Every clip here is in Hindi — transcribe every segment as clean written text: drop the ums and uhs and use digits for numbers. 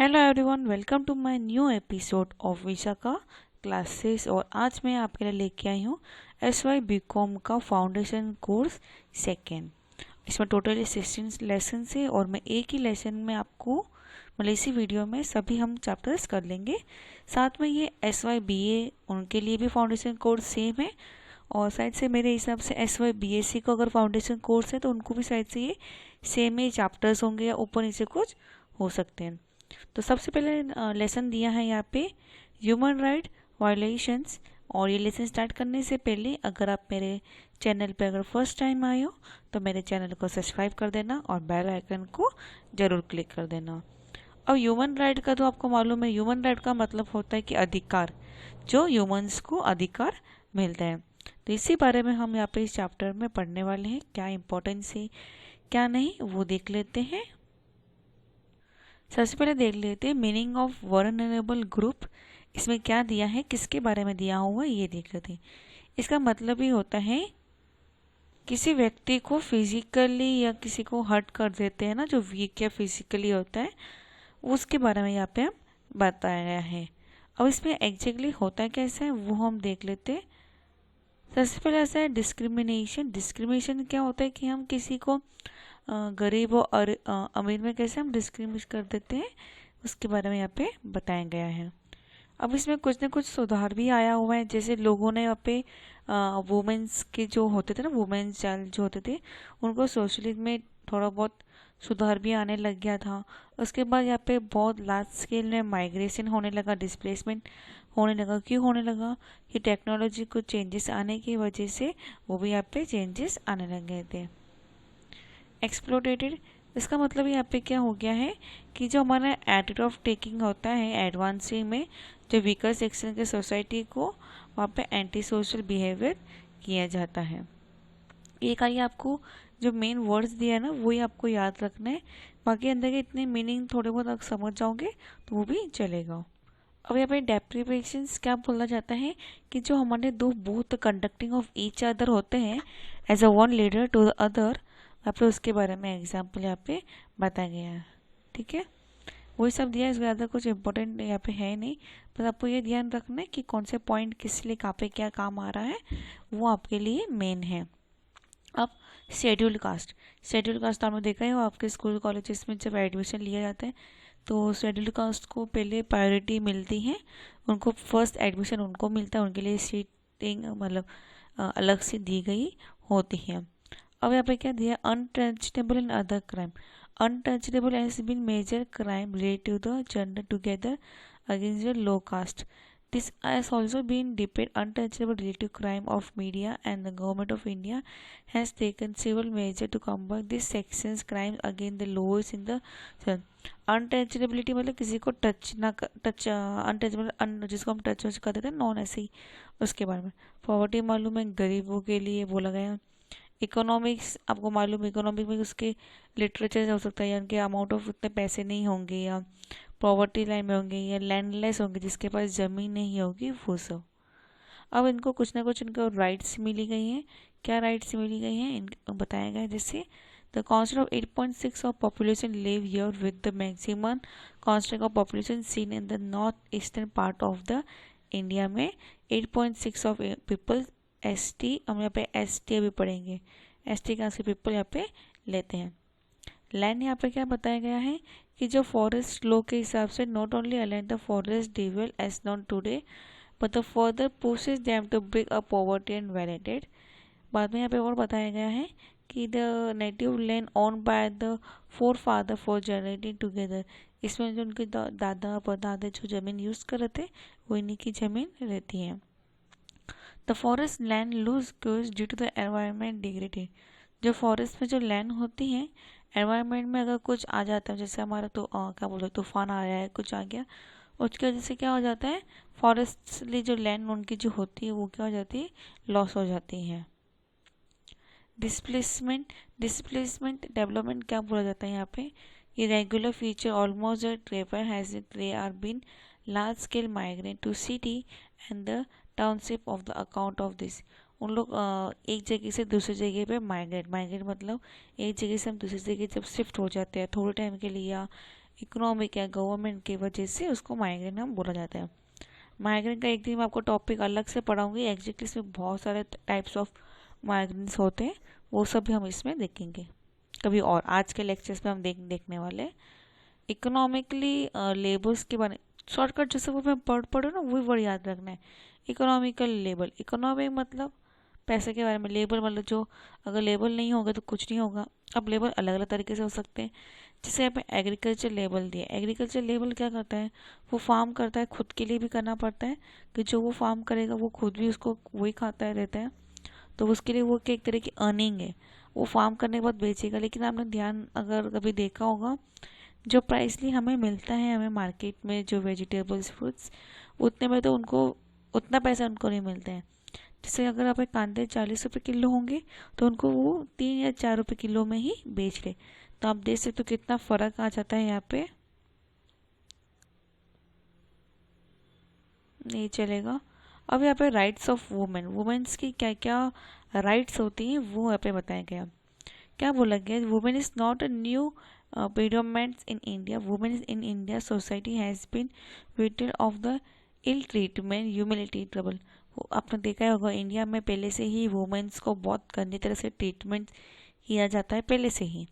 Hello everyone, welcome to my new episode of Vishakha classes. और आज मैं आपके लिए लेके आई हूँ SY BCom का फाउंडेशन कोर्स सेकेंड। इसमें टोटली 16 लेसन है और मैं एक ही लेसन में आपको मतलब इसी वीडियो में सभी हम चैप्टर्स कर लेंगे। साथ में ये SY BA उनके लिए भी फाउंडेशन कोर्स सेम है और शायद से मेरे हिसाब से SY BSc का अगर फाउंडेशन कोर्स है तो उनको भी शायद से ये सेम ही चैप्टर्स होंगे या ऊपर नीचे कुछ हो सकते हैं। तो सबसे पहले लेसन दिया है यहाँ पे ह्यूमन राइट वायलेशंस। और ये लेसन स्टार्ट करने से पहले अगर आप मेरे चैनल पे अगर फर्स्ट टाइम आए हो तो मेरे चैनल को सब्सक्राइब कर देना और बेल आइकन को जरूर क्लिक कर देना। अब ह्यूमन राइट का तो आपको मालूम है, ह्यूमन राइट का मतलब होता है कि अधिकार, जो ह्यूमंस को अधिकार मिलता है। तो इसी बारे में हम यहाँ पे इस चैप्टर में पढ़ने वाले हैं। क्या इंपॉर्टेंस है क्या नहीं वो देख लेते हैं। सबसे पहले देख लेते हैं मीनिंग ऑफ वल्नरेबल ग्रुप। इसमें क्या दिया है, किसके बारे में दिया हुआ है ये देख लेते हैं। इसका मतलब ही होता है किसी व्यक्ति को फिजिकली या किसी को हर्ट कर देते हैं ना, जो वीक या फिजिकली होता है उसके बारे में यहाँ पे हम बताया गया है। अब इसमें एग्जैक्टली होता है कैसा है वो हम देख लेते हैं। सबसे पहले ऐसा है डिस्क्रिमिनेशन। डिस्क्रिमिनेशन क्या होता है कि हम किसी को गरीब और अमीर में कैसे हम डिस्क्रिमिनेट कर देते हैं, उसके बारे में यहाँ पे बताया गया है। अब इसमें कुछ ना कुछ सुधार भी आया हुआ है। जैसे लोगों ने यहाँ पे वुमेन्स के जो होते थे ना, वुमेन्स चाइल्ड जो होते थे उनको सोशलिज्म में थोड़ा बहुत सुधार भी आने लग गया था। उसके बाद यहाँ पे बहुत लार्ज स्केल में माइग्रेशन होने लगा, डिस्प्लेसमेंट होने लगा। क्यों होने लगा कि टेक्नोलॉजी को चेंजेस आने की वजह से वो भी यहाँ पे चेंजेस आने लग गए थे। एक्सप्लोटेटेड, इसका मतलब यहाँ पे क्या हो गया है कि जो हमारा एटीट्यूड ऑफ टेकिंग होता है एडवांसिंग में, जो वीकर सेक्शन के सोसाइटी को वहाँ पे एंटी सोशल बिहेवियर किया जाता है। ये खाली आपको जो मेन वर्ड्स दिया है ना वही आपको याद रखना है, बाकी अंदर के इतने मीनिंग थोड़े बहुत अगर समझ जाओगे तो वो भी चलेगा। अब यहाँ पे डेप्रिवेशंस क्या बोला जाता है कि जो हमारे दो both conducting of each other होते हैं as a one leader to the other, यहाँ पे उसके बारे में एग्जाम्पल यहाँ पे बताया गया है। ठीक है, वही सब दिया है, इसके ज़्यादा कुछ इंपॉर्टेंट यहाँ पे है नहीं। बस आपको ये ध्यान रखना है कि कौन से पॉइंट किस लिए कहाँ पे क्या काम आ रहा है वो आपके लिए मेन है। अब शेड्यूल्ड कास्ट। शेड्यूल्ड कास्ट आपने देखा है, वो आपके स्कूल कॉलेजेस में जब एडमिशन लिया जाता है तो शेड्यूल्ड कास्ट को पहले प्रायोरिटी मिलती है, उनको फर्स्ट एडमिशन उनको मिलता है, उनके लिए सीटिंग मतलब अलग से दी गई होती है। अब यहाँ पे क्या दिया, untouchable and other crime. Untouchable has been major crime related to the gender together against the low caste. This has also been debated. Untouchable related crime of media and the government of India has taken several measures to combat this section's crimes against the lowest in the sun. Untouchability मतलब किसी को टच ना टच, अनटचेबल जिसको हम टच कर देते हैं नॉन, ऐसे ही उसके बारे में। पॉवर्टी मालूम है, गरीबों के लिए बोला गया। इकोनॉमिक्स आपको मालूम है, इकोनॉमिक में उसके लिटरेचर हो सकता है या उनके अमाउंट ऑफ उतने पैसे नहीं होंगे या पॉवर्टी लाइन में होंगे या लैंडलेस होंगे, जिसके पास ज़मीन नहीं होगी वो सब। अब इनको कुछ ना कुछ इनको राइट्स मिली गई हैं। क्या राइट्स मिली गई हैं इनको बताया गया है, जैसे the constant of 8.6 of population live here with the maximum constant of population seen in the north eastern part of the India में 8.6 ऑफ पीपल ST। हम यहाँ पे ST अभी पढ़ेंगे, ST का से पीपल यहाँ पे लेते हैं। लैंड यहाँ पे क्या बताया गया है कि जो फॉरेस्ट लॉ के हिसाब से not only align the forest dwell as known today but the further pushes them to break a poverty and validate. बाद में यहाँ पे और बताया गया है कि the native land own by the forefather for generating together. इसमें जो उनके दादा परदादा जो ज़मीन यूज़ कर रहे थे वो इन्हीं की ज़मीन रहती है। The forest land loose goes due to the environment degraded. जो फॉरेस्ट में जो लैंड होती है एनवायरनमेंट में अगर कुछ आ जाता है, जैसे हमारा तो क्या बोलते हैं तूफान आ रहा है, कुछ आ गया, उसकी वजह से क्या हो जाता है फॉरेस्ट जो लैंड उनकी जो होती है वो क्या हो जाती है, लॉस हो जाती है। डिस्प्लेसमेंट। डिस्प्लेसमेंट डेवलपमेंट क्या बोला जाता है यहाँ पे, ये regular feature almost tribal has they are been large scale migrate to city and the township of the account of this. उन लोग एक जगह से दूसरी जगह पे माइग्रेट, माइग्रेट मतलब एक जगह से हम दूसरी जगह जब शिफ्ट हो जाते हैं थोड़े टाइम के लिए या इकोनॉमिक या गवर्नमेंट की वजह से उसको माइग्रेन हम बोला जाता है। माइग्रेन का एक दिन मैं आपको टॉपिक अलग से पढ़ाऊंगी, एग्जैक्टली इसमें बहुत सारे टाइप्स ऑफ माइग्रेन्स होते हैं, वो सब भी हम इसमें देखेंगे कभी और। आज के लेक्चर्स में हम देखने वाले हैं इकोनॉमिकली लेबल्स के बारे। शॉर्टकट जैसे वो मैं पढ़ो ना, वही वर्ड याद रखना है। इकोनॉमिकल लेबल, इकोनॉमी मतलब पैसे के बारे में, लेबल मतलब जो अगर लेबल नहीं होगा तो कुछ नहीं होगा। अब लेबल अलग अलग तरीके से हो सकते हैं। जैसे यहाँ पे एग्रीकल्चर लेबल दिया, एग्रीकल्चर लेबल क्या करता है, वो फार्म करता है, खुद के लिए भी करना पड़ता है कि जो वो फार्म करेगा वो खुद भी उसको वही खाता है रहता है, तो उसके लिए वो एक तरह की अर्निंग है, वो फार्म करने के बाद बेचेगा। लेकिन आपने ध्यान अगर कभी देखा होगा, जो प्राइसली हमें मिलता है हमें मार्केट में जो वेजिटेबल्स फ्रूट्स, उतने में तो उनको उतना पैसा उनको नहीं मिलता है। जैसे अगर आप कांदे 40 रुपये किलो होंगे तो उनको वो 3 या 4 रुपये किलो में ही बेच ले। तो आप देख सकते हो कितना फ़र्क आ जाता है यहाँ पे, नहीं चलेगा। अब यहाँ पे राइट्स ऑफ वुमेन, वुमेन्स की क्या क्या राइट्स होती हैं वो यहाँ पे बताया गया। क्या बोला गया, women is not a new predominance in India. Women in India society has been victim of the ill treatment, humility, trouble. आपने देखा ही होगा इंडिया में पहले से ही वुमेन्स को बहुत गंदी तरह से ट्रीटमेंट किया जाता है, पहले से ही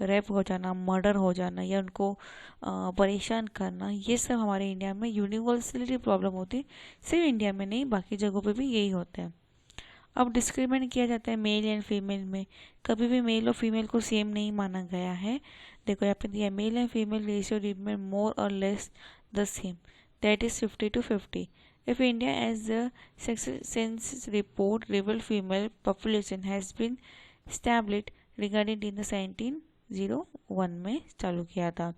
रेप हो जाना, मर्डर हो जाना या उनको परेशान करना, ये सब हमारे इंडिया में यूनिवर्सली प्रॉब्लम होती है। सिर्फ इंडिया में नहीं, बाकी जगहों पे भी यही होता है। अब डिस्क्रिमिनेट किया जाता है मेल एंड फीमेल में, कभी भी मेल और फीमेल को सेम नहीं माना गया है। देखो यहाँ पे दिया male and female ratio remain more और less the same, that is 50-50। If India as the census report reveal female population has been established regarding in the 1901 में चालू किया था।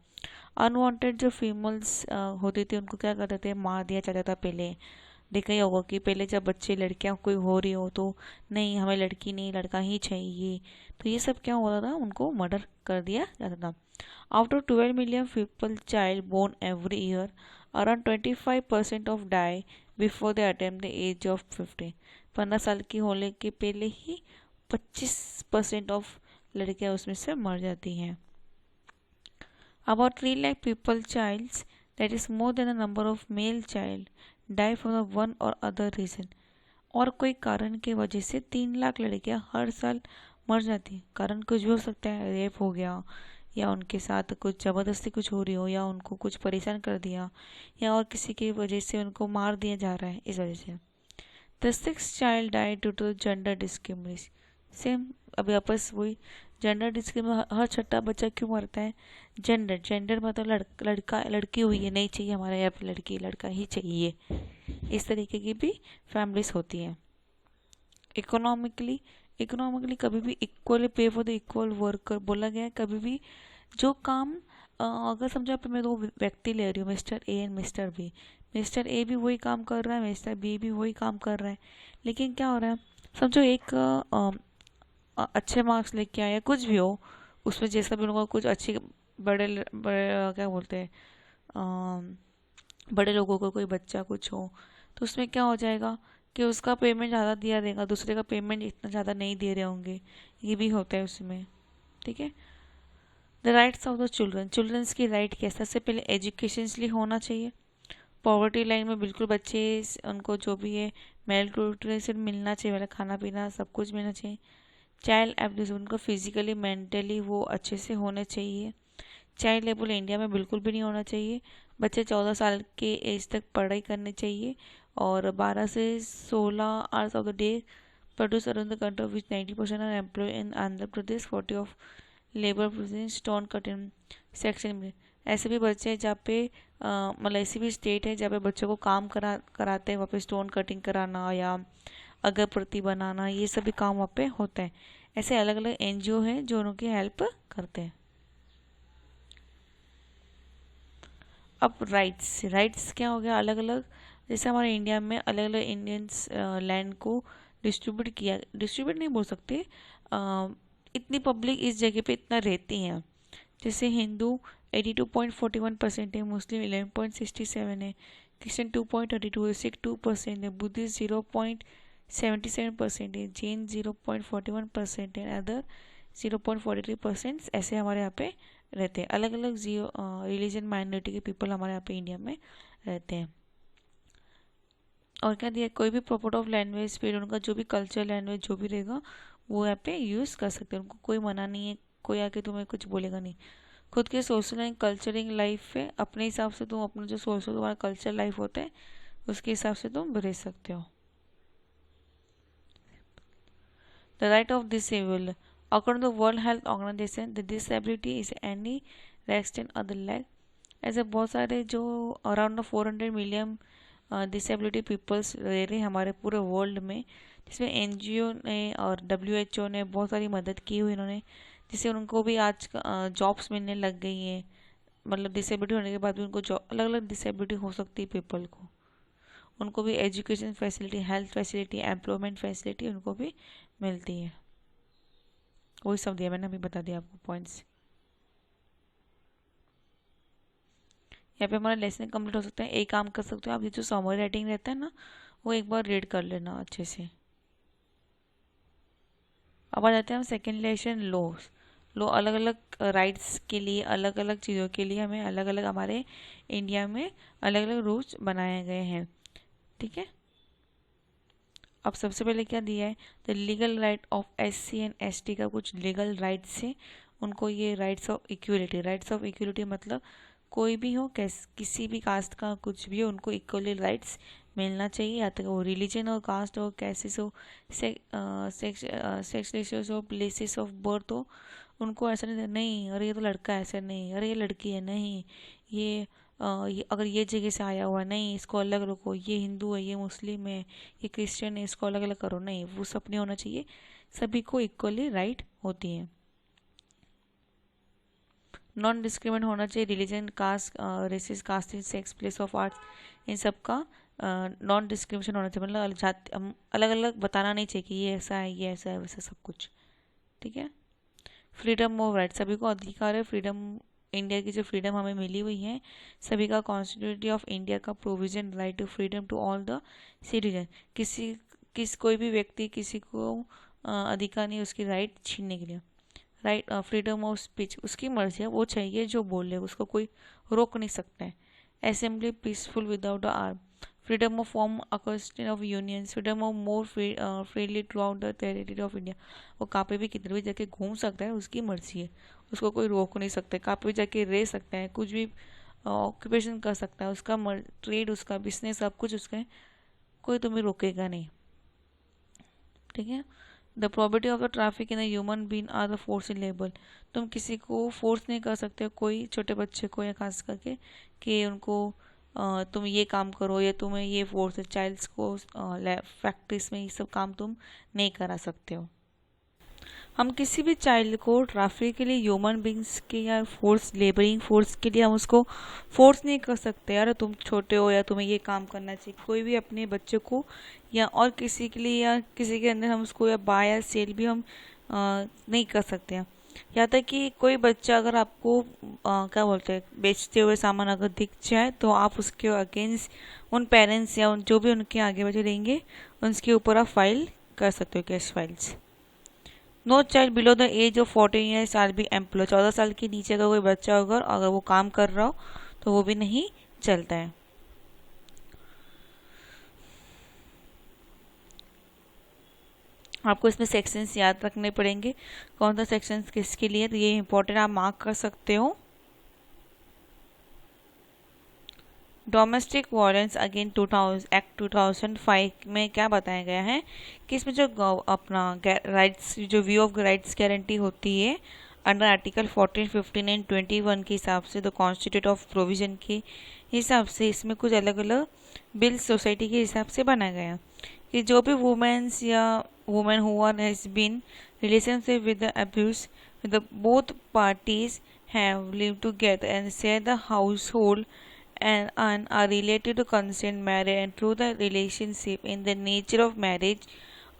अनवांटेड जो फीमेल्स होती थी उनको क्या करते थे, मार दिया जाता था पहले। देखा ही होगा कि पहले जब बच्चे लड़कियां कोई हो रही हो तो नहीं हमें लड़की नहीं लड़का ही चाहिए, तो ये सब क्या होता था, उनको मर्डर कर दिया जाता था। After 12 million people child born every year, around 25% of die before they attempt the age of 50। 15 साल की होने के पहले ही 25% ऑफ लड़कियां उसमें से मर जाती हैं। About 3 lakh people childs, that is more than the number of male child, die from the one or other reason. और कोई कारण की वजह से 3 लाख लड़कियां हर साल मर जाती हैं। कारण कुछ भी हो सकता है, रेप हो गया या उनके साथ कुछ ज़बरदस्ती कुछ हो रही हो या उनको कुछ परेशान कर दिया या और किसी की वजह से उनको मार दिया जा रहा है, इस वजह से। The 6th child died due to gender discrimination. Same अभी आपस वही जेंडर डिस्क्रिमिनेशन, हर छठा बच्चा क्यों मरता है, जेंडर, जेंडर मतलब लड़का लड़की हुई है, नहीं चाहिए हमारे यहाँ पे लड़की लड़का ही चाहिए, इस तरीके की भी फैमिलीज होती हैं। इकोनॉमिकली, इकोनॉमिकली कभी भी equal pay for the equal worker बोला गया है। कभी भी जो काम अगर समझो आप, मैं दो व्यक्ति ले रही हूँ, mister A and mister B, mister A भी वही काम कर रहा है, मिस्टर बी भी वही काम कर रहा है, लेकिन क्या हो रहा है, समझो एक अच्छे मार्क्स लेके आया, कुछ भी हो उसमें, जैसा भी उनको कुछ अच्छे बड़े बड़े क्या बोलते हैं, बड़े लोगों को कोई बच्चा कुछ हो, तो उसमें क्या हो जाएगा कि उसका पेमेंट ज़्यादा दिया देगा, दूसरे का पेमेंट इतना ज़्यादा नहीं दे रहे होंगे, ये भी होता है उसमें। ठीक है। The rights of the children, children's की राइट क्या, सबसे पहले एजुकेशन लिए होना चाहिए। पॉवर्टी लाइन में बिल्कुल बच्चे, उनको जो भी है मेल न्यूट्रिशन मिलना चाहिए, वाला खाना पीना सब कुछ मिलना चाहिए। चाइल्ड एब्यूज, उनको फिजिकली मेंटली वो अच्छे से होने चाहिए। चाइल्ड लेबर इंडिया में बिल्कुल भी नहीं होना चाहिए। बच्चे 14 साल के एज तक पढ़ाई करनी चाहिए और 12 से 16 hours of the day produce around the country which 90% are employ in Andhra Pradesh, 40 of labour present stone cutting section में। ऐसे भी बच्चे हैं जहाँ पे मतलब ऐसी भी स्टेट है जहाँ पे बच्चों को काम कराते हैं, वहाँ पे स्टोन कटिंग कराना या अगरबत्ती बनाना, ये सभी काम वहाँ पे होता है। ऐसे अलग अलग एनजीओ हैं जो उनकी हेल्प करते हैं। अब राइट्स, राइट्स क्या हो गया, अलग अलग, जैसे हमारे इंडिया में अलग अलग इंडियंस लैंड को डिस्ट्रीब्यूट नहीं बोल सकते, इतनी पब्लिक इस जगह पे इतना रहती हैं। जैसे हिंदू 82.41% है, मुस्लिम 11.67 है, क्रिश्चियन 2.32 है, सिख 2% है, बुद्धिस्ट 0.77% है, जैन 0.41% है, अदर 0.43%, ऐसे हमारे यहाँ पे रहते हैं, अलग अलग रिलीजन माइनॉरिटी के पीपल हमारे यहाँ पे इंडिया में रहते हैं। और क्या दिया, कोई भी प्रॉपर्टी ऑफ लैंग्वेज फिर उनका जो भी कल्चर लैंग्वेज जो भी रहेगा वो यहाँ पे यूज़ कर सकते हैं, उनको कोई मना नहीं है, कोई आके तुम्हें कुछ बोलेगा नहीं। खुद के सोशल एंड कल्चरिंग लाइफ है, अपने हिसाब से तुम अपना जो सोशल तुम्हारा कल्चर लाइफ होता है उसके हिसाब से तुम रह सकते हो। The right of disabled according to World Health Organization the disability is any rest in other leg. ऐसे बहुत सारे जो अराउंड 400 मिलियन डिसेबिलिटी पीपल्स रह रहे हैं हमारे पूरे वर्ल्ड में, जिसमें एनजीओ ने और डब्ल्यूएचओ ने बहुत सारी मदद की हुई इन्होंने, जिससे उनको भी आज जॉब्स मिलने लग गई हैं। मतलब डिसेबिलिटी होने के बाद भी उनको जॉब, अलग अलग डिसेबिलिटी हो सकती है पीपल को, उनको भी education facility, health facility, employment facility उनको भी मिलती है। वही सब दिया मैंने, अभी बता दिया आपको पॉइंट्स। यहाँ पे हमारा लेसन कंप्लीट हो सकता है। एक काम कर सकते हो आप, ये जो समरी राइटिंग रहता है ना वो एक बार रीड कर लेना अच्छे से। अब आ जाते हैं हम सेकेंड लेसन, लॉस। लो अलग अलग राइट्स के लिए, अलग अलग चीज़ों के लिए हमें अलग अलग हमारे इंडिया में अलग अलग रूल्स बनाए गए हैं, ठीक है। अब सबसे पहले क्या दिया है, the legal right of SC and ST का कुछ लीगल राइट्स है उनको, ये rights of equality. Rights of equality मतलब कोई भी हो, किसी भी कास्ट का कुछ भी हो, उनको इक्वली राइट्स मिलना चाहिए, या तक वो रिलीजन हो, कास्ट हो, कैसेस हो, सेक्स रेशियोज हो, प्लेसेस ऑफ बर्थ हो, उनको ऐसा नहीं अरे ये तो लड़का है, ऐसा नहीं, अरे ये लड़की है, नहीं ये अगर ये जगह से आया हुआ नहीं इसको अलग रखो, ये हिंदू है, ये मुस्लिम है, ये क्रिश्चियन है, इसको अलग अलग करो, नहीं, वो सब नहीं होना चाहिए, सभी को इक्वली राइट होती है। नॉन डिस्क्रिमिनेट होना चाहिए, religion, caste, races, caste, sex, place of arts, इन सब का नॉन डिस्क्रिमिनेशन होना चाहिए। मतलब जाति हम अलग अलग बताना नहीं चाहिए कि ये ऐसा है, ये ऐसा है, वैसा सब कुछ, ठीक है। फ्रीडम ऑफ राइट, सभी को अधिकार है, फ्रीडम, इंडिया की जो फ्रीडम हमें मिली हुई है, सभी का कॉन्स्टिट्यूशन ऑफ इंडिया का provision, right to freedom to all the citizen, कोई भी व्यक्ति किसी को अधिकार नहीं उसकी राइट छीनने के लिए। राइट फ्रीडम ऑफ स्पीच, उसकी मर्जी है, वो चाहिए जो बोले, उसको कोई रोक नहीं सकता है। Assembly peaceful without arm, freedom of form association of unions, freedom of more freely throughout the territory of India, वो कहाँ पे भी किधर भी जाके घूम सकता है, उसकी मर्जी है, उसको कोई रोक नहीं सकता है, कहाँ पे भी जाके रह सकता है, कुछ भी ऑक्यूपेशन कर सकता है, उसका ट्रेड, उसका बिजनेस, सब कुछ उसका है, कोई तुम्हें रोकेगा नहीं, ठीक है। The property of the traffic in human being are the force in labour, तुम किसी को फोर्स नहीं कर सकते, कोई छोटे बच्चे को या खास करके कि उनको तुम ये काम करो या तुम्हें ये फोर्स है, चाइल्ड्स को फैक्ट्रीज में ये सब काम तुम नहीं करा सकते हो। हम किसी भी चाइल्ड को ट्रैफिक के लिए, ह्यूमन बींग्स के या फोर्स, लेबरिंग फोर्स के लिए हम उसको फोर्स नहीं कर सकते, यार तुम छोटे हो या तुम्हें ये काम करना चाहिए, कोई भी अपने बच्चे को या और किसी के लिए या किसी के अंदर हम उसको या बाय या सेल भी हम नहीं कर सकते हैं। यहाँ तक कि कोई बच्चा अगर आपको क्या बोलते हैं बेचते हुए सामान अगर दिख जाए तो आप उसके अगेंस्ट उन पेरेंट्स या उन जो भी उनके आगे बचे रहेंगे उनके ऊपर आप फाइल कर सकते हो, case files. No child below the age of 14 years are be employ, 14 साल के नीचे का कोई बच्चा होगा अगर वो काम कर रहा हो तो वो भी नहीं चलता है। आपको इसमें सेक्शंस याद रखने पड़ेंगे, कौन सा सेक्शंस किसके लिए, तो ये इंपॉर्टेंट आप मार्क कर सकते हो। डोमेस्टिक वायलेंस अगेन 2000 एक्ट 2005 में क्या बताया गया है कि इसमें जो अपना राइट्स, जो व्यू ऑफ राइट्स गारंटी होती है अंडर आर्टिकल 14, 15 एंड 21 के हिसाब से, द कॉन्स्टिट्यूट ऑफ प्रोविजन के हिसाब से इसमें कुछ अलग अलग बिल सोसाइटी के हिसाब से बनाया गया कि जो भी वुमेन्स या women who has been relationship with the abuse, the both parties have lived together and share the household and are related to consent marriage and through the relationship in the nature of marriage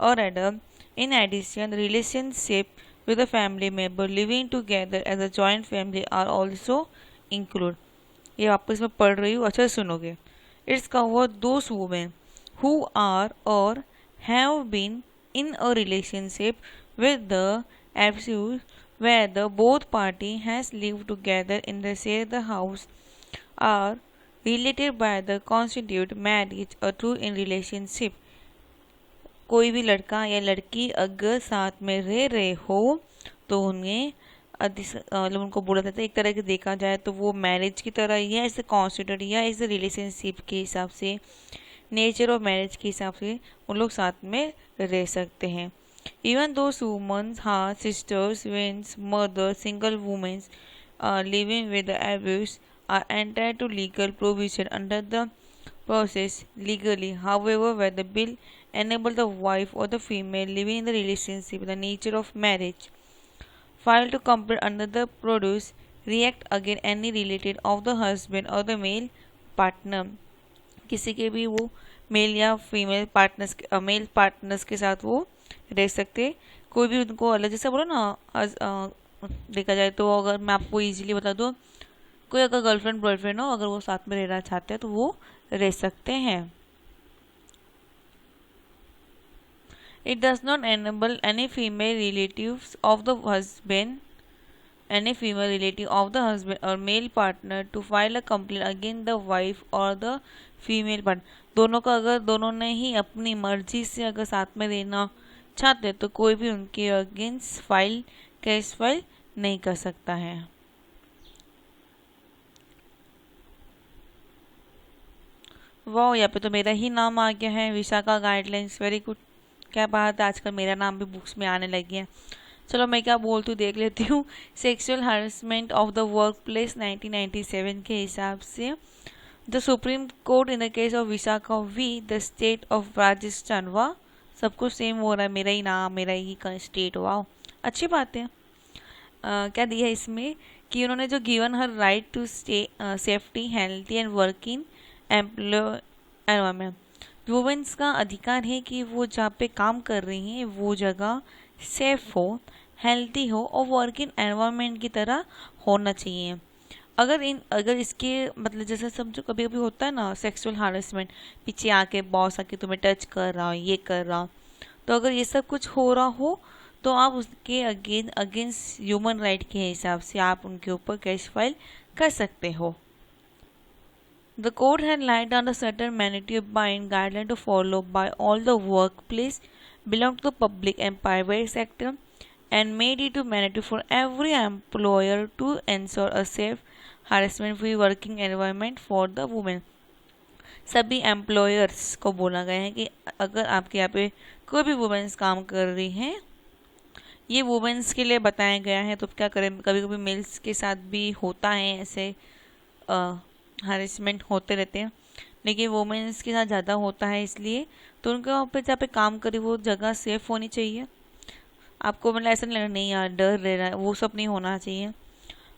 or other. In addition, the relationship with a family member living together as a joint family are also included. ये आपको इसमें पढ़ रही हूँ, अच्छा सुनोगे। It's cover those women who are or have been in a relationship with the abused whether both party has lived together in the same house are related by the constitute marriage or true in relationship। कोई भी लड़का या लड़की अगर साथ में रह रहे हो तो उन्हें मतलब उनको बोला जाता है, एक तरह से देखा जाए तो वो मैरिज की तरह या ऐसे कॉन्स्टिट्यूट या ऐसे रिलेशनशिप के हिसाब से, नेचर ऑफ मैरिज के हिसाब से उन लोग साथ में रह सकते हैं। इवन दो वुमेन्स हाँ सिस्टर्स वेंस mother single womens living with abuse are entitled to legal provision under the process legally. However, where the bill enable the wife or the female living in the relationship the nature of marriage filed to complete under the produce react against any related of the husband or the male partner। किसी के भी वो मेल या फीमेल पार्टनर्स मेल पार्टनर्स के साथ वो रह सकते, कोई भी उनको अलग जैसे बोलो ना देखा जाए तो अगर मैं आपको इजीली बता दूँ, कोई अगर गर्लफ्रेंड बॉयफ्रेंड हो अगर वो साथ में रहना चाहते हैं तो वो रह सकते हैं। It does not enable any female relatives of the husband or male partner to file a complaint against the wife or the female partner। दोनों का अगर दोनों ने ही अपनी मर्जी से अगर साथ में रहना चाहते तो कोई भी उनके अगेंस्ट केस फाइल नहीं कर सकता है। वाह, यहाँ पे तो मेरा ही नाम आ गया है, विशाखा गाइडलाइंस। वेरी गुड, क्या बात है, आजकल मेरा नाम भी बुक्स में आने लगी है। चलो मैं क्या बोलती हूँ देख लेती हूँ। Sexual harassment of the workplace 1997 के हिसाब से the Supreme Court in the case of Vishakha v the state of Rajasthan. वाह, सब कुछ सेम हो रहा है, मेरा ही नाम मेरा ही स्टेट। वाह, अच्छी बात है। क्या दिया इसमें कि उन्होंने जो given her right to stay safety healthy and working employ environment. Women's का अधिकार है कि वो जहाँ पे काम कर रही हैं वो जगह सेफ हो, हेल्थी हो और वर्किंग एनवायरमेंट की तरह होना चाहिए। अगर इसके मतलब जैसे समझो कभी कभी होता है ना सेक्सुअल हारेसमेंट, पीछे आके बॉस आके तुम्हें टच कर रहा हो, ये कर रहा हो, तो अगर ये सब कुछ हो रहा हो तो आप उसके अगेंस्ट ह्यूमन राइट के हिसाब से आप उनके ऊपर केस फाइल कर सकते हो। The court had laid down a certain mandatory bind guideline to follow by all the workplace belong to the public and private sector and made it mandatory for every employer to ensure a safe harassment-free working environment for the women। सभी एम्प्लॉयर्स को बोला गया है कि अगर आपके यहाँ पे कोई भी वुमेन्स काम कर रही हैं, ये वुमेन्स के लिए बताया गया है, तो क्या करें, कभी कभी मेल्स के साथ भी होता है ऐसे हरेसमेंट होते रहते हैं, लेकिन वुमेन्स के साथ ज़्यादा होता है, इसलिए तो उनके वहाँ पे जहाँ पे काम करे वो जगह सेफ होनी चाहिए। आपको मतलब ऐसा नहीं लगना नहीं यार डर रह रहा है, वो सब नहीं होना चाहिए।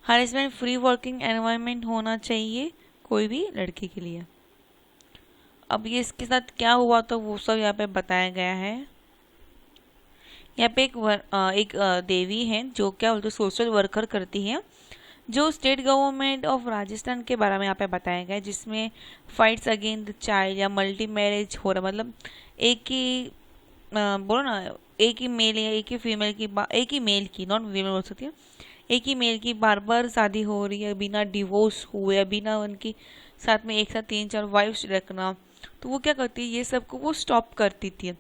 हरेसमेंट फ्री वर्किंग एनवायरनमेंट होना चाहिए कोई भी लड़की के लिए। अब ये इसके साथ क्या हुआ तो वो सब यहाँ पे बताया गया है। यहाँ पे एक देवी है जो क्या बोलते सोशल वर्कर करती है, जो स्टेट गवर्नमेंट ऑफ राजस्थान के बारे में यहाँ पे बताया गया है, जिसमें फाइट्स अगेंस्ट चाइल्ड या मल्टी मैरिज हो रहा, मतलब एक ही बोलो ना एक ही मेल या एक ही फीमेल की एक ही मेल की नॉट फीमेल हो सकती है, एक ही मेल की बार बार शादी हो रही है बिना डिवोर्स हुए, बिना उनकी साथ में एक साथ 3-4 वाइफ्स रखना, तो वो क्या करती है ये सब को वो स्टॉप करती थी।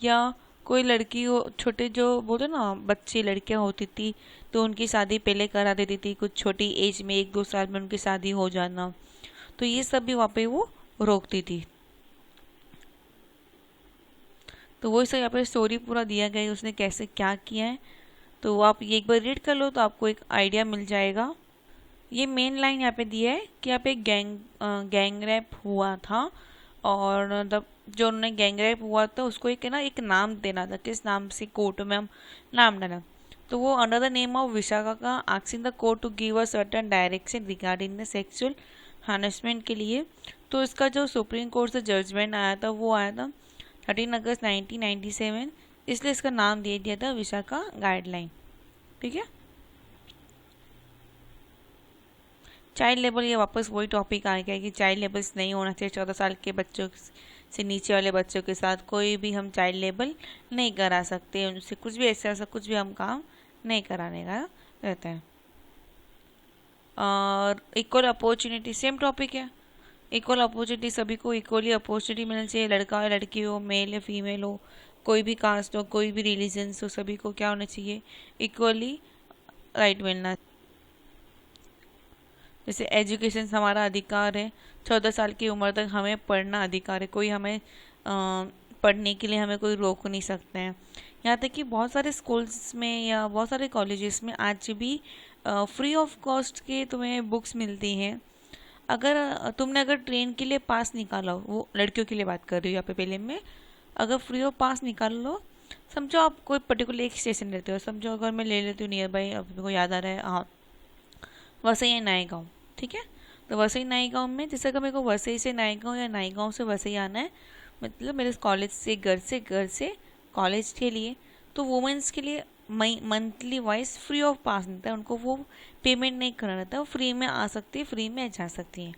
या कोई लड़की हो छोटे जो बोलते ना बच्ची लड़कियां होती थी तो उनकी शादी पहले करा देती थी, कुछ छोटी एज में 1-2 साल में उनकी शादी हो जाना, तो ये सब भी वहाँ पे वो रोकती थी। तो वो सब यहाँ पे स्टोरी पूरा दिया गया है उसने कैसे क्या किया है, तो आप ये एक बार रीड कर लो तो आपको एक आइडिया मिल जाएगा। ये मेन लाइन यहाँ पे दिया है कि यहाँ पे गैंग रेप हुआ था और जो उन्होंने गैंग रेप हुआ था उसको एक नाम देना था, किस नाम से कोर्ट में हम नाम डाला, तो वो under the name of Vishakha का asking the court to give a certain direction regarding the sexual harassment के लिए। तो इसका जो सुप्रीम कोर्ट से जजमेंट आया था वो आया था 13 अगस्त 1997, इसलिए इसका नाम दे दिया था विशाखा गाइडलाइन। ठीक है, चाइल्ड लेबर, ये वापस वही टॉपिक आ गया कि चाइल्ड लेबर नहीं होना चाहिए। 14 साल के बच्चों से नीचे वाले बच्चों के साथ कोई भी हम चाइल्ड लेबर नहीं करा सकते, उनसे कुछ भी ऐसा कुछ भी हम काम नहीं कराने का रहता है। और इक्वल अपॉर्चुनिटी सेम टॉपिक है। इक्वल अपॉर्चुनिटी, सभी को इक्वली अपॉर्चुनिटी मिलनी चाहिए, लड़का हो लड़की हो, मेल या फीमेल हो, कोई भी कास्ट हो, कोई भी रिलीजन हो, सभी को क्या होना चाहिए, इक्वली राइट मिलना। जैसे एजुकेशन हमारा अधिकार है, 14 साल की उम्र तक हमें पढ़ना अधिकार है, कोई हमें पढ़ने के लिए हमें कोई रोक नहीं सकते हैं। यहाँ तक कि बहुत सारे स्कूल्स में या बहुत सारे कॉलेजेस में आज भी फ्री ऑफ कॉस्ट के तुम्हें बुक्स मिलती हैं। अगर ट्रेन के लिए पास निकाला हो, वो लड़कियों के लिए बात कर रही हूँ यहाँ पे पहले में, अगर फ्री ऑफ पास निकाल लो, समझो आप कोई पर्टिकुलर एक स्टेशन रहते हो, समझो अगर मैं ले लेती हूँ नियर बाई, अब मेरे को याद आ रहा है, हाँ वसई या नाई गाँव, ठीक है। तो वसई नाई गाँव में जैसे अगर मेरे को वसई से नाई गाँव या नाई गाँव से वसई आना है, मतलब मेरे कॉलेज से घर से कॉलेज के लिए, तो वुमेंस के लिए मंथली वाइज फ्री ऑफ पास मिलता है, उनको वो पेमेंट नहीं करना रहता है, वो फ्री में आ सकती है, फ्री में जा सकती हैं।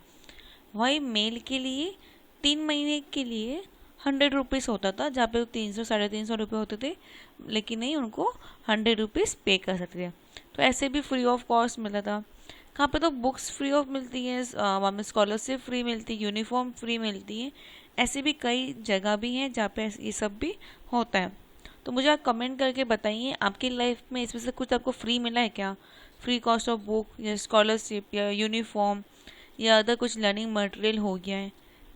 वही मेल के लिए 3 महीने के लिए 100 रुपीज़ होता था, जहाँ पे 300 350 रुपये होते थे, लेकिन नहीं, उनको 100 रुपीज़ पे कर सकते थे। तो ऐसे भी फ्री ऑफ कॉस्ट मिलता था। कहाँ पे तो बुक्स फ्री ऑफ मिलती है, वहाँ में स्कॉलरशिप फ्री मिलती है, यूनिफॉर्म फ्री मिलती है। ऐसे भी कई जगह भी हैं जहाँ पे ये सब भी होता है। तो मुझे आप कमेंट करके बताइए, आपकी लाइफ में इसमें से कुछ आपको फ्री मिला है क्या? फ्री कॉस्ट ऑफ बुक या स्कॉलरशिप या यूनिफॉर्म या अदर कुछ लर्निंग मटेरियल हो गया है,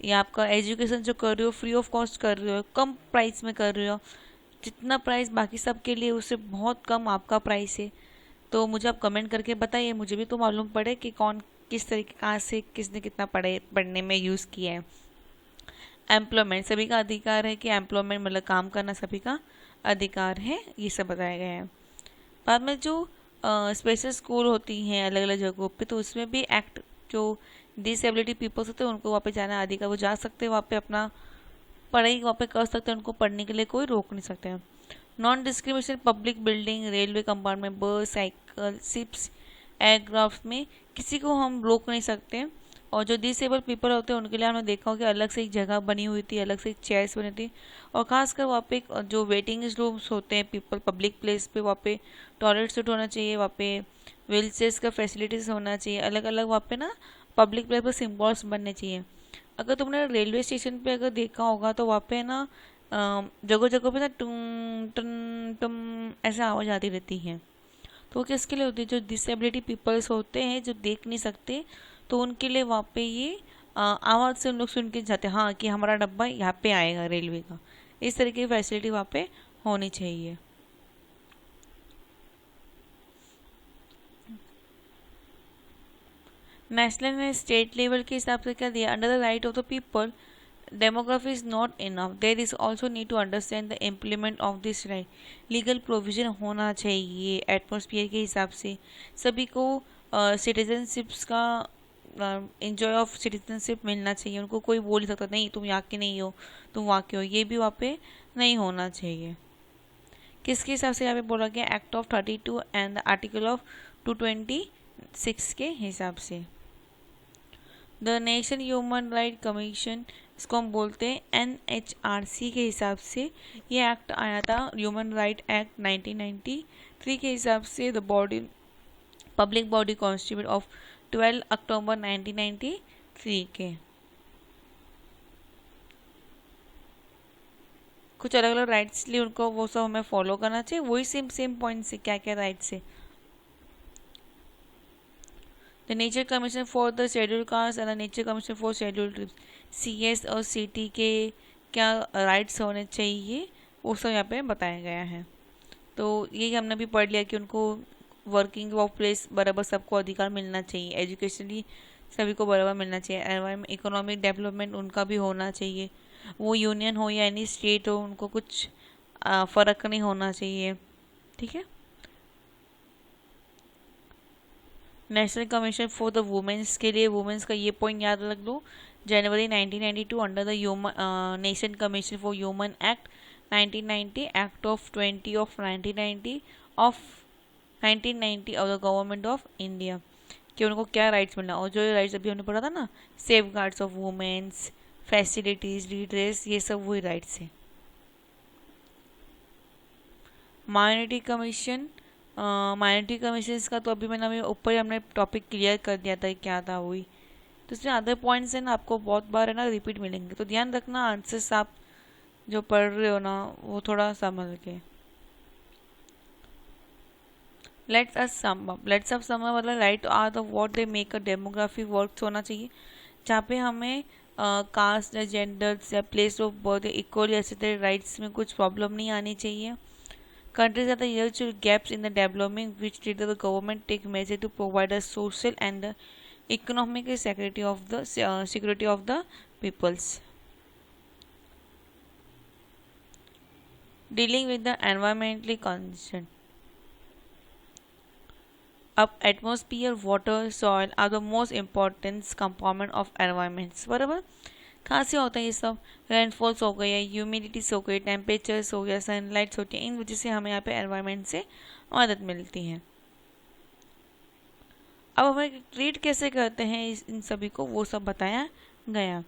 या आपका एजुकेशन जो कर रहे हो फ्री ऑफ कॉस्ट कर रहे हो, कम प्राइस में कर रहे हो, जितना प्राइस बाकी सब के लिए उससे बहुत कम आपका प्राइस है। तो मुझे आप कमेंट करके बताइए, मुझे भी तो मालूम पड़े कि कौन किस तरीके कहाँ से किसने कितना पढ़ने में यूज़ किया है। एम्प्लॉयमेंट, सभी का अधिकार है कि एम्प्लॉयमेंट मतलब काम करना सभी का अधिकार है, ये सब बताया गया है। बाद में जो स्पेशल स्कूल होती हैं अलग अलग जगहों पे, तो उसमें भी एक्ट, जो डिसेबिलिटी पीपल्स होते हैं उनको वहाँ पे जाना अधिकार, वो जा सकते हैं, वहाँ पे अपना पढ़ाई वहाँ पे कर सकते हैं, उनको पढ़ने के लिए कोई रोक नहीं सकते हैं। Non discrimination, public building, railway compartment, बस, साइकिल, शिप्स, एयरक्राफ्ट में किसी को हम रोक नहीं सकते। और जो डिसेबल पीपल होते हैं उनके लिए हमने देखा हो कि अलग से एक जगह बनी हुई थी, अलग से एक चेयर्स बनी थी, और खासकर वहाँ पे जो वेटिंग रूम्स होते हैं पीपल पब्लिक प्लेस पे, वहाँ पे टॉयलेट सीट होना चाहिए, वहाँ पे व्हील चेयर्स का फैसिलिटीज़ होना चाहिए, अलग अलग वहाँ पे ना पब्लिक प्लेस पर सिम्बॉल्स बनने चाहिए। अगर तुमने रेलवे स्टेशन पे अगर देखा होगा तो वहाँ पे ना जगह जगह पे ना टुम टन टुम ऐसे आवाज़ आती रहती है। तो किसके लिए होती है? जो डिसेबिलिटी पीपल्स होते हैं, जो देख नहीं सकते, तो उनके लिए वहाँ पे ये आवाज़ से उन लोग सुन के जाते हैं, हाँ कि हमारा डब्बा यहाँ पे आएगा रेलवे का। इस तरह की फैसिलिटी वहाँ पे होनी चाहिए। नेशनल एंड स्टेट लेवल के हिसाब से क्या दिया? Under the right of the people, demography is not enough, there is also need to understand the implement of this right, legal provision होना चाहिए एटमॉस्फेयर के हिसाब से, सभी को सिटीजनशिप्स का एंजॉय ऑफ सिटीजनशिप मिलना चाहिए, उनको कोई बोल नहीं सकता नहीं तुम यहाँ के नहीं हो, तुम वहाँ के हो, ये भी वहाँ पे नहीं होना चाहिए। किसके हिसाब से यहाँ पे बोला गया? Act of 32 and article of 226 के हिसाब से। The nation human right commission, इसको हम बोलते हैं NHRC के हिसाब से ये एक्ट आया था, ह्यूमन राइट एक्ट 1993 के हिसाब से। The body public body constitute of 12 अक्टूबर 1993 के। कुछ अलग अलग राइट्स लिए उनको वो सब हमें फॉलो करना चाहिए, वही सेम पॉइंट से क्या क्या राइट्स है। The nature commission for the schedule caste and the nature commission for schedule tribes, CS और CT के क्या राइट्स होने चाहिए वो सब यहाँ पे बताया गया है। तो यही हमने भी पढ़ लिया कि उनको वर्किंग वर्क प्लेस बराबर सबको अधिकार मिलना चाहिए, एजुकेशनली सभी को बराबर मिलना चाहिए, एनवायरमेंट इकोनॉमिक डेवलपमेंट उनका भी होना चाहिए, वो यूनियन हो या एनी स्टेट हो, उनको कुछ फ़र्क नहीं होना चाहिए, ठीक है। National commission for the women's के लिए, वुमेंस का ये पॉइंट याद रख लो, जनवरी 1992 under the nation commission for human act 1990, act of 20 of 1990 of 1990 of the government of India, कि उनको क्या राइट्स मिलना। और जो राइट्स अभी हमने पढ़ा था ना, safeguards of women's, facilities, redress, ये सब वही राइट्स है। माइनॉरिटी कमीशन माइनॉरिटी कमीशंस का तो अभी मैंने अभी ऊपर ही हमने टॉपिक क्लियर कर दिया था कि क्या था वही। तो इसमें अदर पॉइंट्स है ना, आपको बहुत बार है ना रिपीट मिलेंगे, तो ध्यान रखना आंसर्स आप जो पढ़ रहे हो ना वो थोड़ा संभल के। लेट्स अब सम मतलब right are the what they make a demography works होना चाहिए, जहाँ पे हमें कास्ट या जेंडर्स या प्लेस ऑफ बर्थ इक्वली ऐसे राइट्स में कुछ प्रॉब्लम नहीं आनी चाहिए। Countries are the usual gaps in the development which did the government take measure to provide a social and economic security of the peoples. Dealing with the environmentally condition. Up atmosphere, water, soil are the most important component of environments. बराबर कहाँ से होता है ये सब? रेनफॉल्स हो गया, ह्यूमिडिटीज हो गई, टेम्परेचर्स हो गया, सनलाइट्स होती है, इन वजह से हमें यहाँ पे एनवायरनमेंट से मदद मिलती है। अब हमें ट्रीट कैसे करते हैं इन सभी को, वो सब बताया गया।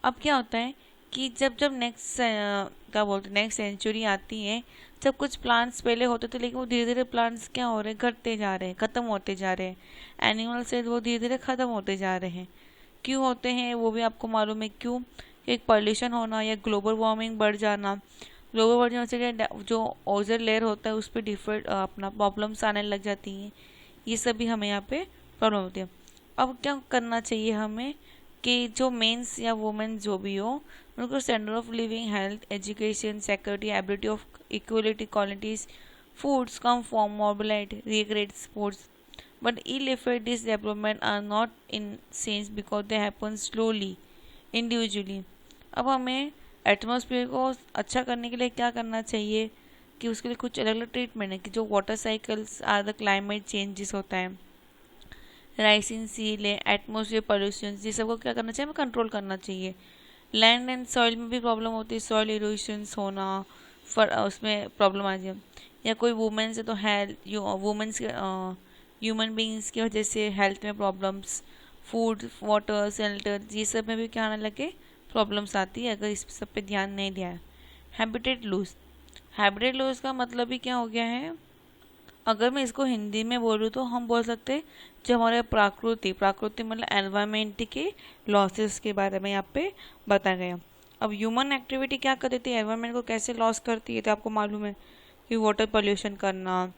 अब क्या होता है कि जब जब नेक्स्ट सेंचुरी आती है, जब कुछ प्लांट्स पहले होते थे लेकिन वो धीरे धीरे प्लांट्स क्या हो रहे हैं, घटते जा रहे हैं, ख़त्म होते जा रहे हैं। एनिमल्स है वो धीरे धीरे ख़त्म होते जा रहे हैं। क्यों होते हैं वो भी आपको मालूम है क्यों? एक पॉल्यूशन होना या ग्लोबल वार्मिंग बढ़ जाना। ग्लोबल वार्मिंग से जो ओजोन लेयर होता है उस पर डिफरेंट अपना प्रॉब्लम्स आने लग जाती हैं। ये सभी हमें यहाँ पे प्रॉब्लम होती है। अब क्या करना चाहिए हमें कि जो मेंस या वुमेन जो भी हो उनको standard of living, health, education, security, ability of equality, qualities, foods come from mobility, recreate sports, but ill effect these development are not in sense because they happen slowly, individually. अब हमें एटमॉस्फेयर को अच्छा करने के लिए क्या करना चाहिए कि उसके लिए कुछ अलग अलग ट्रीटमेंट है कि जो water cycles or the climate changes होता है, राइसिंग सी ले, एटमॉस्फेयर पॉल्यूशन, ये सबको क्या करना चाहिए, हमें कंट्रोल करना चाहिए। लैंड एंड सॉइल में भी प्रॉब्लम होती है, सॉइल इरोशंस होना, उसमें प्रॉब्लम आ जाए, या कोई वुमेन्स है तो हेल्थ वुमेन्स ह्यूमन बींग्स की वजह से हेल्थ में प्रॉब्लम्स, फूड, वाटर, शेल्टर, ये सब में भी क्या आने लगे, प्रॉब्लम्स आती है अगर इस सब पे ध्यान नहीं दिया है। हैबिटेट लॉस का मतलब ही क्या हो गया है, अगर मैं इसको हिंदी में बोलूँ तो हम बोल सकते हैं जो हमारे प्राकृति मतलब एनवायरमेंट के लॉसेस के बारे में यहाँ पे बताया गया। अब ह्यूमन एक्टिविटी क्या कर देती है, एनवायरमेंट को कैसे लॉस करती है, तो आपको मालूम है कि वाटर पोल्यूशन करना,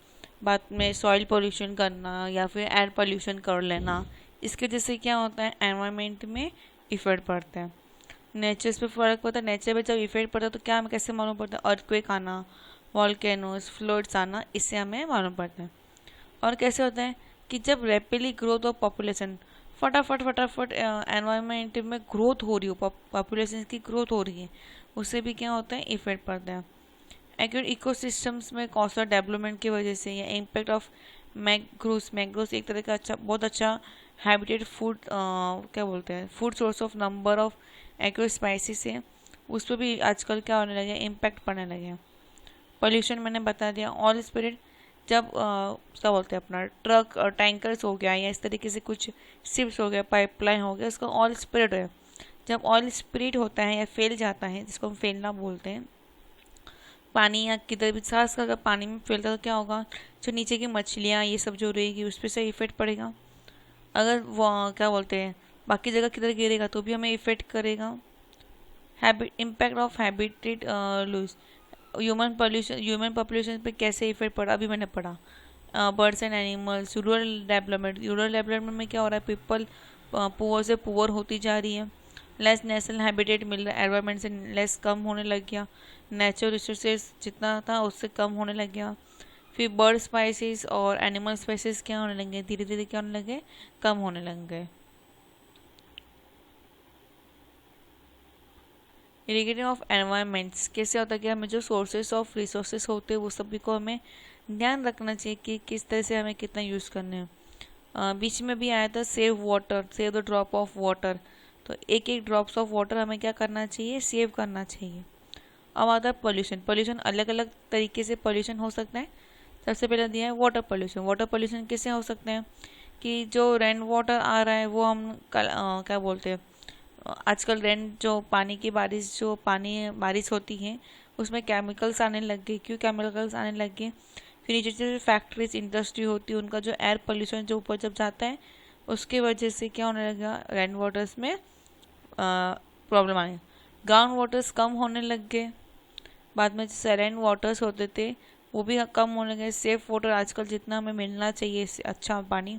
बाद में सॉइल पोल्यूशन करना या फिर एयर पोल्यूशन कर लेना, इसके वजह से क्या होता है, एनवायरमेंट में इफेक्ट पड़ता है, नेचर पे फ़र्क पड़ता है। नेचर पे जब इफेक्ट पड़ता है तो क्या हमें कैसे मालूम पड़ता है, अर्थक्वेक आना, वॉल्केनोस, फ्लड्स आना, इससे हमें मालूम पड़ता है। और कैसे होता है कि जब रैपिडली ग्रोथ ऑफ पॉपुलेशन, फटाफट एनवायरनमेंट में ग्रोथ हो रही हो, पॉपुलेशन की ग्रोथ हो रही है, उससे भी क्या होता है, इफेक्ट पड़ता है। एक्यूट इकोसिस्टम्स में कॉस्टल डेवलपमेंट की वजह से, या इम्पैक्ट ऑफ मैंग्रोव्स एक तरह का बहुत अच्छा हैबिटेट फूड क्या बोलते हैं, food source of number of acute species है, उस पर भी आजकल क्या होने लगे, इम्पैक्ट पड़ने लगे। पोल्यूशन मैंने बता दिया। ऑयल स्पिरिट, जब क्या बोलते हैं अपना ट्रक और टैंकर्स हो गया या इस तरीके से कुछ शिप्स हो गया, पाइपलाइन हो गया, उसका ऑयल स्पिरिट है। जब ऑयल स्पिरिट होता है या फैल जाता है, जिसको हम फैलना बोलते हैं, पानी या किधर भी सांस का अगर पानी में फैलता तो क्या होगा, जो नीचे की मछलियाँ ये सब जो रहेगी उस पर से इफेक्ट पड़ेगा। अगर वो क्या बोलते हैं बाकी जगह किधर गिरेगा तो भी हमें इफेक्ट करेगा। Impact of habitat loss, human population पे कैसे इफेक्ट पड़ा, अभी मैंने पढ़ा। Birds and animals, rural development में क्या हो रहा है, पीपल पुअर से पुअर होती जा रही है, लेस नेशनल हैबिटेट मिल रहा है, एनवायरनमेंट से लेस कम होने लग गया, नेचुरल रिसोर्सेज जितना था उससे कम होने लग गया। फिर बर्ड स्पाइसीज और एनिमल स्पाइसीज क्या होने लगे, धीरे धीरे क्या होने लगे, कम होने लग गए। इरिगेटिंग ऑफ एनवायरनमेंट्स कैसे होता है कि हमें जो सोर्सेस ऑफ रिसोर्सेज होते हैं वो सभी को हमें ध्यान रखना चाहिए कि किस तरह से हमें कितना यूज़ करना है। बीच में भी आया था save water, save the drop of water, तो एक एक ड्रॉप्स ऑफ वाटर हमें क्या करना चाहिए, सेव करना चाहिए। अब आता है पोल्यूशन अलग अलग तरीके से पोल्यूशन हो सकता है। सबसे पहले दिया है वाटर पोल्यूशन कैसे हो सकते हैं कि जो रेन वाटर आ रहा है वो हम क्या बोलते हैं, आजकल रेन जो पानी की बारिश होती है उसमें केमिकल्स आने लग गए। क्यों केमिकल्स आने लग गए, फिर नीचे से फैक्ट्रीज इंडस्ट्री होती है, उनका जो एयर पोल्यूशन जो ऊपर जब जाता है उसकी वजह से क्या होने लगा, रेन वाटर्स में प्रॉब्लम आने, ग्राउंड वाटर्स कम होने लग गए। बाद में जैसे रेन वाटर्स होते थे वो भी कम होने लगे। सेफ वाटर आजकल जितना हमें मिलना चाहिए इससे अच्छा पानी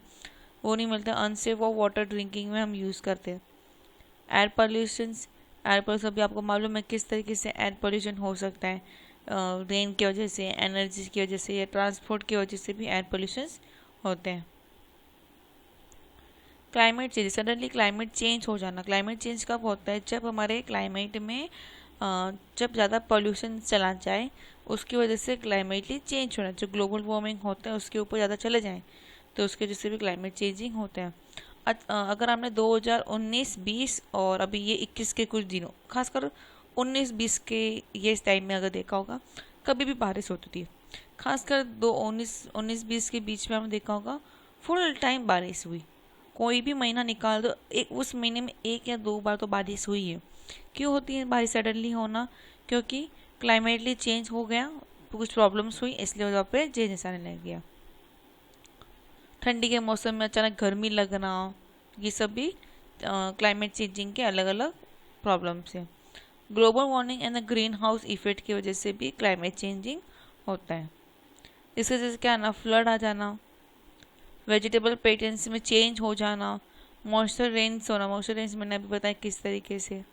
वो नहीं मिलता, अनसेफ और वाटर ड्रिंकिंग में हम यूज़ करते हैं। एयर पोल्यूशन अभी आपको मालूम है किस तरीके से एयर पोल्यूशन हो सकता है, रेन की वजह से, एनर्जी की वजह से या ट्रांसपोर्ट की वजह से भी एयर पोल्यूशन होते हैं। Climate change, suddenly climate change हो जाना। क्लाइमेट चेंज कब होता है, जब हमारे क्लाइमेट में जब ज़्यादा पोल्यूशन चला जाए उसकी वजह से क्लाइमेटली चेंज होना, जो ग्लोबल वार्मिंग होता है उसके ऊपर ज़्यादा चले जाएँ तो उसकी वजह से भी क्लाइमेट चेंजिंग होता है। अगर आपने 2019-20 और अभी ये 21 के कुछ दिनों, खासकर 19-20 के ये टाइम में अगर देखा होगा कभी भी बारिश होती थी, खासकर 19-20 के बीच में आपने देखा होगा फुल टाइम बारिश हुई। कोई भी महीना निकाल दो, एक उस महीने में 1 या 2 बार तो बारिश हुई है। क्यों होती है बारिश सडनली होना, क्योंकि क्लाइमेटली चेंज हो गया, कुछ प्रॉब्लम्स हुई इसलिए वहाँ पे चेंजेस आने लग गया। ठंडी के मौसम में अचानक गर्मी लगना, ये सब भी क्लाइमेट चेंजिंग के अलग अलग प्रॉब्लम्स हैं। Global warming and the green house effect की वजह से भी क्लाइमेट चेंजिंग होता है। इसकी वजह से क्या ना, फ्लड आ जाना, वेजिटेबल पैटर्न्स में चेंज हो जाना, मॉइस्चर रेन्स होना। मॉइस्चर रेन्स मैंने अभी बताया किस तरीके से।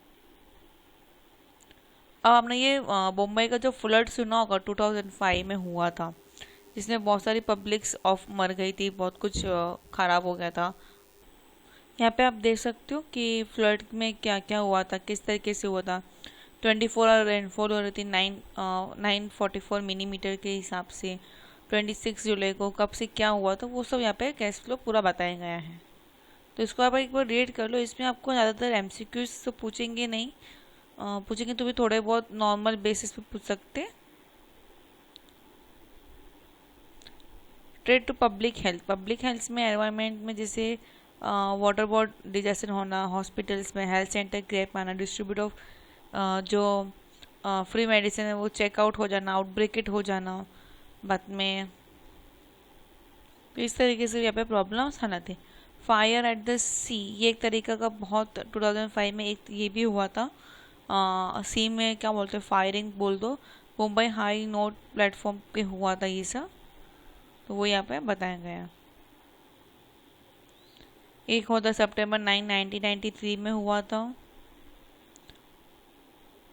अब आपने ये मुंबई का जो फ्लड सुना होगा 2005 में हुआ था, जिसमें बहुत सारी पब्लिक्स ऑफ मर गई थी, बहुत कुछ ख़राब हो गया था। यहाँ पे आप देख सकते हो कि फ्लड में क्या क्या हुआ था, किस तरीके से हुआ था। 24 आवर रेनफॉल हो रही थी 944 मिलीमीटर के हिसाब से। 26 जुलाई को कब से क्या हुआ था वो सब यहाँ पे कैश फ्लो पूरा बताया गया है, तो इसको आप एक बार रीड कर लो। इसमें आपको ज़्यादातर MCQs तो पूछेंगे नहीं, पूछेंगे तो भी थोड़े बहुत नॉर्मल बेसिस पे पूछ सकते हैं। ट्रेड टू पब्लिक हेल्थ में एनवायरनमेंट में जैसे वाटर बोर्ड डिजास्टर होना, हॉस्पिटल्स में हेल्थ सेंटर क्रैक आना, डिस्ट्रीब्यूट ऑफ जो फ्री मेडिसिन है वो चेकआउट हो जाना, आउटब्रेकेट हो जाना बाद में, तो इस तरीके से यहाँ पे प्रॉब्लम्स आना थे। फायर एट द सी, ये एक तरीका का बहुत 2005 में एक ये भी हुआ था। सी में क्या बोलते हैं, फायरिंग बोल दो, मुंबई हाई नोट प्लेटफॉर्म पे हुआ था ये सब, तो वो यहाँ पे बताया गया। एक होता सितंबर 9, 1993 में हुआ था।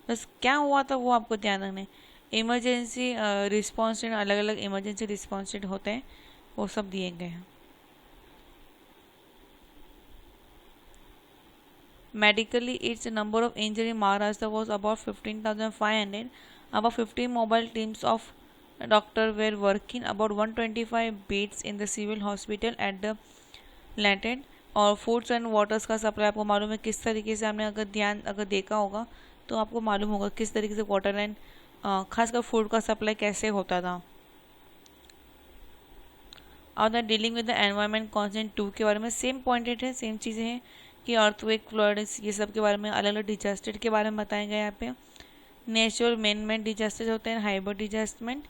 बस क्या हुआ था वो आपको ध्यान रखना है। इमरजेंसी रिस्पॉन्स, अलग अलग इमरजेंसी रिस्पॉन्स होते हैं वो सब दिए गए हैं। Medically, its number of injury in Maharashtra was about 15,500. About 50 mobile teams of doctors were working. About 125 beds in the civil hospital at the Latent. और फूड्स एंड वाटर्स का सप्लाई आपको मालूम है किस तरीके से, हमने अगर देखा होगा तो आपको मालूम होगा किस तरीके से वाटर एंड खासकर फूड का सप्लाई कैसे होता था। और the dealing with the environment consent 2 के बारे में सेम पॉइंटेड है, सेम चीज़ें हैं कि अर्थक्वेक, फ्लड्स, ये सब के बारे में, अलग अलग डिजास्टर के बारे में बताया गया यहाँ पे। नेचुरल मैन मेड डिजास्टर होते हैं, हाइबर डिजास्टमेंट।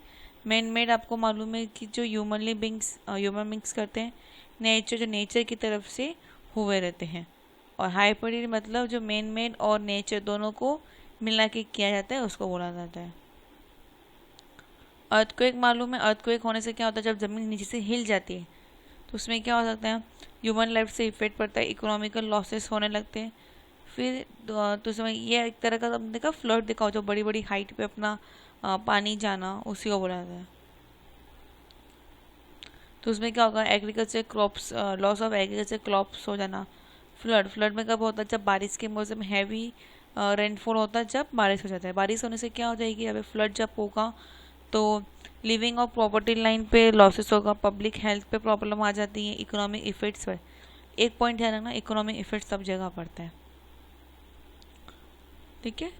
मैन मेड आपको मालूम है कि जो ह्यूमन बींग्स करते हैं, नेचर जो नेचर की तरफ से हुए रहते हैं, और हाइपर मतलब जो मैन मेड और नेचर दोनों को मिला के किया जाता है उसको बोला जाता है। अर्थक्वेक मालूम है, अर्थक्वेक होने से क्या होता है, जब ज़मीन नीचे से हिल जाती है तो उसमें क्या हो सकता है, ह्यूमन लाइफ से इफेक्ट पड़ता है, इकोनॉमिकल लॉसेस होने लगते हैं। फिर तो समय ये एक तरह का देखा फ्लड देखा, जो बड़ी बड़ी हाइट पे अपना पानी जाना, उसी को बोला जाता है। तो उसमें क्या होगा, agriculture crops, loss of agriculture crops हो जाना। फ्लड में कब होता है, जब बारिश के मौसम में हैवी रेनफॉल होता है, जब बारिश हो जाता है। बारिश होने से क्या हो जाएगी, अभी फ्लड जब होगा तो लिविंग और प्रॉपर्टी लाइन पे लॉसेस होगा, पब्लिक हेल्थ पे प्रॉब्लम आ जाती है, इकोनॉमिक इफेक्ट्स पर। एक पॉइंट ध्यान रखना, इकोनॉमिक इफेक्ट सब जगह पड़ता है, ठीक है।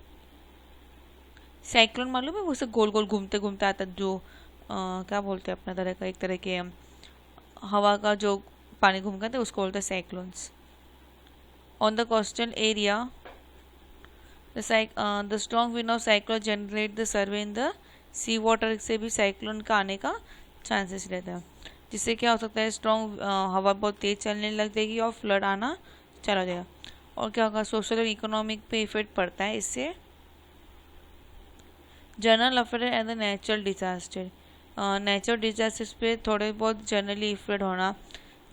साइक्लोन मालूम है, वो से गोल गोल घूमते घूमते आता है, जो क्या बोलते हैं अपना तरह का, एक तरह के हवा का जो पानी घूम करते उसको बोलते हैं cyclones. On the coastal area the strong wind of cyclone generate the survey in the sea water, से भी साइक्लोन का आने का चांसेस रहता है, जिससे क्या हो सकता है, स्ट्रॉन्ग हवा बहुत तेज चलने लग जाएगी और फ्लड आना चला हो जाएगा। और क्या होगा, सोशल और इकोनॉमिक पे इफेक्ट पड़ता है इससे। General affair and the natural disaster, natural disasters पे थोड़े बहुत जनरली इफेक्ट होना,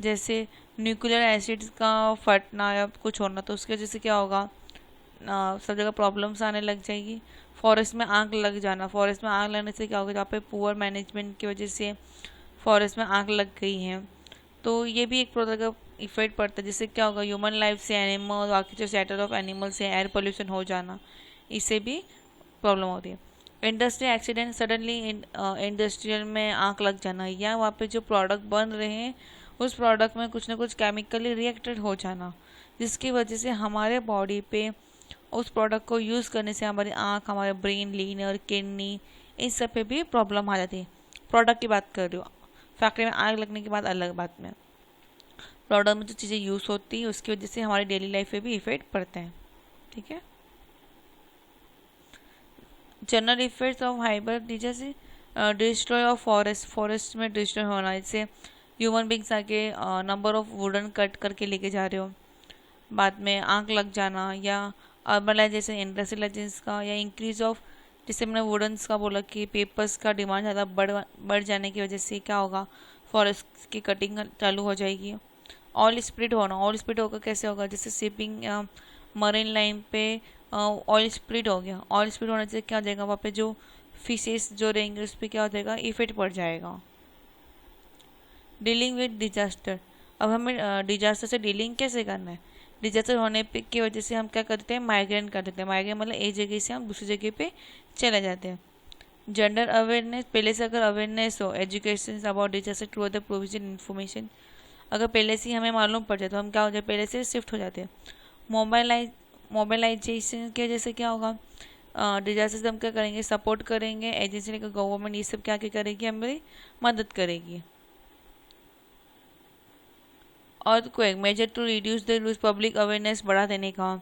जैसे न्यूक्लियर एसिड्स का फटना या कुछ होना, तो उसकी वजह से क्या होगा, सब जगह प्रॉब्लम्स आने लग जाएगी। फॉरेस्ट में आग लग जाना, फॉरेस्ट में आग लगने से क्या होगा, जहाँ पे पुअर मैनेजमेंट की वजह से फॉरेस्ट में आग लग गई है, तो ये भी एक प्रकार का इफेक्ट पड़ता है, जिससे क्या होगा, ह्यूमन लाइफ से एनिमल, बाकी जो सेटल ऑफ एनिमल से एयर पोल्यूशन हो जाना, इससे भी प्रॉब्लम होती है। इंडस्ट्रियल एक्सीडेंट, सडनली इंडस्ट्रियल में आग लग जाना, या वहाँ पे जो प्रोडक्ट बन रहे हैं उस प्रोडक्ट में कुछ ना कुछ केमिकली रिएक्टेड हो जाना, जिसकी वजह से हमारे बॉडी पे उस प्रोडक्ट को यूज़ करने से हमारी आँख, हमारे ब्रेन, लीवर, किडनी, इन सब पे भी प्रॉब्लम आ जाती है। प्रोडक्ट की बात कर रही हूँ, फैक्ट्री में आग लगने के बाद अलग बात में, प्रोडक्ट में जो चीज़ें यूज़ होती है उसकी वजह से हमारी डेली लाइफ पे भी इफेक्ट पड़ते हैं। ठीक है। जनरल इफेक्ट्स ऑफ हाइबर जैसे डिस्ट्रॉय ऑफ फॉरेस्ट, फॉरेस्ट में डिस्ट्रॉय होना, जैसे ह्यूमन बींग्स आके नंबर ऑफ वुडन कट करके लेके जा रहे हो, बाद में आग लग जाना, या अर्बनाइजेशन, इंडस्ट्रियलाइजेशन का, या इंक्रीज ऑफ, जैसे मैंने वुडन्स का बोला कि पेपर्स का डिमांड ज़्यादा बढ़ जाने की वजह से क्या होगा, फॉरेस्ट की कटिंग चालू हो जाएगी। ऑयल स्प्लिट होना, ऑयल स्प्लिट होगा कैसे होगा, जैसे शिपिंग मरीन लाइन पे ऑयल स्प्लिट हो गया, ऑयल स्प्लिट होने से क्या हो जाएगा, वहाँ पे जो फिशेस जो रहेंगे उस पर क्या हो जाएगा, इफेक्ट पड़ जाएगा। डीलिंग विद डिजास्टर, अब हमें डिजास्टर से डीलिंग कैसे करना है, डिजास्टर होने पे की वजह से हम क्या करते हैं, माइग्रेन कर देते हैं, माइग्रेन मतलब एक जगह से हम दूसरी जगह पे चले जाते हैं। जेंडर अवेयरनेस, पहले से अगर अवेयरनेस हो, education about disaster through the provision information, अगर पहले से ही हमें मालूम पड़ जाए तो हम क्या हो जाए, पहले से शिफ्ट हो जाते हैं। मोबाइलाइजेशन की वजह से क्या होगा, डिजास्टर से हम क्या करेंगे, सपोर्ट करेंगे, एजेंसी लेकर गवर्नमेंट ये सब क्या क्या करेगी, हमें मदद करेगी। और कोई measure to reduce the loss, public awareness बढ़ा देने का,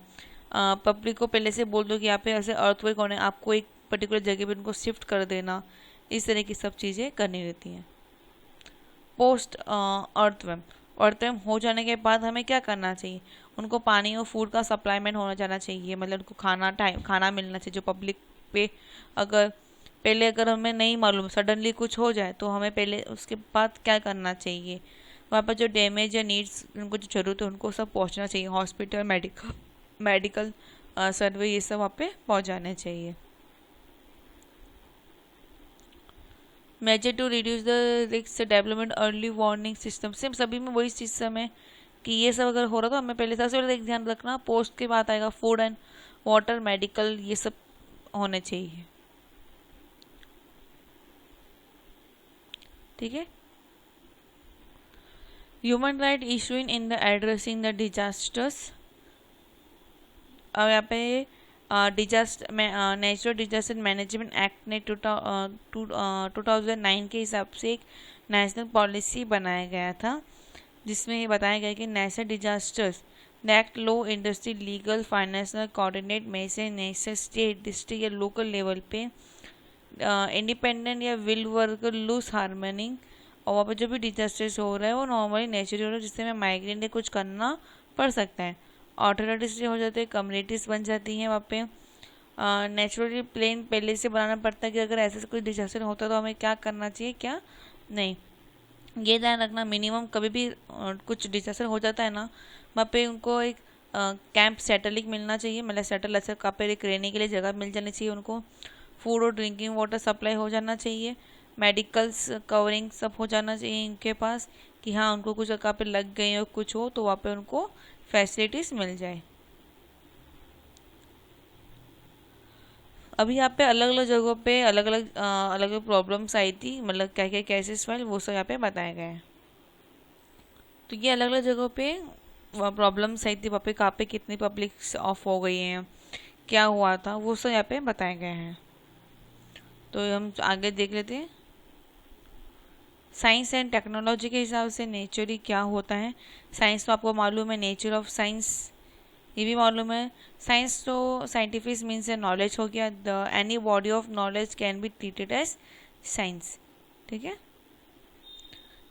पब्लिक को पहले से बोल दो कि यहाँ पे ऐसे अर्थक्वेक होने, आपको एक पर्टिकुलर जगह पे उनको शिफ्ट कर देना, इस तरह की सब चीज़ें करनी रहती हैं। पोस्ट अर्थवेम, अर्थवेम हो जाने के बाद हमें क्या करना चाहिए, उनको पानी और फूड का सप्लाईमेंट होना जाना चाहिए, मतलब उनको खाना मिलना चाहिए जो पब्लिक पे, अगर पहले अगर हमें नहीं मालूम, सडनली कुछ हो जाए तो हमें पहले उसके बाद क्या करना चाहिए, वहाँ पर जो डैमेज या नीड्स उनको जो जरूरत है उनको सब पहुँचना चाहिए, हॉस्पिटल, मेडिकल सर्वे, ये सब वहाँ पे पहुँचाने चाहिए। Measure to reduce the risk, development early warning system, same सभी में वही सिस्टम है कि ये सब अगर हो रहा तो हमें पहले सबसे पहले एक ध्यान रखना, पोस्ट के बाद आएगा फूड एंड वाटर, मेडिकल, ये सब होने चाहिए। ठीक है। Human right issuing in the addressing the disasters, अब यहाँ पे नेचुरल डिजास्टर मैनेजमेंट एक्ट ने 2009 के हिसाब से एक नेशनल पॉलिसी बनाया गया था, जिसमें ये बताया गया कि नेशनल डिजास्टर्स एक्ट लो इंडस्ट्री लीगल फाइनेंशियल कोऑर्डिनेट में से नेशनल, स्टेट, डिस्ट्रिक्ट या लोकल लेवल पे इंडिपेंडेंट या विल वर्क लूज हार्मनिंग, और वहाँ पर जो भी डिजास्टर्स हो रहा है वो नॉर्मली नेचुरल हो रहा है, जिससे हमें माइग्रेन या कुछ करना पड़ सकता है। ऑथोरिटीज हो जाते हैं, कम्युनिटीज बन जाती हैं वहाँ पे। नेचुरली प्लेन पहले से बनाना पड़ता है कि अगर ऐसे कोई डिजास्टर होता है तो हमें क्या करना चाहिए, क्या नहीं, ये ध्यान रखना। मिनिमम कभी भी कुछ डिजास्टर हो जाता है ना, वहाँ पे उनको एक कैंप सेटलिंग मिलना चाहिए, मतलब सेटल ऐसे कहाँ पे एक रहने के लिए जगह मिल जानी चाहिए उनको, फूड और ड्रिंकिंग वाटर सप्लाई हो जाना चाहिए, मेडिकल्स कवरिंग सब हो जाना चाहिए इनके पास, कि हाँ उनको कुछ जगह पे लग गए और कुछ हो तो वहाँ पे उनको फैसिलिटीज़ मिल जाए। अभी यहाँ पे अलग अलग जगहों पे अलग अलग प्रॉब्लम्स आई थी, मतलब क्या क्या केसेस वाले वो सब यहाँ पे बताए गए हैं। तो ये अलग अलग जगहों पे प्रॉब्लम्स आई थी, वहाँ पे कहाँ पे कितनी पब्लिक ऑफ हो गई हैं, क्या हुआ था, वो सब यहाँ पे बताए गए हैं। तो हम आगे देख लेते हैं। साइंस एंड टेक्नोलॉजी के हिसाब से नेचर ही क्या होता है। साइंस तो आपको मालूम है, नेचर ऑफ साइंस ये भी मालूम है। साइंस तो साइंटिफिक मीन्स नॉलेज हो गया, the any body of knowledge can be treated as science. ठीक है।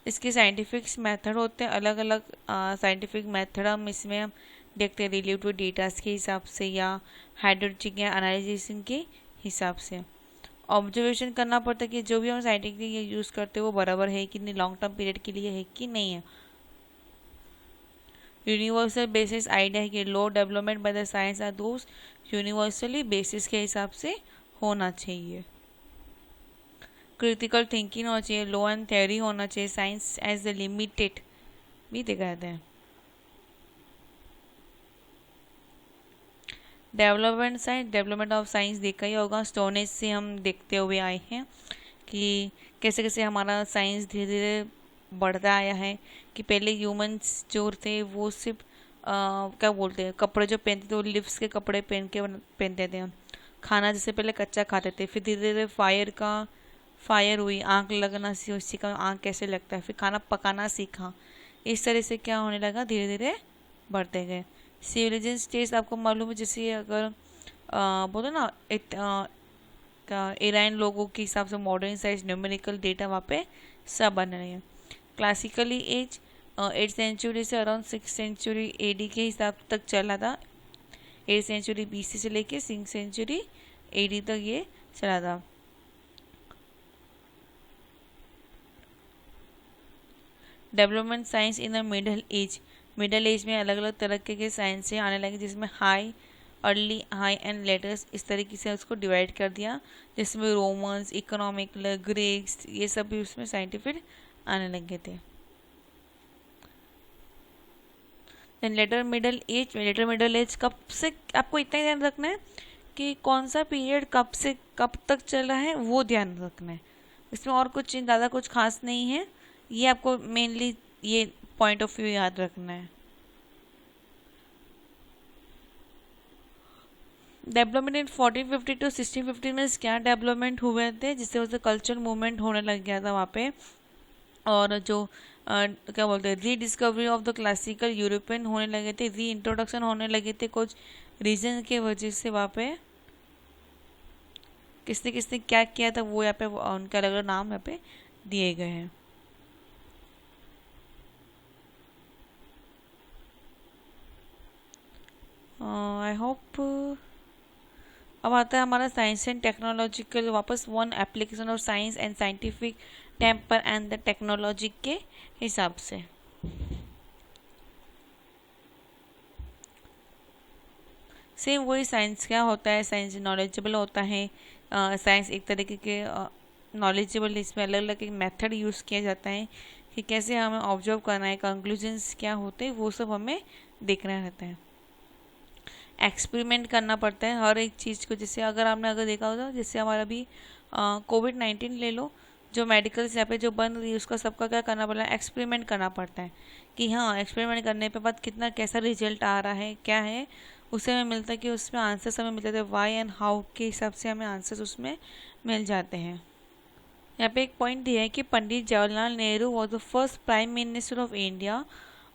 इसके साइंटिफिक मेथड होते हैं अलग अलग। साइंटिफिक मेथड हम इसमें हम देखते हैं रिलेटिव डेटा के हिसाब से या हाइड्रोलॉजिक या एनालिसिस के हिसाब से। ऑब्जर्वेशन करना पड़ता है कि जो भी हम साइंटिफिक यूज़ करते हैं वो बराबर है कि नहीं, लॉन्ग टर्म पीरियड के लिए है कि नहीं है। यूनिवर्सल बेसिस आइडिया है कि low development by the science are those universally basis के हिसाब से होना चाहिए। क्रिटिकल थिंकिंग होना चाहिए, लो एंड थ्योरी होना चाहिए, साइंस एज द लिमिटेड भी दिखाते हैं। डेवलपमेंट ऑफ साइंस देखा ही होगा, स्टोन एज से हम देखते हुए आए हैं कि कैसे कैसे हमारा साइंस धीरे धीरे बढ़ता आया है। कि पहले ह्यूमंस जो थे वो सिर्फ क्या बोलते हैं, कपड़े जो पहनते थे वो लिप्स के कपड़े पहनते थे। खाना जैसे पहले कच्चा खाते थे, फिर धीरे धीरे फायर हुई, आँख लगना सीखा, आँख कैसे लगता है, फिर खाना पकाना सीखा। इस तरह से क्या होने लगा, धीरे धीरे बढ़ते गए। सिविलाइजेशन स्टेज आपको मालूम है, जैसे अगर बोलो ना ईरान लोगों के हिसाब से मॉडर्न साइज न्यूमेरिकल डेटा वहाँ पे सब बन रहे हैं। क्लासिकली एज 8th सेंचुरी से अराउंड 6th सेंचुरी एडी के हिसाब तक चला था। 8th सेंचुरी बीसी से लेके 6th सेंचुरी एडी तक ये चला था। Development science in the middle age में अलग अलग तरह के साइंस से आने लगे, जिसमें अर्ली हाई एंड लेटर्स इस तरीके से उसको डिवाइड कर दिया, जिसमें रोमन्स, इकोनॉमिक, ग्रीक्स, ये सब भी उसमें साइंटिफिक आने लगे थे। देन लेटर मिडल एज कब से, आपको इतना ही ध्यान रखना है कि कौन सा पीरियड कब से कब तक चल रहा है वो ध्यान रखना है। इसमें और कुछ ज़्यादा कुछ खास नहीं है, ये आपको मेनली ये पॉइंट ऑफ व्यू याद रखना है। डेवलपमेंट इन 1450 टू 1650 में क्या डेवलपमेंट हुए थे, जिससे वजह कल्चर मूवमेंट होने लग गया था वहाँ पे। और जो क्या बोलते हैं, rediscovery of the classical European होने लगे थे, री इंट्रोडक्शन होने लगे थे कुछ रीजन के वजह से। वहाँ पे किसने किसने क्या किया था वो यहाँ पे उनके अलग अलग नाम यहाँ पे दिए गए हैं। आई होप अब आता है हमारा साइंस एंड टेक्नोलॉजिकल वापस one application of science and scientific temper and the technology के हिसाब से। सेम वही साइंस क्या होता है, साइंस नॉलेजेबल होता है। साइंस एक तरीके के नॉलेजेबल, इसमें अलग अलग एक मेथड यूज़ किया जाता है कि कैसे हमें ऑब्जर्व करना है, कंक्लूजन्स क्या होते हैं वो सब हमें देखना रहता है। एक्सपेरिमेंट करना पड़ता है हर एक चीज़ को। जैसे अगर देखा होगा, जैसे हमारा अभी कोविड-19 ले लो, जो मेडिकल्स यहाँ पे जो बन रही है उसका सबका क्या करना पड़ता है, एक्सपेरिमेंट करना पड़ता है कि हाँ एक्सपेरिमेंट करने पे बाद कितना कैसा रिजल्ट आ रहा है, क्या है, उससे हमें मिलता है कि उसमें आंसर्स हमें मिल जाते हैं, वाई एंड हाउ के हिसाब से हमें आंसर्स उसमें मिल जाते हैं। यहाँ पे एक पॉइंट दिया है कि Pandit Jawaharlal Nehru was the first prime minister of India.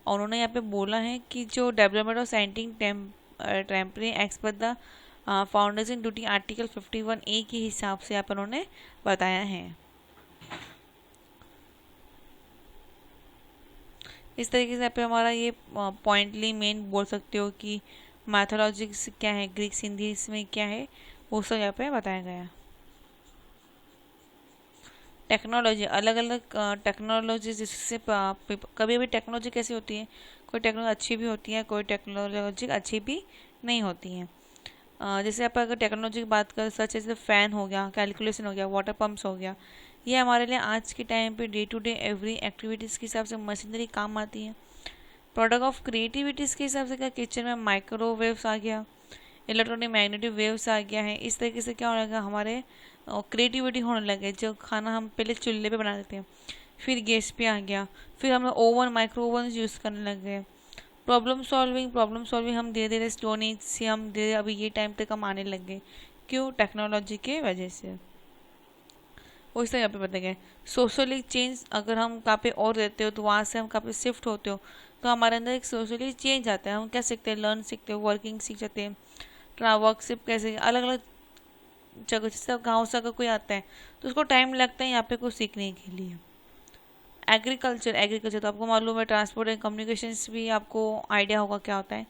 और उन्होंने यहाँ पे बोला है कि जो development of scientific temporary act पर the foundation duty article 51A के हिसाब से यहाँ पर उन्होंने बताया है। इस तरीके से यहाँ पे हमारा ये पॉइंटली मेन बोल सकते हो कि मैथोलॉजिक्स क्या है, ग्रीक सिंधी इसमें क्या है, वो सब यहाँ पे बताया गया है। टेक्नोलॉजी अलग अलग टेक्नोलॉजी, जिससे कभी भी टेक्नोलॉजी कैसी होती है, कोई टेक्नोलॉजी अच्छी भी होती है, कोई टेक्नोलॉजी अच्छी भी नहीं होती है। जैसे आप अगर टेक्नोलॉजी की बात करें, सच जैसे फ़ैन हो गया, कैलकुलेशन हो गया, वाटर पम्प्स हो गया, ये हमारे लिए आज के टाइम पे day to day every activities के हिसाब से मशीनरी काम आती है। प्रोडक्ट ऑफ क्रिएटिविटीज़ के हिसाब से क्या, किचन में माइक्रोवेव्स आ गया, इलेक्ट्रॉनिक मैग्नेटिक वेव्स आ गया है। इस तरीके से क्या होने लगा, हमारे क्रिएटिविटी होने लगे। जो खाना हम पहले चूल्हे पे बना देते हैं, फिर गैस पे आ गया, फिर हम ओवन माइक्रो ओवन यूज़ करने लग गए। प्रॉब्लम सॉल्विंग हम धीरे धीरे स्टोन एज से हम धीरे अभी ये टाइम तक हम आने लग गए। क्यों, टेक्नोलॉजी के वजह से। वो इस तरह यहाँ पे बताया गया। सोशली चेंज, अगर हम कहाँ पे और रहते हो तो वहाँ से हम कहाँ पे शिफ्ट होते हो तो हमारे अंदर एक सोशली चेंज आता है। हम क्या सीखते हैं, लर्न सीखते हो, वर्किंग सीख जाते हैं, वर्कशिप कैसे अलग अलग जगह, जैसे गाँव से अगर कोई आता है तो उसको टाइम लगता है यहाँ पे कुछ सीखने के लिए। एग्रीकल्चर, एग्रीकल्चर तो आपको मालूम है, ट्रांसपोर्ट एंड कम्युनिकेशंस भी आपको आइडिया होगा क्या होता है।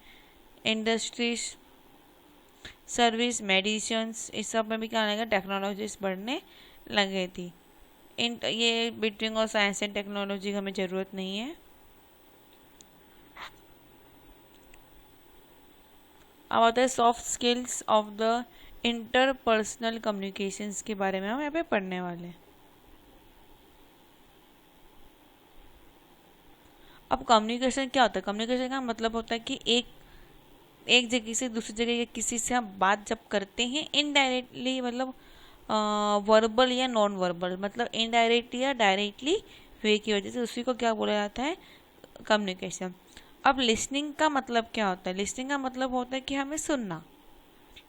इंडस्ट्रीज, सर्विस, मेडिसिन्स, इस सब में भी क्या लगेगा, टेक्नोलॉजीज बढ़ने लगे थी। इन ये बिटवीन और साइंस एंड टेक्नोलॉजी की हमें ज़रूरत नहीं है। अब आता है soft skills of the interpersonal communications के बारे में हम यहाँ पे पढ़ने वाले हैं। अब कम्युनिकेशन क्या होता है? कम्युनिकेशन का मतलब होता है कि एक जगह से दूसरी जगह या किसी से हम बात जब करते हैं इनडायरेक्टली, मतलब वर्बल या नॉन वर्बल, मतलब इनडायरेक्टली या डायरेक्टली वे की वजह से, उसी को क्या बोला जाता है, कम्युनिकेशन। अब लिसनिंग का मतलब क्या होता है? लिसनिंग का मतलब होता है कि हमें सुनना।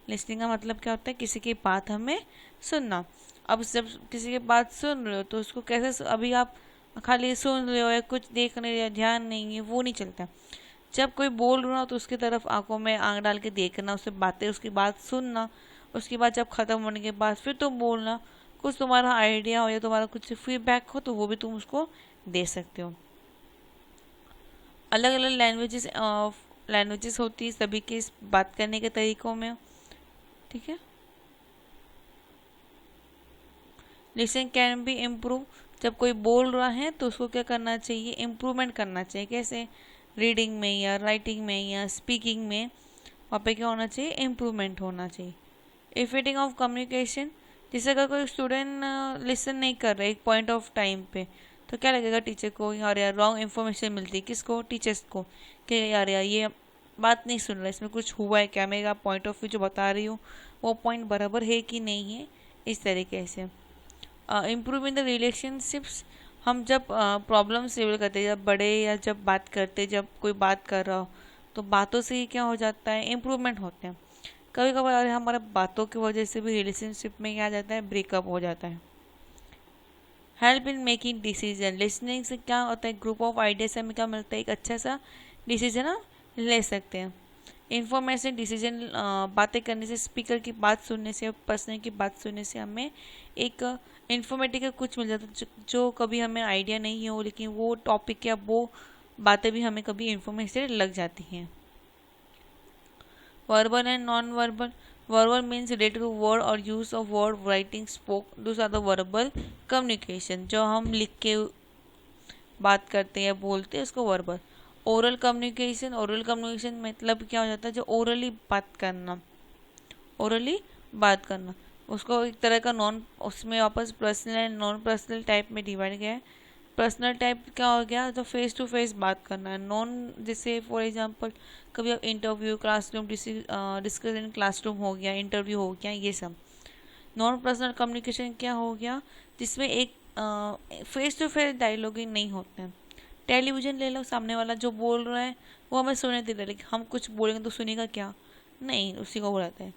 लिसनिंग का मतलब क्या होता है? किसी की बात हमें सुनना। अब जब किसी की बात सुन रहे हो तो उसको कैसे, अभी आप खाली सुन रहे हो या कुछ देख रहे हो या ध्यान नहीं है, वो नहीं चलता। जब कोई बोल रहा हो तो उसकी तरफ आंखों में आंख डाल के देखना, उससे बातें, उसकी बात सुनना, उसके बाद जब ख़त्म होने के बाद फिर तुम बोलना। कुछ तुम्हारा आइडिया हो या तुम्हारा कुछ फीडबैक हो तो वो भी तुम उसको दे सकते हो। अलग अलग लैंग्वेजेस होती है सभी के इस बात करने के तरीक़ों में, ठीक है। लिसन कैन बी इम्प्रूव, जब कोई बोल रहा है तो उसको क्या करना चाहिए, इम्प्रूवमेंट करना चाहिए। कैसे? रीडिंग में या राइटिंग में या स्पीकिंग में, वहाँ पे क्या होना चाहिए, इम्प्रूवमेंट होना चाहिए। इफेक्टिंग ऑफ कम्युनिकेशन, जैसे अगर कोई स्टूडेंट लिसन नहीं कर रहा है एक पॉइंट ऑफ टाइम पे, तो क्या लगेगा टीचर को, यार रॉन्ग इन्फॉर्मेशन मिलती है। किसको? टीचर्स को, कि यार ये बात नहीं सुन रहा, इसमें कुछ हुआ है क्या, मेरा पॉइंट ऑफ व्यू जो बता रही हूँ वो पॉइंट बराबर है कि नहीं है, इस तरीके से। इम्प्रूव इन द रिलेशनशिप्स, हम जब प्रॉब्लम सेवल करते हैं, जब बड़े या जब बात करते, जब कोई बात कर रहा हो तो बातों से ही क्या हो जाता है, इम्प्रूवमेंट होते हैं। कभी कभार हमारे बातों की वजह से भी रिलेशनशिप में क्या आ जाता है, ब्रेकअप हो जाता है। Help in making decision, listening से क्या होता है, ग्रुप ऑफ आइडिया से हमें क्या मिलता है, एक अच्छा सा डिसीजन हम ले सकते हैं। इन्फॉर्मेशन डिसीजन, बातें करने से, स्पीकर की बात सुनने से, पर्सन की बात सुनने से हमें एक इन्फॉर्मेटिव का कुछ मिल जाता है, जो कभी हमें आइडिया नहीं हो, लेकिन वो टॉपिक या वो बातें भी हमें कभी इन्फॉर्मेशन लग जाती हैं। Verbal and non verbal, verbal means related to word or use of word, writing, spoke, those are the verbal communication, जो हम लिख के बात करते हैं या बोलते हैं उसको verbal. Oral communication, oral communication मतलब क्या हो जाता है, जो ओरली बात करना, ओरली बात करना, उसको एक तरह का नॉन, उसमें वापस personal and non personal type में डिवाइड गया है। पर्सनल टाइप क्या हो गया, जो फेस टू फेस बात करना है। नॉन, जैसे फॉर एग्जांपल कभी आप इंटरव्यू, क्लासरूम डिस्कशन, क्लासरूम हो गया, इंटरव्यू हो गया, ये सब। नॉन पर्सनल कम्युनिकेशन क्या हो गया, जिसमें एक फेस टू फेस डायलॉगिंग नहीं होते हैं। टेलीविजन ले लो, सामने वाला जो बोल रहा है वो हमें सुने दे रहा है, लेकिन हम कुछ बोलेंगे तो सुनेगा क्या, नहीं, उसी को बुलाते हैं।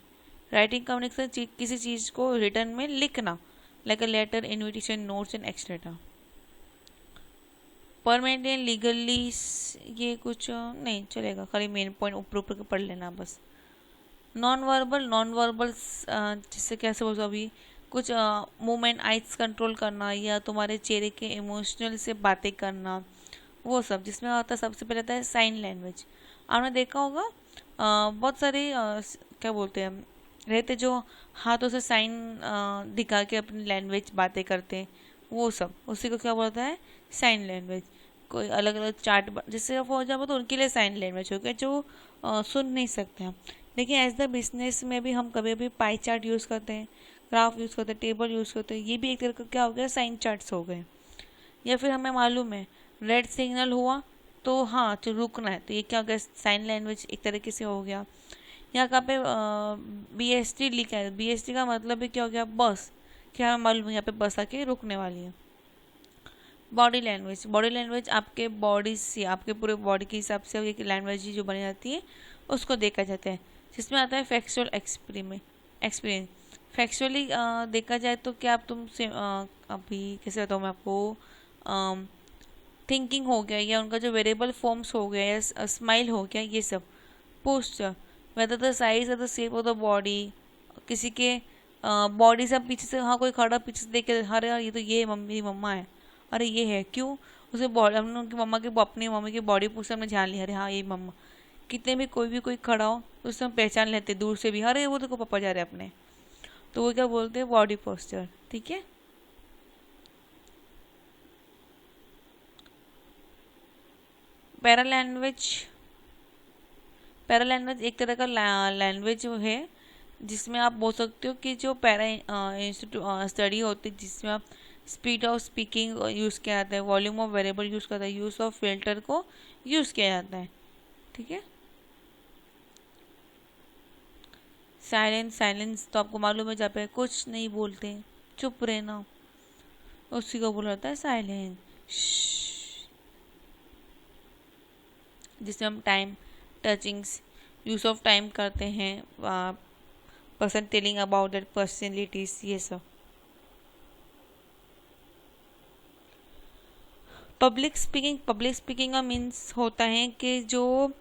राइटिंग कम्युनिकेशन, किसी चीज़ को रिटर्न में लिखना, like a letter, invitation, notes and etcetera. Permanent and legally, ये कुछ नहीं चलेगा, खाली मेन पॉइंट ऊपर ऊपर के पढ़ लेना बस। नॉन वर्बल, नॉन वर्बल जिससे कैसे बोलो, अभी कुछ मूवमेंट, आइज कंट्रोल करना या तुम्हारे चेहरे के इमोशनल से बातें करना, वो सब। जिसमें आता है सबसे पहले आता है साइन लैंग्वेज। आपने देखा होगा बहुत सारे क्या बोलते हैं रहते, जो हाथों से साइन दिखा के अपनी लैंग्वेज बातें करते हैं, वो सब, उसी को क्या बोलता है, साइन लैंग्वेज। कोई अलग अलग चार्ट, जिससे हो जाए तो उनके लिए साइन लैंग्वेज हो गया, जो सुन नहीं सकते हैं। लेकिन एज द बिजनेस में भी हम कभी कभी पाई चार्ट यूज़ करते हैं, ग्राफ यूज़ करते हैं, टेबल यूज़ करते हैं, ये भी एक तरह का क्या हो गया, साइन चार्ट्स हो गए। या फिर हमें मालूम है रेड सिग्नल हुआ तो हाँ तो रुकना है, तो ये क्या हो गया, साइन लैंग्वेज एक तरीके से हो गया। यहाँ कहाँ पे BST लिखा है, BST का मतलब भी क्या हो गया, बस, क्या हमें मालूम है यहाँ पे बस आके रुकने वाली है। बॉडी लैंग्वेज, बॉडी लैंग्वेज आपके बॉडी से, आपके पूरे बॉडी के हिसाब से एक लैंग्वेज जो बनी जाती है उसको देखा जाता है। जिसमें आता है फैक्चुअल एक्सपीरियंस। फैक्चुअली देखा जाए तो क्या आप तुमसे अभी कैसे बताऊँ मैं आपको, थिंकिंग हो गया या उनका जो वेरिएबल फॉर्म्स हो गया या स्माइल हो गया, ये सब। पोस्चर, वेदर द साइज और the shape of the body, किसी के बॉडी से पीछे से, हाँ कोई खड़ा पीछे से देख के, अरे यार ये तो ये मम्मी मम्मा है, अरे ये है, क्यों, उसे बॉडी, हमने उनकी मम्मा की अपनी मम्मी की बॉडी पूछ हमने ध्यान लिया, अरे हाँ ये मम्मा। कितने भी कोई खड़ा हो तो उससे हम पहचान लेते दूर से भी, अरे वो देखो पापा जा रहे हैं अपने। तो वो क्या बोलते हैं, बॉडी पोस्चर। ठीक है। पैरा लैंग्वेज, पैरा लैंग्वेज एक तरह का लैंग्वेज है जिसमें आप बोल सकते हो कि जो पैरा इंस्टीट्यूट स्टडी होती है, जिसमें आप स्पीड ऑफ स्पीकिंग यूज़ किया जाता है, वॉल्यूम ऑफ वेरिएबल यूज़ करता है, यूज़ ऑफ फिल्टर को यूज़ किया जाता है। ठीक है। साइलेंस, साइलेंस तो आपको मालूम है, जहाँ पे कुछ नहीं बोलते, चुप रहना, उसी को बोला जाता है साइलेंस। जिसमें हम time, touchings, use of time करते हैं, person telling about that personalities, ये सब। पब्लिक स्पीकिंग का मीन्स होता है कि जो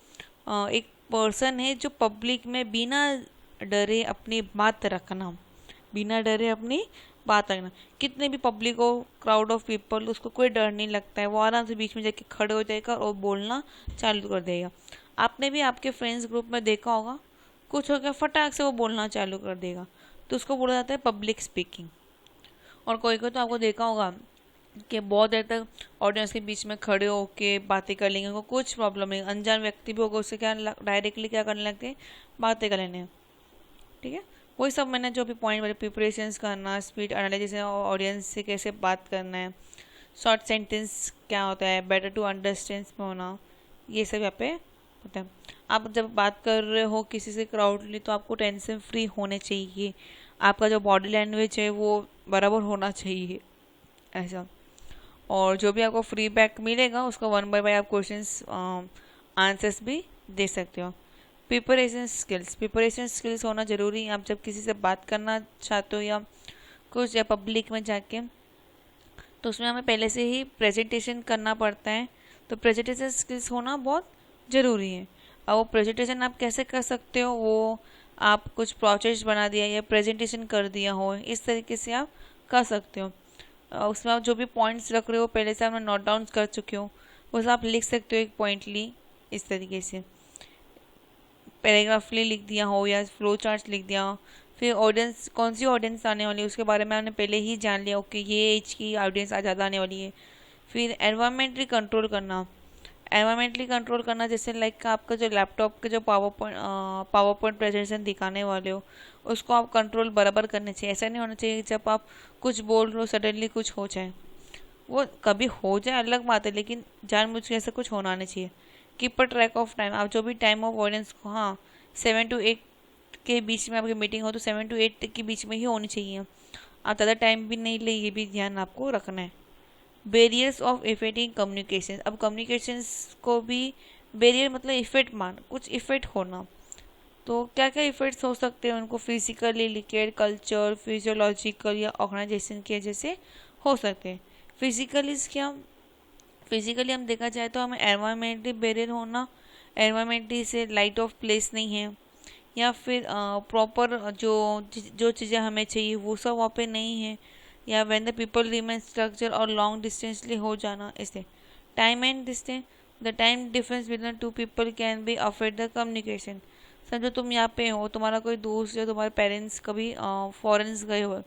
एक पर्सन है जो पब्लिक में बिना डरे अपनी बात रखना, बिना डरे अपनी बात रखना। कितने भी पब्लिक हो, क्राउड ऑफ पीपल, उसको कोई डर नहीं लगता है, वो आराम से बीच में जाके खड़े हो जाएगा और बोलना चालू कर देगा। आपने भी आपके फ्रेंड्स ग्रुप में देखा होगा, कुछ हो गया फटाक से वो बोलना चालू कर देगा, तो उसको बोला जाता है पब्लिक स्पीकिंग। और कोई कोई तो आपको देखा होगा कि बहुत देर तक ऑडियंस के बीच में खड़े होके बातें कर लेंगे, उनको कुछ प्रॉब्लम नहीं, अनजान व्यक्ति भी होगा उससे क्या डायरेक्टली क्या करने लगते हैं, बातें कर लेने। ठीक है। वही सब मैंने जो भी पॉइंट वाले, प्रिपरेशंस करना, स्पीड एनालिसिस, ऑडियंस से कैसे बात करना है, शॉर्ट सेंटेंस क्या होता है, बेटर टू अंडरस्टैंड में होना, ये सब यहाँ पे होता है। आप जब बात कर रहे हो किसी से क्राउडली तो आपको टेंशन फ्री होने चाहिए, आपका जो बॉडी लैंग्वेज है वो बराबर होना चाहिए, ऐसा। और जो भी आपको फ्री बैक मिलेगा उसका 1 बाय 1 आप क्वेश्चंस आंसर्स भी दे सकते हो। प्रिपरेशन स्किल्स होना ज़रूरी है। आप जब किसी से बात करना चाहते हो या कुछ, या पब्लिक में जाके, तो उसमें हमें पहले से ही प्रेजेंटेशन करना पड़ता है, तो प्रेजेंटेशन स्किल्स होना बहुत ज़रूरी है। अब वो प्रेजेंटेशन आप कैसे कर सकते हो, वो आप कुछ प्रोजेक्ट बना दिया या प्रेजेंटेशन कर दिया हो, इस तरीके से आप कर सकते हो। उसमें आप जो भी पॉइंट्स रख रहे हो पहले से आपने नोट डाउन कर चुके हो, वो सब आप लिख सकते हो एक पॉइंटली, इस तरीके से पैराग्राफली लिख दिया हो या फ्लो चार्ट लिख दिया हो। फिर ऑडियंस, कौन सी ऑडियंस आने वाली है उसके बारे में आपने पहले ही जान लिया, ओके ये एज की ऑडियंस आज ज़्यादा आने वाली है। फिर एनवायरमेंटली कंट्रोल करना, एनवायरमेंटली कंट्रोल करना जैसे लाइक आपका जो लैपटॉप के जो पावर पॉइंट प्रेजेंटेशन दिखाने वाले हो उसको आप कंट्रोल बराबर करने चाहिए। ऐसा नहीं होना चाहिए जब आप कुछ बोल रहे हो सडनली कुछ हो जाए, वो कभी हो जाए अलग बात है, लेकिन जानबूझ के ऐसा कुछ होना नहीं चाहिए। Keep a track of time, आप जो भी टाइम ऑफ ऑडियंस को, हाँ 7 to 8 के बीच में आपकी मीटिंग हो तो 7 to 8 के बीच में ही होनी चाहिए, आप ज़्यादा टाइम भी नहीं ले, ये भी ध्यान आपको रखना है। बैरियर्स ऑफ इफेक्टिंग कम्युनिकेशन, अब कम्युनिकेशंस को भी बैरियर मतलब इफेक्ट मान, कुछ इफेक्ट होना, तो क्या क्या इफेक्ट्स हो सकते हैं उनको, फिजिकली लिकेड, कल्चर, फिजियोलॉजिकल या ऑर्गेनाइजेशन की वजह से हो सकते हैं। फिजिकली क्या, फिजिकली हम देखा जाए तो हमें एनवायरमेंटली बैरियर होना, एनवायरमेंटली से लाइट ऑफ प्लेस नहीं है, या फिर प्रॉपर जो चीज़ें हमें चाहिए वो सब वहाँ पे नहीं है, या when the people remain structure और लॉन्ग डिस्टेंसली हो जाना। इससे time and distance, the time difference between 2 people can be affect the communication. समझो तुम यहाँ पे हो, तुम्हारा कोई दोस्त या तुम्हारे पेरेंट्स कभी फॉरेन्स गए हो,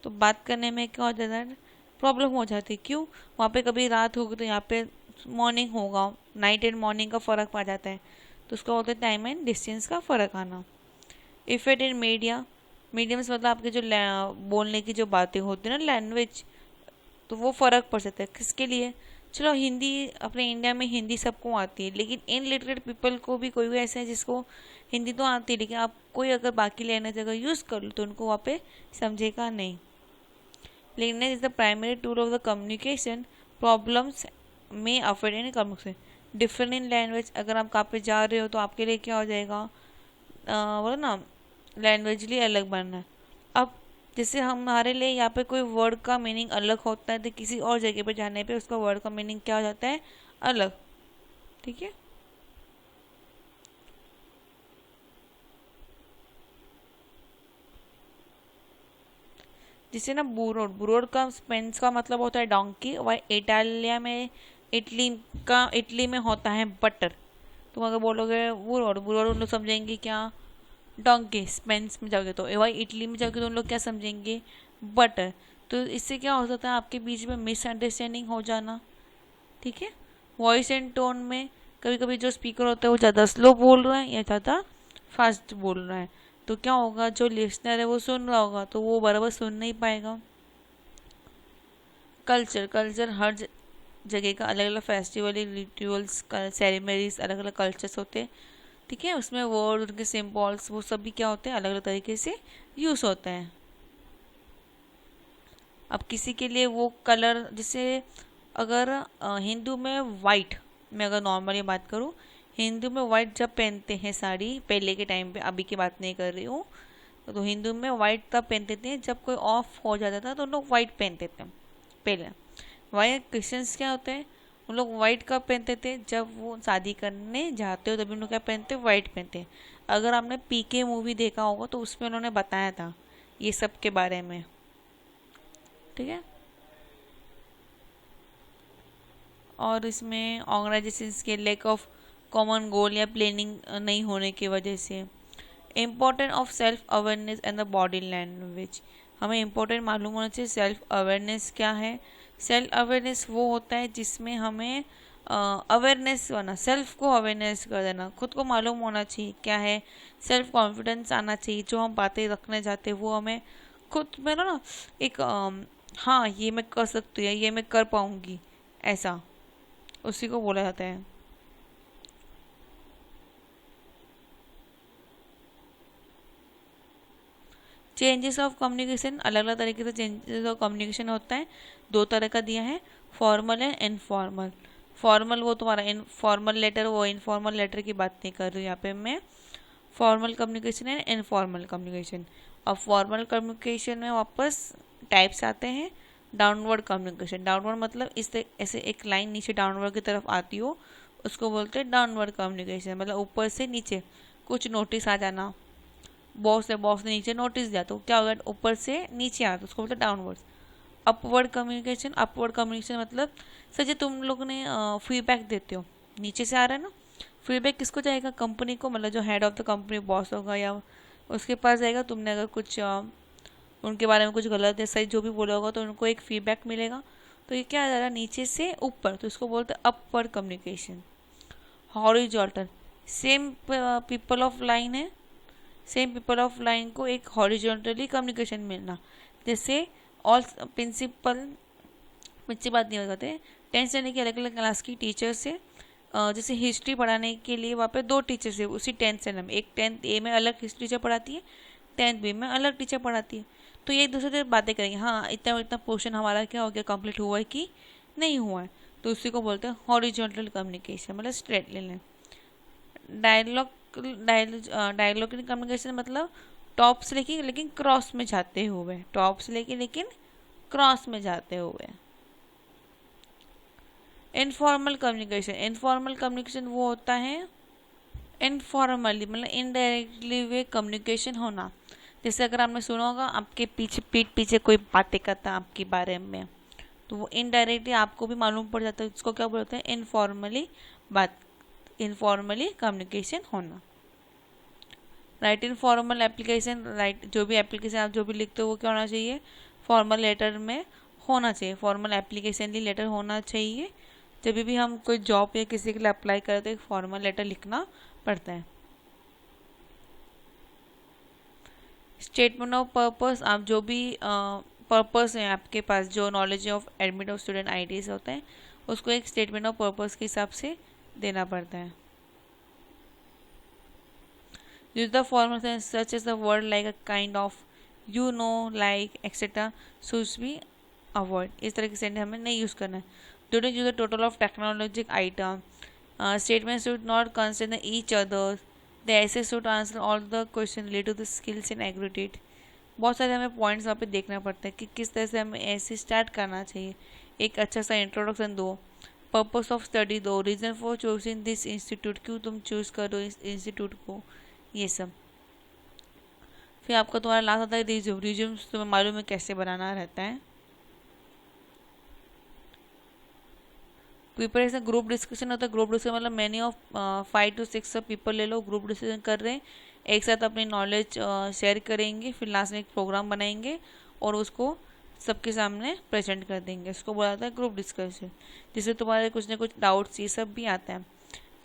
तो बात करने में क्या हो जाता है, प्रॉब्लम हो जाती है। क्यों, वहाँ पे कभी रात होगी तो यहाँ पे मॉर्निंग होगा, नाइट एंड मॉर्निंग का फ़र्क पड़ जाता है, तो उसका होता है टाइम एंड डिस्टेंस का फ़र्क आना। इफेक्ट इन मीडिया, मीडियम्स मतलब आपके जो बोलने की जो बातें होती है ना, लैंग्वेज, तो वो फ़र्क पड़ सकता है। किसके लिए, चलो हिंदी अपने इंडिया में हिंदी सबको आती है, लेकिन इन लिटरेट पीपल को भी कोई ऐसे हैं जिसको हिंदी तो आती है, लेकिन आप कोई अगर बाकी लैंग्वेज अगर यूज़ कर लो तो उनको वहाँ पे समझेगा नहीं। Language is the primary tool of the communication, problems में affect in communication. Different in language, अगर आप कहाँ पे जा रहे हो तो आपके लिए क्या हो जाएगा, बोलो ना, लैंग्वेजली अलग बनना है। अब जैसे हमारे लिए यहाँ पे कोई वर्ड का मीनिंग अलग होता है, तो किसी और जगह पे जाने पे उसका वर्ड का मीनिंग क्या हो जाता है, अलग। ठीक है। जिसे ना बुरोड, बुरोड का स्पेंस का मतलब होता है डोंकी, वह इटालिया में इटली का, इटली में होता है बटर। तुम अगर बोलोगे बुलवाड़ो, बुलवाड़ो उन लोग समझेंगे क्या, डोंकी। स्पेन में जाओगे तो भाई इटली में जाओगे तो उन लोग क्या समझेंगे, बटर। तो इससे क्या हो सकता है आपके बीच में मिसअंडरस्टैंडिंग हो जाना, ठीक है। वॉइस एंड टोन में कभी कभी जो स्पीकर होता है वो ज़्यादा स्लो बोल रहा है या ज़्यादा फास्ट बोल रहा है, तो क्या होगा, जो लिसनर है वो सुन रहा होगा तो वो बराबर सुन नहीं पाएगा। कल्चर, कल्चर हर जगह का अलग अलग फेस्टिवल, रिचुअल्स, सेरेमनीज, अलग अलग कल्चर्स होते हैं, ठीक है। उसमें वर्ड, उनके सिम्बॉल्स, वो सब भी क्या होते हैं, अलग अलग तरीके से यूज़ होते हैं। अब किसी के लिए वो कलर, जैसे अगर हिंदू में वाइट, मैं अगर नॉर्मली बात करूँ, हिंदू में वाइट जब पहनते हैं साड़ी पहले के टाइम पे, अभी की बात नहीं कर रही हूँ, तो हिंदू में वाइट तब पहनते थे जब कोई ऑफ हो जाता था तो लोग वाइट पहनते थे पहले। वाइट क्रिश्चियंस क्या होते हैं, उन लोग वाइट कब पहनते थे, जब वो शादी करने जाते हो तभी उन लोग क्या पहनते, वाइट पहनते। अगर आपने पीके मूवी देखा होगा तो उसमें उन्होंने बताया था ये सब के बारे में, ठीक है। और इसमें ऑर्गेनाइजेशंस के लैक ऑफ कॉमन गोल या प्लानिंग नहीं होने की वजह से। Important of self awareness and the body language, हमें इम्पोर्टेंट मालूम होना चाहिए सेल्फ अवेयरनेस क्या है। सेल्फ अवेयरनेस वो होता है जिसमें हमें अवेयरनेस होना, सेल्फ को अवेयरनेस कर देना, खुद को मालूम होना चाहिए क्या है। सेल्फ कॉन्फिडेंस आना चाहिए, जो हम बातें रखने जाते हैं वो हमें खुद में ना एक हाँ ये मैं कर सकती हूँ, ये मैं कर पाऊँगी, ऐसा उसी को बोला जाता है। चेंजेस ऑफ कम्युनिकेशन, अलग अलग तरीके से चेंजेस ऑफ कम्युनिकेशन होता है, दो तरह का दिया है, फॉर्मल एंड इनफॉर्मल। फॉर्मल वो तुम्हारा इनफॉर्मल लेटर, वो इनफॉर्मल लेटर की बात नहीं कर रही हूँ यहाँ पे मैं। Formal communication and informal communication. अब फॉर्मल कम्युनिकेशन में वापस टाइप्स आते हैं। डाउनवर्ड कम्युनिकेशन, डाउनवर्ड मतलब इस ऐसे एक लाइन नीचे डाउनवर्ड की तरफ आती हो, उसको बोलते हैं डाउनवर्ड कम्युनिकेशन, मतलब ऊपर से नीचे कुछ नोटिस आ जाना। बॉस है, बॉस ने नीचे नोटिस दिया तो क्या होगा, ऊपर से नीचे आता, उसको बोलते हैं downward. Upward communication, upward communication मतलब सर जी तुम लोग ने फीडबैक देते हो, नीचे से आ रहा है ना, फीडबैक किसको जाएगा, कंपनी को, मतलब जो head of the company boss होगा या उसके पास जाएगा। तुमने अगर कुछ उनके बारे में कुछ गलत या सही जो भी बोला होगा तो उनको एक फीडबैक मिलेगा, तो ये क्या आ जा रहा है, नीचे से ऊपर, तो इसको बोलते हैं upward communication. Horizontal, same people of line है, सेम पीपल ऑफ लाइन को एक हॉरिजॉन्टली कम्युनिकेशन मिलना, जैसे ऑल प्रिंसिपल, मुझसे बात नहीं हो जाते, 10th स्टैंडर्ड की अलग अलग क्लास की टीचर से, जैसे हिस्ट्री पढ़ाने के लिए वहाँ पे दो टीचर्स है उसी 10th स्टैंडर्ड में, एक 10th ए में अलग हिस्ट्री टीचर पढ़ाती है, 10th बी में अलग टीचर पढ़ाती है, तो ये एक दूसरे से बातें करेंगे, हाँ इतना इतना पोर्शन हमारा क्या हो गया, कंप्लीट हुआ है कि नहीं हुआ है, तो उसी को बोलते हैं हॉरिजॉन्टल कम्युनिकेशन, मतलब straight line. Dialogue, dialogue communication मतलब टॉप से लेकिन क्रॉस में जाते हुए, टॉप से लेकिन क्रॉस में जाते हुए। इनफॉर्मल कम्युनिकेशन, इनफॉर्मल कम्युनिकेशन वो होता है इनफॉर्मली, मतलब इनडायरेक्टली वे कम्युनिकेशन होना। जैसे अगर आपने सुना होगा आपके पीछे पीठ पीछे कोई बातें करता है आपके बारे में, तो वो इनडायरेक्टली आपको भी मालूम पड़ जाता है, इसको क्या बोलते हैं, इनफॉर्मली बात, इनफॉर्मली कम्युनिकेशन होना। Right in formal application, right जो भी एप्लीकेशन आप जो भी लिखते हो वो क्या होना चाहिए, फॉर्मल लेटर में होना चाहिए, फॉर्मल एप्लीकेशन लेटर होना चाहिए। जब भी हम कोई जॉब या किसी के लिए अप्लाई करें तो एक फॉर्मल लेटर लिखना पड़ता है। स्टेटमेंट ऑफ पर्पस, आप जो भी पर्पस है आपके पास, जो knowledge of admit of student IDs होता है उसको एक स्टेटमेंट ऑफ पर्पस के हिसाब से देना पड़ता है। Use the formal sense such as the word like a kind of, you know, like etcetera should be avoid, इस तरह के सेंटेंस हमें नहीं यूज़ करना है। Don't use the total of technologic item, statement should not consider each other, the essay should answer all the question related to the skills in aggregate. बहुत सारे हमें पॉइंट्स वहाँ पे देखना पड़ता है कि किस तरह से हमें ऐसे स्टार्ट करना चाहिए, एक अच्छा सा इंट्रोडक्शन दो, पर्पस ऑफ स्टडी दो, reason for choosing this institute, क्यों तुम चूज़ करो इस इंस्टीट्यूट को, ये सब। फिर आपका तुम्हारा लास्ट आता है रिज्यूम, रिज्यूम तुम्हें मालूम है कैसे बनाना रहता है, प्रिपरेशन ग्रुप डिस्कशन होता है। ग्रुप डिस्कशन मतलब मैनी ऑफ 5 to 6 पीपल ले लो, ग्रुप डिस्कशन कर रहे हैं, एक साथ अपनी नॉलेज शेयर करेंगे, फिर लास्ट में एक प्रोग्राम बनाएंगे और उसको सबके सामने प्रेजेंट कर देंगे। उसको बोला जाता है ग्रुप डिस्कशन, जिससे तुम्हारे कुछ ना कुछ डाउट्स ये सब भी आता है।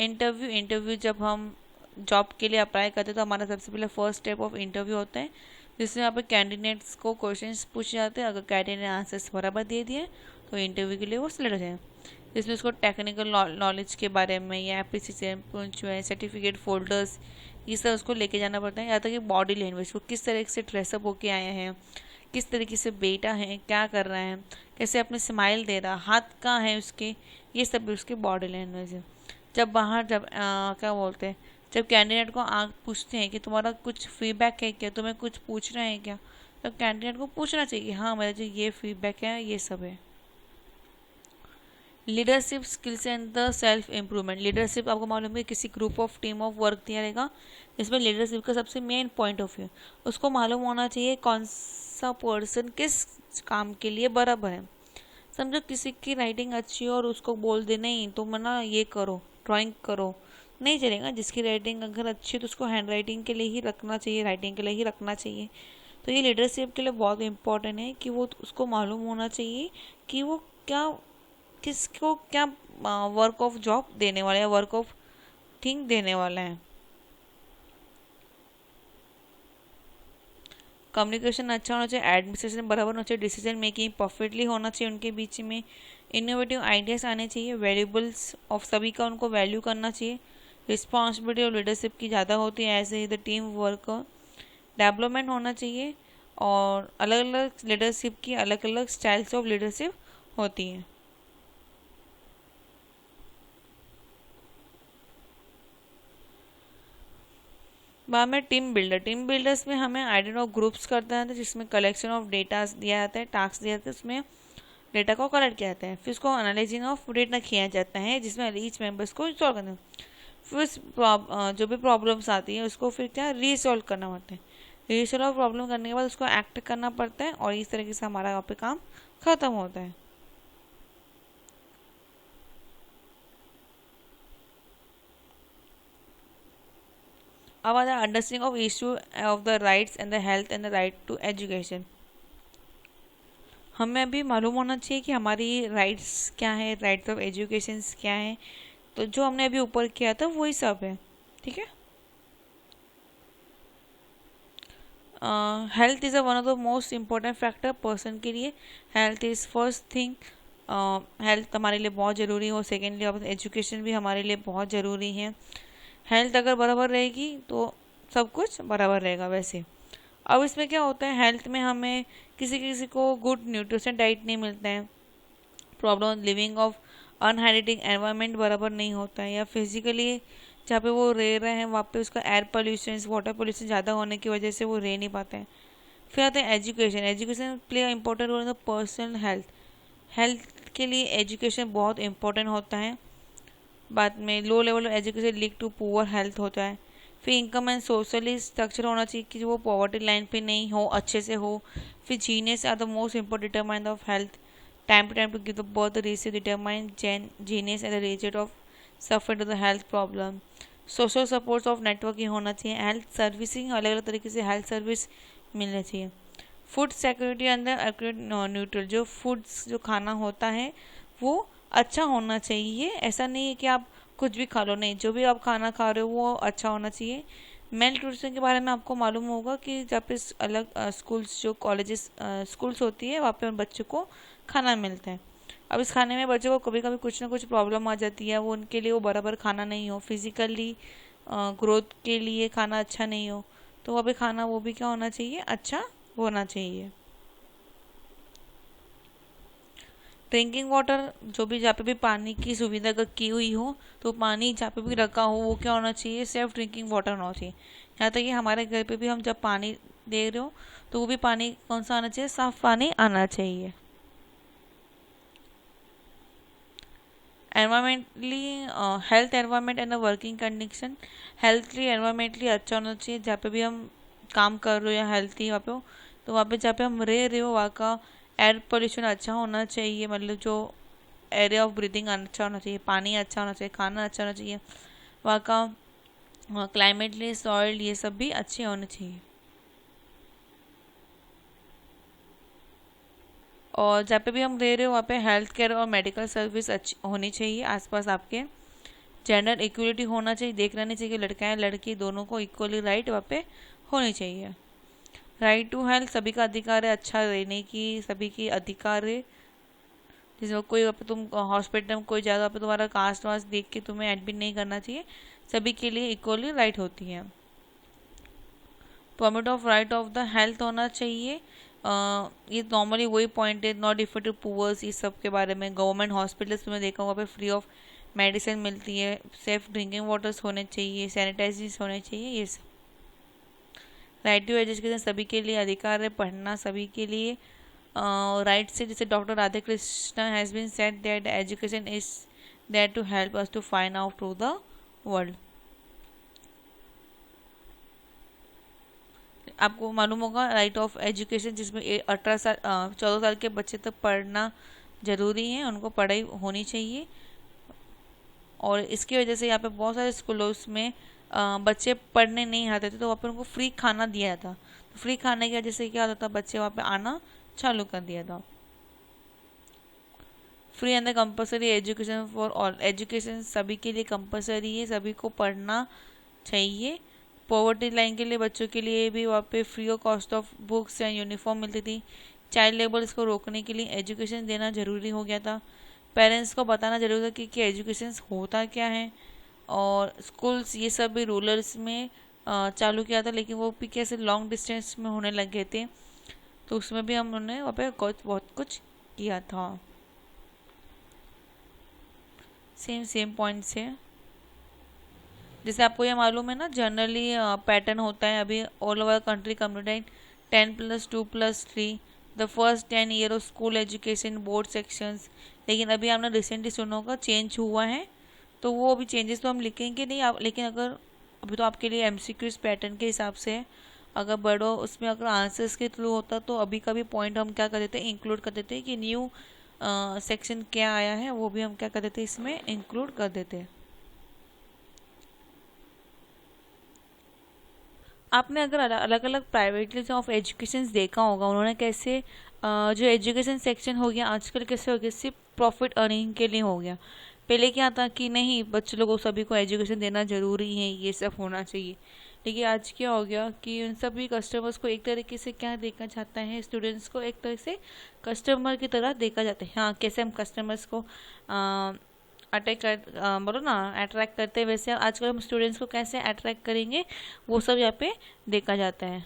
इंटरव्यू जब हम जॉब के लिए अप्लाई करते हैं तो हमारा सबसे पहले फर्स्ट स्टेप ऑफ इंटरव्यू होता है, जिसमें यहाँ पे कैंडिडेट्स को क्वेश्चंस पूछे जाते हैं। अगर कैंडिडेट ने आंसर्स बराबर दे दिए तो इंटरव्यू के लिए वो सिलेक्ट हो जाए। जिसमें उसको टेक्निकल नॉलेज के बारे में या एप्लीकेशन जो है, सर्टिफिकेट फोल्डर्स, ये सब उसको लेके जाना पड़ता है। यहाँ तक कि बॉडी लैंग्वेज को किस तरह से ड्रेसअप होके आए हैं, किस तरीके से बैठा है, क्या कर रहा है, कैसे अपने स्माइल दे रहा, हाथ कहाँ है उसके, ये सब भी उसकी बॉडी लैंग्वेज है। जब बाहर क्या बोलते हैं, जब कैंडिडेट को पूछते हैं कि तुम्हारा कुछ फीडबैक है क्या, तुम्हें कुछ पूछ रहे हैं क्या, तो कैंडिडेट को पूछना चाहिए हाँ मेरा जो ये फीडबैक है ये सब है। Leadership skills and the self improvement. Leadership आपको मालूम है किसी group of team of work दिया रहेगा, जिसमें लीडरशिप का सबसे मेन पॉइंट ऑफ व्यू उसको मालूम होना चाहिए कौन सा पर्सन किस काम के लिए बराबर है। समझो किसी की राइटिंग अच्छी हो और उसको बोल दे नहीं तुम ना ये करो, ड्राइंग करो, नहीं चलेगा। जिसकी राइटिंग अगर अच्छी है तो उसको हैंड राइटिंग के लिए ही रखना चाहिए, राइटिंग के लिए ही रखना चाहिए। तो ये लीडरशिप के लिए बहुत इंपॉर्टेंट है कि वो उसको मालूम होना चाहिए कि वो क्या किसको क्या वर्क ऑफ जॉब देने वाला है, वर्क ऑफ थिंग देने वाला है। कम्युनिकेशन अच्छा होना चाहिए, एडमिनिस्ट्रेशन बराबर होना चाहिए, डिसीजन मेकिंग परफेक्टली होना चाहिए उनके बीच में, इनोवेटिव आइडियाज़ आने चाहिए, वेरिएबल्स ऑफ सभी का उनको वैल्यू करना चाहिए, रिस्पॉन्सिबिलिटी और लीडरशिप की ज़्यादा होती है, ऐसे ही द टीम वर्क डेवलपमेंट होना चाहिए। और अलग अलग लीडरशिप की अलग अलग स्टाइल्स ऑफ लीडरशिप होती हैं। बाद में टीम बिल्डर्स में हमें आइडेंटिटी ऑफ ग्रुप्स करते हैं जिसमें कलेक्शन ऑफ डेटा दिया जाता है, टास्क दिया जाता है, उसमें डेटा को कलेक्ट किया जाता है, फिर उसको एनालाइजिंग ऑफ डेटा किया जाता है जिसमें ईच मेंबर्स को सॉल्व करना है, फिर जो भी प्रॉब्लम्स आती है उसको फिर क्या रीसॉल्व करना पड़ता है, रीसॉल्व प्रॉब्लम करने के बाद उसको एक्ट करना पड़ता है और इस तरीके से हमारा वहाँ पे काम ख़त्म होता है। अब आता है understanding of issue of the rights and the health and the right to education. हमें अभी मालूम होना चाहिए कि हमारी राइट्स क्या है, राइट्स ऑफ एजुकेशन क्या है। तो जो हमने अभी ऊपर किया था वही सब है, ठीक है। Health is one of the most important factor person के लिए। Health is first thing, health हमारे लिए बहुत ज़रूरी हो। सेकेंडली अब एजुकेशन भी हमारे लिए बहुत ज़रूरी है। हेल्थ अगर बराबर रहेगी तो सब कुछ बराबर रहेगा। वैसे अब इसमें क्या होता है, हेल्थ में हमें किसी किसी को गुड न्यूट्रिशन डाइट नहीं मिलता है, problem living of unhygienic environment बराबर नहीं होता है, या फिजिकली जहाँ पे वो रह रहे हैं वहाँ पे उसका एयर पोल्यूशन वाटर पोल्यूशन ज़्यादा होने की वजह से वो रह नहीं पाते हैं। फिर आता है education play important role in the personal health. Health के लिए एजुकेशन बहुत इंपॉर्टेंट होता है। बाद में low level education lead to poor health होता है। फिर इनकम एंड सोशली स्ट्रक्चर होना चाहिए कि वो पॉवर्टी लाइन पे नहीं हो, अच्छे से हो। फिर genius are the most important determine of health. Time to give the birth ratio determine genius and the rate of suffer to the health problem. Social supports of networking होना चाहिए। हेल्थ सर्विसिंग अलग अलग तरीके से हेल्थ सर्विस मिलना चाहिए। फूड सिक्योरिटी अंदर एक्यूरेट न्यूट्रल, जो फूड्स जो खाना होता है वो अच्छा होना चाहिए। ऐसा नहीं है कि आप कुछ भी खा लो, नहीं, जो भी आप खाना खा रहे हो वो अच्छा होना चाहिए। मेल न्यूट्रिशन के बारे में आपको मालूम होगा कि जब पे अलग स्कूल्स जो कॉलेजेस स्कूल्स होती है वहाँ पे उन बच्चों को खाना मिलता है। अब इस खाने में बच्चों को कभी कभी कुछ ना कुछ प्रॉब्लम आ जाती है, वो उनके लिए वो बराबर खाना नहीं हो, फिजिकली ग्रोथ के लिए खाना अच्छा नहीं हो, तो वहाँ पे खाना वो भी क्या होना चाहिए, अच्छा होना चाहिए। ड्रिंकिंग वाटर, जो भी जहाँ पे भी पानी की सुविधा अगर की हुई हो तो पानी जहाँ पे भी रखा हो वो क्या होना चाहिए, सेफ ड्रिंकिंग वाटर होना चाहिए। यहाँ तक कि हमारे घर पे भी हम जब पानी दे रहे हो तो वो भी पानी कौन सा आना चाहिए, साफ पानी आना चाहिए। Environmentally health environment and the working condition. Healthily environmentally अच्छा होना चाहिए, जहाँ पे भी हम काम कर रहे हो या हेल्थी वहाँ पे हो, तो वहाँ पे जहाँ पे हम रह रहे हो वहाँ का एयर पोल्यूशन अच्छा होना चाहिए। मतलब जो एरिया ऑफ ब्रीदिंग अच्छा होना चाहिए, पानी अच्छा होना चाहिए, खाना अच्छा होना चाहिए, वहाँ का क्लाइमेटली सॉइल ये सब भी अच्छे होने चाहिए। और जहाँ पे भी हम रह रहे हो वहाँ पे हेल्थ केयर और मेडिकल सर्विस अच्छी होनी चाहिए आसपास आपके। जेंडर इक्वलिटी होना चाहिए, देख लेनी चाहिए कि लड़का है लड़की दोनों को इक्वली राइट वहाँ पे होनी चाहिए। राइट टू हेल्थ सभी का अधिकार है, अच्छा रहने की सभी की अधिकार है। जैसे कोई वहाँ पे तुम हॉस्पिटल में कोई जगह पे तुम्हारा कास्ट वास्ट देख के तुम्हें एडमिट नहीं करना चाहिए, सभी के लिए इक्वली राइट होती है। Permit of right of the health होना चाहिए। ये नॉर्मली वही पॉइंट है, नॉट इफेक्टिव पुअर्स, इस सब के बारे में। गवर्नमेंट हॉस्पिटल्स में देखा वहाँ पे फ्री ऑफ मेडिसिन मिलती है, सेफ ड्रिंकिंग वाटर्स होने चाहिए, सैनिटाइजर्स होने चाहिए, ये सब। राइट टू एजुकेशन सभी के लिए अधिकार है, पढ़ना सभी के लिए राइट से। जैसे doctor Radhe Krishna has been said that education is there to help us to find out through the world. आपको मालूम होगा राइट ऑफ एजुकेशन, जिसमें 14 साल के बच्चे तक पढ़ना ज़रूरी है, उनको पढ़ाई होनी चाहिए। और इसकी वजह से यहाँ पे बहुत सारे स्कूलों में बच्चे पढ़ने नहीं आते थे, तो वहाँ पे उनको फ्री खाना दिया था। तो फ्री खाने की वजह से क्या होता था, बच्चे वहाँ पे आना चालू कर दिया था। Free and the compulsory education for all, education सभी के लिए कंपलसरी है, सभी को पढ़ना चाहिए। पॉवर्टी लाइन के लिए बच्चों के लिए भी वहाँ पे free of cost of books या यूनिफॉर्म मिलती थी। चाइल्ड लेबर इसको रोकने के लिए एजुकेशन देना जरूरी हो गया था। पेरेंट्स को बताना जरूरी था कि एजुकेशन होता क्या है। और स्कूल्स ये सब भी रूरल्स में चालू किया था, लेकिन वो भी कैसे लॉन्ग डिस्टेंस में होने लग गए थे, तो उसमें भी हमने वहाँ पे बहुत कुछ किया था। सेम पॉइंट से जैसे आपको ये मालूम है ना, जनरली पैटर्न होता है अभी all over country community 10+2+3 the first 10 year of school education board sections. लेकिन अभी आपने रिसेंटली सुना होगा चेंज हुआ है, तो वो अभी चेंजेस तो हम लिखेंगे नहीं आप, लेकिन अगर अभी तो आपके लिए एमसीक्यूज पैटर्न के हिसाब से है, अगर बड़ो उसमें अगर आंसर्स के थ्रू होता तो अभी का भी पॉइंट हम क्या कर देते हैं, इंक्लूड कर देते हैं कि न्यू सेक्शन क्या आया है वो भी हम क्या कर देते हैं, इसमें इंक्लूड कर देते हैं। आपने अगर अलग अलग प्राइवेटली ऑफ एजुकेशन देखा होगा, उन्होंने कैसे जो एजुकेशन सेक्शन हो गया आजकल कैसे हो गया, सिर्फ प्रॉफिट अर्निंग के लिए हो गया। पहले क्या था कि नहीं बच्चे लोगों सभी को एजुकेशन देना ज़रूरी है, ये सब होना चाहिए। लेकिन आज क्या हो गया कि उन सभी कस्टमर्स को एक तरीके से क्या देखा जाता है, स्टूडेंट्स को एक तरह से कस्टमर की तरह देखा जाता है। हाँ, कैसे हम कस्टमर्स को अटैक कर बोलो ना अट्रैक्ट करते हैं, वैसे आजकल हम स्टूडेंट्स को कैसे अट्रैक्ट करेंगे वो सब यहाँ पे देखा जाता है।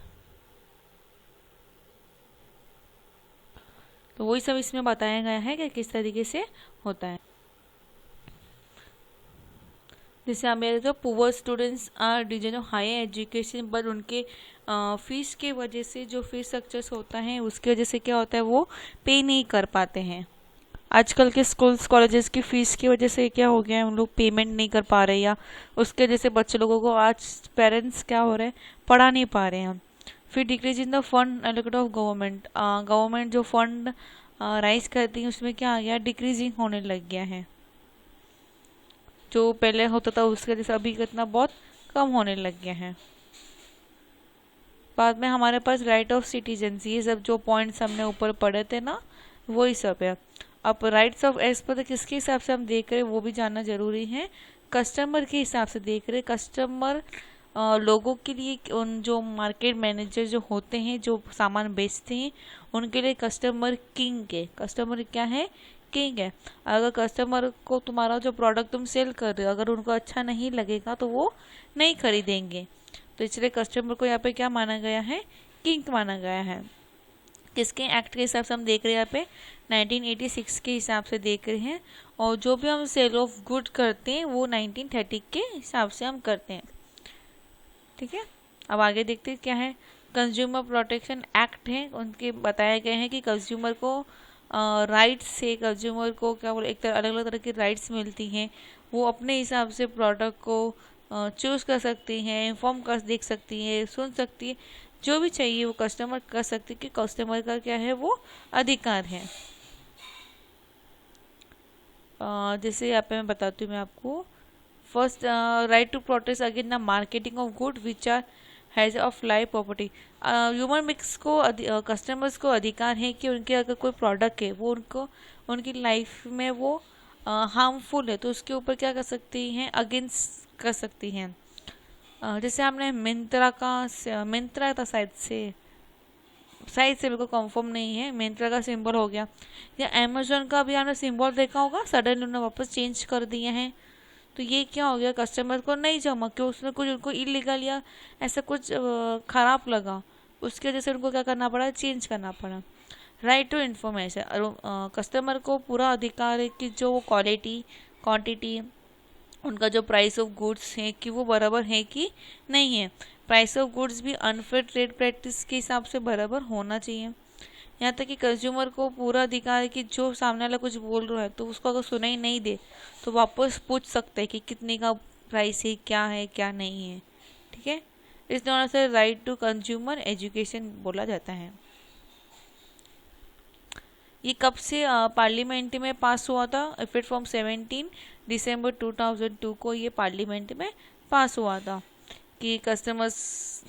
तो वही सब इसमें बताया गया है कि किस तरीके से होता है। जैसे हमारे तो पुअर स्टूडेंट्स आर डिजन ऑफ हायर एजुकेशन, बट उनके फीस के वजह से जो फीस स्ट्रक्चर्स होता है उसकी वजह से क्या होता है, वो पे नहीं कर पाते हैं। आजकल के स्कूल्स कॉलेजेस की फ़ीस की वजह से क्या हो गया है, उन लोग पेमेंट नहीं कर पा रहे, या उसके वजह से बच्चे लोगों को आज पेरेंट्स क्या हो रहे हैं, पढ़ा नहीं पा रहे हैं। फिर decrease in the fund allocate of government, government जो फंड राइज करती है उसमें क्या आ गया, डिक्रीजिंग होने लग गया है। जो पहले होता था उसके वजह से अभी कितना बहुत कम होने लग गया है। बाद में हमारे पास राइट ऑफ सिटीजन, ये सब जो पॉइंट्स हमने ऊपर पढ़े थे ना, वही सब है। अब राइट्स ऑफ एज पर किसके हिसाब से हम देख रहे हैं वो भी जानना जरूरी है। कस्टमर के हिसाब से देख रहे, कस्टमर लोगों के लिए, उन जो मार्केट मैनेजर जो होते हैं जो सामान बेचते हैं उनके लिए कस्टमर किंग है। कस्टमर क्या है, किंग है। अगर कस्टमर को तुम्हारा जो प्रोडक्ट तुम सेल कर रहे हो अगर उनको अच्छा नहीं लगेगा तो वो नहीं खरीदेंगे। तो इसलिए कस्टमर को यहाँ पे क्या माना गया है, किंग माना गया है। किसके एक्ट के हिसाब से हम देख रहे हैं, यहाँ पे 1986 के हिसाब से देख रहे हैं। और जो भी हम सेल ऑफ गुड करते हैं वो 1930 के हिसाब से हम करते हैं। ठीक है, अब आगे देखते हैं क्या है। कंज्यूमर प्रोटेक्शन एक्ट है, उनके बताया गए हैं कि कंज्यूमर को राइट्स से, कंज्यूमर को क्या बोले, एक तरह अलग अलग तरह की राइट्स मिलती हैं। वो अपने हिसाब से प्रोडक्ट को चूज़ कर सकती हैं, इन्फॉर्म कर देख सकती है, सुन सकती है, जो भी चाहिए वो कस्टमर कर सकती है, कि कस्टमर का क्या है वो अधिकार है। जैसे यहाँ पे मैं बताती हूँ मैं आपको। First, right to protest against the marketing of good which are has of life property. Human mix को कस्टमर्स को अधिकार है कि उनके अगर कोई प्रोडक्ट है वो उनको उनकी लाइफ में वो हार्मफुल है तो उसके ऊपर क्या कर सकती हैं, अगेंस्ट कर सकती हैं। जैसे हमने मिंत्रा था शायद से मेरे को कंफर्म नहीं है, मिंत्रा का सिंबल हो गया, या अमेजोन का भी आपने सिंबल देखा होगा, सडनली उन्होंने वापस चेंज कर दिए हैं। तो ये क्या हो गया, कस्टमर को नहीं जमा, क्यों उसने कुछ उनको इलीगल या ऐसा कुछ खराब लगा, उसकी वजह से उनको क्या करना पड़ा, चेंज करना पड़ा। राइट टू इन्फॉर्मेशन, कस्टमर को पूरा अधिकार है कि जो क्वालिटी, क्वांटिटी, उनका जो प्राइस ऑफ गुड्स है कि वो बराबर है कि नहीं है। प्राइस ऑफ गुड्स भी अनफेयर ट्रेड प्रैक्टिस के हिसाब से बराबर होना चाहिए। यहाँ तक कि कंज्यूमर को पूरा अधिकार है कि जो सामने वाला कुछ बोल रहा है तो उसको अगर सुनाई नहीं दे तो वापस पूछ सकते हैं कि कितने का प्राइस है, क्या नहीं है। ठीक है, इस दौरान से राइट टू कंज्यूमर एजुकेशन बोला जाता है। ये कब से पार्लियामेंट में पास हुआ था, इफेक्ट फ्रॉम 17 दिसंबर 2002 को ये पार्लियामेंट में पास हुआ था कि कस्टमर्स,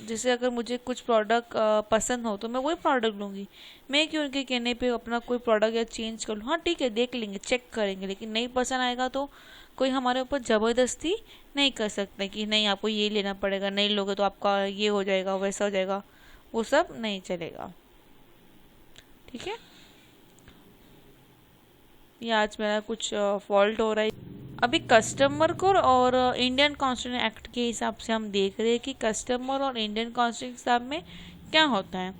जैसे अगर मुझे कुछ प्रोडक्ट पसंद हो तो मैं वही प्रोडक्ट लूँगी, मैं क्यों उनके कहने पे अपना कोई प्रोडक्ट या चेंज कर लूँ। हाँ ठीक है, देख लेंगे, चेक करेंगे, लेकिन नहीं पसंद आएगा तो कोई हमारे ऊपर ज़बरदस्ती नहीं कर सकता कि नहीं आपको ये लेना पड़ेगा, नहीं लोगे तो आपका ये हो जाएगा, वैसा हो जाएगा, वो सब नहीं चलेगा। ठीक है, ये आज मेरा कुछ फॉल्ट हो रहा है। अभी कस्टमर को और इंडियन कॉन्स्टिट्यूशन एक्ट के हिसाब से हम देख रहे हैं कि कस्टमर और इंडियन कॉन्स्टिट्यूशन हिसाब में क्या होता है।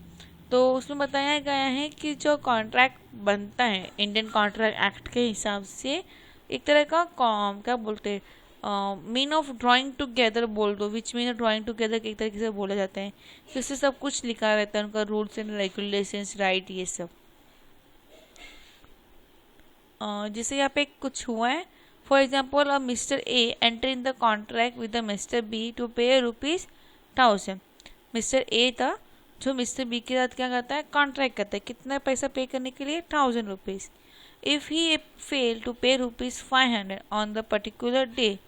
तो उसमें बताया गया है कि जो कॉन्ट्रैक्ट बनता है इंडियन कॉन्ट्रैक्ट एक्ट के हिसाब से, एक तरह का क्या बोलते हैं, मीन ऑफ ड्राइंग टुगेदर बोल दो, which mean of drawing together एक तरीके से बोला जाता है कि उससे सब कुछ लिखा रहता है, उनका रूल्स एंड रेगुलेशंस, राइट, ये सब। जैसे यहाँ पे कुछ हुआ है, for example mister A enter in the contract with the mister B to pay ₹1000। Mister A था जो मिस्टर बी के साथ क्या करता है, कॉन्ट्रैक्ट करता है, कितना पैसा पे करने के लिए, ₹1000। इफ ही फेल टू पे ₹500 on the particular day,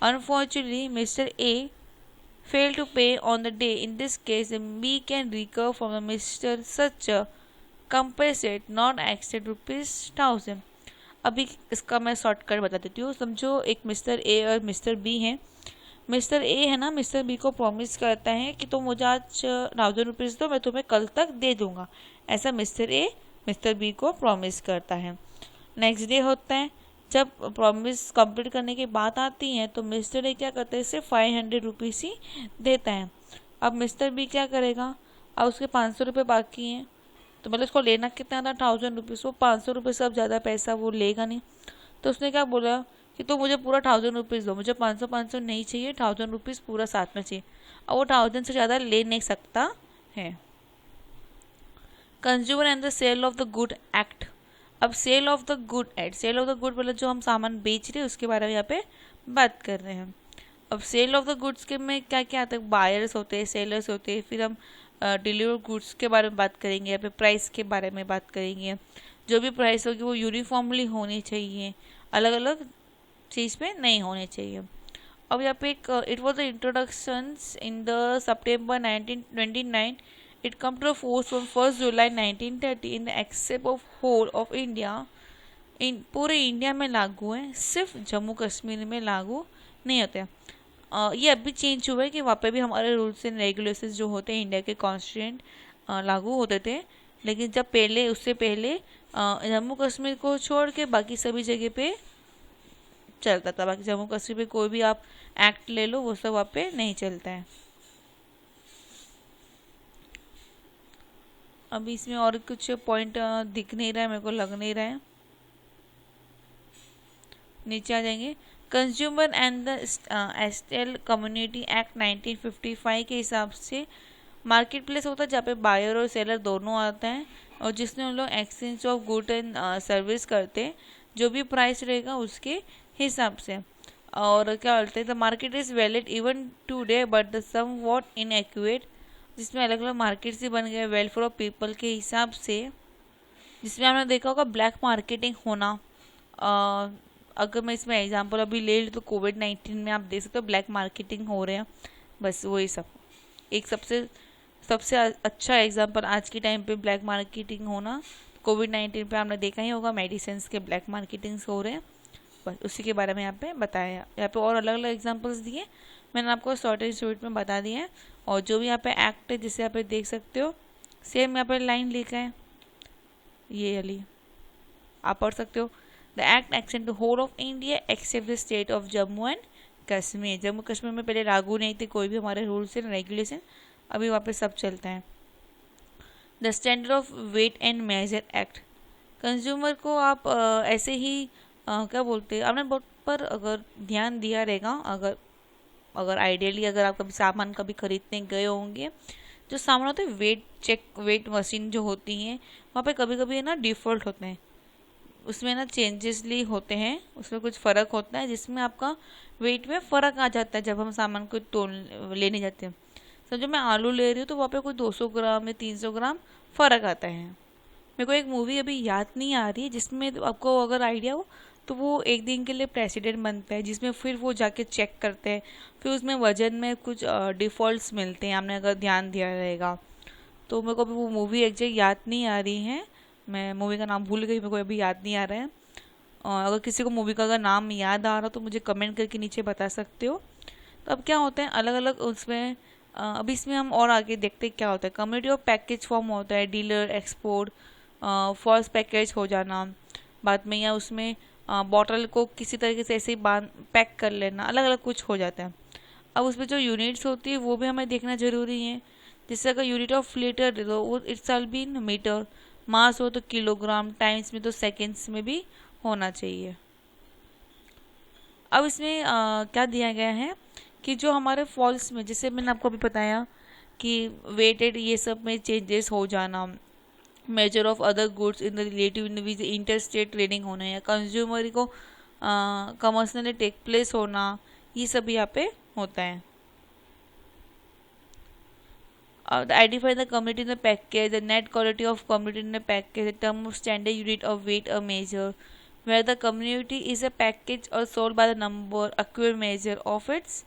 unfortunately mister A fail to pay on the day. In this case, B can recover from the Mr. such a compensate not exceed ₹1000। अभी इसका मैं शॉर्टकट बता देती हूँ। समझो एक मिस्टर ए और मिस्टर बी हैं। मिस्टर ए है ना, मिस्टर बी को प्रॉमिस करता है कि तुम मुझे आज ₹1000 दो, मैं तुम्हें कल तक दे दूंगा। ऐसा मिस्टर ए मिस्टर बी को प्रॉमिस करता है। नेक्स्ट डे होता है, जब प्रॉमिस कंप्लीट करने की बात आती है तो मिस्टर ए क्या करता है, सिर्फ ₹500 ही देता है। अब मिस्टर बी क्या करेगा, अब उसके ₹500 बाकी हैं, तो मतलब उसको लेना कितना था, ₹1000। वो ₹500 से अब ज़्यादा पैसा वो लेगा नहीं, तो उसने क्या बोला कि तो मुझे पूरा ₹1000 दो, मुझे 500 नहीं चाहिए, ₹1000 पूरा साथ में चाहिए। अब वो 1000 से ज़्यादा ले नहीं सकता है। Consumer and the sale of the good act. अब sale of the good at, sale of the good मतलब जो हम सामान बेच रहे हैं उसके बारे में यहाँ पे बात कर रहे हैं। अब सेल ऑफ द गुड्स के में क्या क्या आता है, बायर्स होते हैं, सेलर्स होते हैं, फिर हम डिलीवर गुड्स के बारे में बात करेंगे, यहाँ पे प्राइस के बारे में बात करेंगे। जो भी प्राइस होगी वो यूनिफॉर्मली होनी चाहिए, अलग अलग चीज़ पे नहीं होने चाहिए। अब यहाँ पे एक it was the introductions in the September 1929। It come to force from 1st July 1930 in the except of whole of India। इन पूरे इंडिया में लागू है, सिर्फ जम्मू कश्मीर में लागू नहीं होते। ये अभी चेंज हुआ है कि वहाँ पे भी हमारे रूल्स एंड रेगुलेशंस जो होते हैं इंडिया के कॉन्स्टिट्यूंट लागू होते थे, लेकिन जब पहले उससे पहले जम्मू कश्मीर को छोड़ के बाकी सभी जगह पे चलता था। बाकी जम्मू कश्मीर पे कोई भी आप एक्ट ले लो वो सब वहाँ पे नहीं चलता है। अभी इसमें और कुछ पॉइंट दिख नहीं रहा है, मेरे को लग नहीं रहा है। नीचे आ जाएंगे। Consumer and the essential community act 1955 के हिसाब से मार्केट प्लेस होता है जहाँ पे बायर और सेलर दोनों आता है, और जिसमें हम लोग exchange of good and service करते हैं, जो भी प्राइस रहेगा उसके हिसाब से। और क्या बोलते हैं, the market is valid even today but the somewhat inaccurate, जिसमें अलग अलग मार्केट ही बन गए वेलफेयर ऑफ पीपल के हिसाब से, जिसमें आपने देखा होगा ब्लैक मार्केटिंग होना, अगर मैं इसमें एग्जांपल अभी ले लूँ तो कोविड-19 में आप देख सकते हो ब्लैक मार्केटिंग हो रहे हैं, बस वही सब। एक सबसे सबसे अच्छा एग्जांपल आज के टाइम पे ब्लैक मार्केटिंग होना, कोविड-19 पे आपने देखा ही होगा मेडिसिन के ब्लैक मार्केटिंग्स हो रहे हैं, बस उसी के बारे में यहाँ पे बताया। यहाँ पे और अलग अलग एग्जांपल्स दिए, मैंने आपको शॉर्ट एंड स्वीट में बता दिए हैं। और जो भी यहाँ पे एक्ट है जिसे यहाँ पे देख सकते हो, सेम यहाँ पे लाइन लिखा है, ये वाली आप पढ़ सकते हो। The act extend to whole of India except the state of Jammu and Kashmir. Jammu Kashmir में पहले लागू नहीं थे कोई भी हमारे रूल्स एंड रेगुलेशन, अभी वहाँ पे सब चलता है। The standard of weight and measure act, consumer को आप ऐसे ही क्या बोलते हैं, आपने बहुत पर अगर ध्यान दिया रहेगा, अगर आइडियली अगर आप कभी सामान कभी खरीदने गए होंगे, जो सामान होता है वेट मशीन जो होती हैं वहाँ पे कभी कभी है ना डिफ़ॉल्ट होते हैं, उसमें ना चेंजेस ली होते हैं, उसमें कुछ फ़र्क होता है जिसमें आपका वेट में फ़र्क आ जाता है जब हम सामान को लेने जाते हैं। समझो मैं आलू ले रही हूँ तो वहाँ पे कोई 200 ग्राम या 300 ग्राम फ़र्क आता है। मेरे को एक मूवी अभी याद नहीं आ रही है जिसमें आपको अगर आइडिया हो तो वो एक दिन के लिए प्रेसिडेंट बनता है, जिसमें फिर वो जाके चेक करते हैं, फिर उसमें वजन में कुछ डिफ़ॉल्ट्स मिलते हैं, आपने अगर ध्यान दिया रहेगा तो। मेरे को अभी वो मूवी एग्जैक्ट याद नहीं आ रही है, मैं मूवी का नाम भूल गई, मेरे को अभी याद नहीं आ रहा है। अगर किसी को मूवी का अगर नाम याद आ रहा तो मुझे कमेंट करके नीचे बता सकते हो। तो अब क्या होता है अलग अलग उसमें, अभी इसमें हम और आगे देखते क्या होता है। कम्युनिटी ऑफ पैकेज फॉर्म होता है, डीलर एक्सपोर्ट फर्स्ट पैकेज हो जाना बाद में, या उसमें बॉटल को किसी तरीके से ऐसे ही पैक कर लेना, अलग अलग कुछ हो जाता है। अब उसमें जो यूनिट्स होती है वो भी हमें देखना ज़रूरी है। जैसे अगर यूनिट ऑफ लीटर तो वो it's all be in metre, mass हो तो किलोग्राम, टाइम्स में तो सेकेंड्स में भी होना चाहिए। अब इसमें क्या दिया गया है कि जो हमारे फॉल्स में, जैसे मैंने आपको अभी बताया कि वेटेड ये सब में चेंजेस हो जाना, measure of other goods in the relative inter state trading होना या कंज्यूमर को कमर्शियली टेक प्लेस होना, ये सब यहाँ पे होता है। Identify the community in the package, the net quality of community in the package, the term of standard unit of weight or measure, where the community is a package or sold by the number acquired measure of its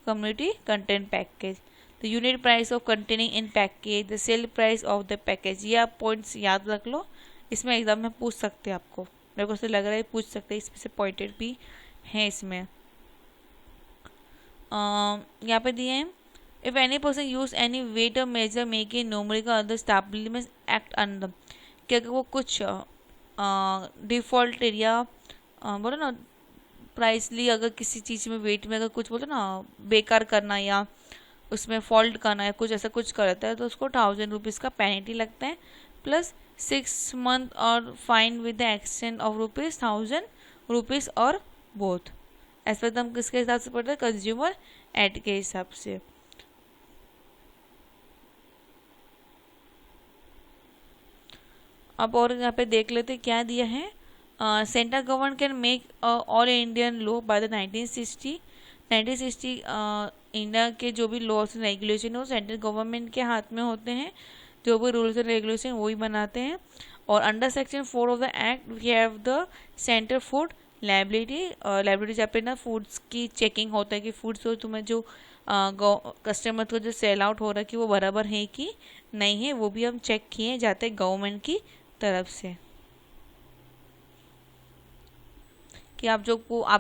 community content package, the unit price of containing in package, the sale price of the package। ये आप पॉइंट्स याद रख लो, इसमें एग्जाम में पूछ सकते हैं आपको, मेरे को ऐसे लग रहा है पूछ सकते हैं, इसमें से पॉइंटेड भी हैं इसमें। यहाँ पे दिए हैं if any person use any weight or measure make a numerical other established में act under, कि अगर वो कुछ डिफ़ॉल्ट एरिया बोलो ना प्राइसली, अगर किसी चीज़ में वेट में अगर कुछ बोलो ना बेकार करना या उसमें फॉल्ट करना या कुछ ऐसा कुछ करता है तो उसको 1000 रुपीज़ का पेनल्टी लगता है, प्लस 6 month और fine with the exchange of rupees 1000 rupees और बोथ। ऐसा एकदम किसके हिसाब से पड़ता है, कंज्यूमर एक्ट के हिसाब से। अब और यहाँ पे देख लेते क्या दिया है। Central government can make all Indian law by the 1960 India के जो भी लॉस एंड रेगुलेशन हो सेंट्रल गवर्नमेंट के हाथ में होते हैं, जो भी रूल्स एंड रेगुलेशन वही बनाते हैं। और under section 4 of the act we have the centre food liability जहाँ पे ना फूड्स की चेकिंग होता है कि फूड्स तो तुम्हें जो कस्टमर को जो सेल आउट हो रहा है कि वो बराबर है कि नहीं है, वो भी हम चेक किए जाते हैं गवर्नमेंट की तरफ से, कि आप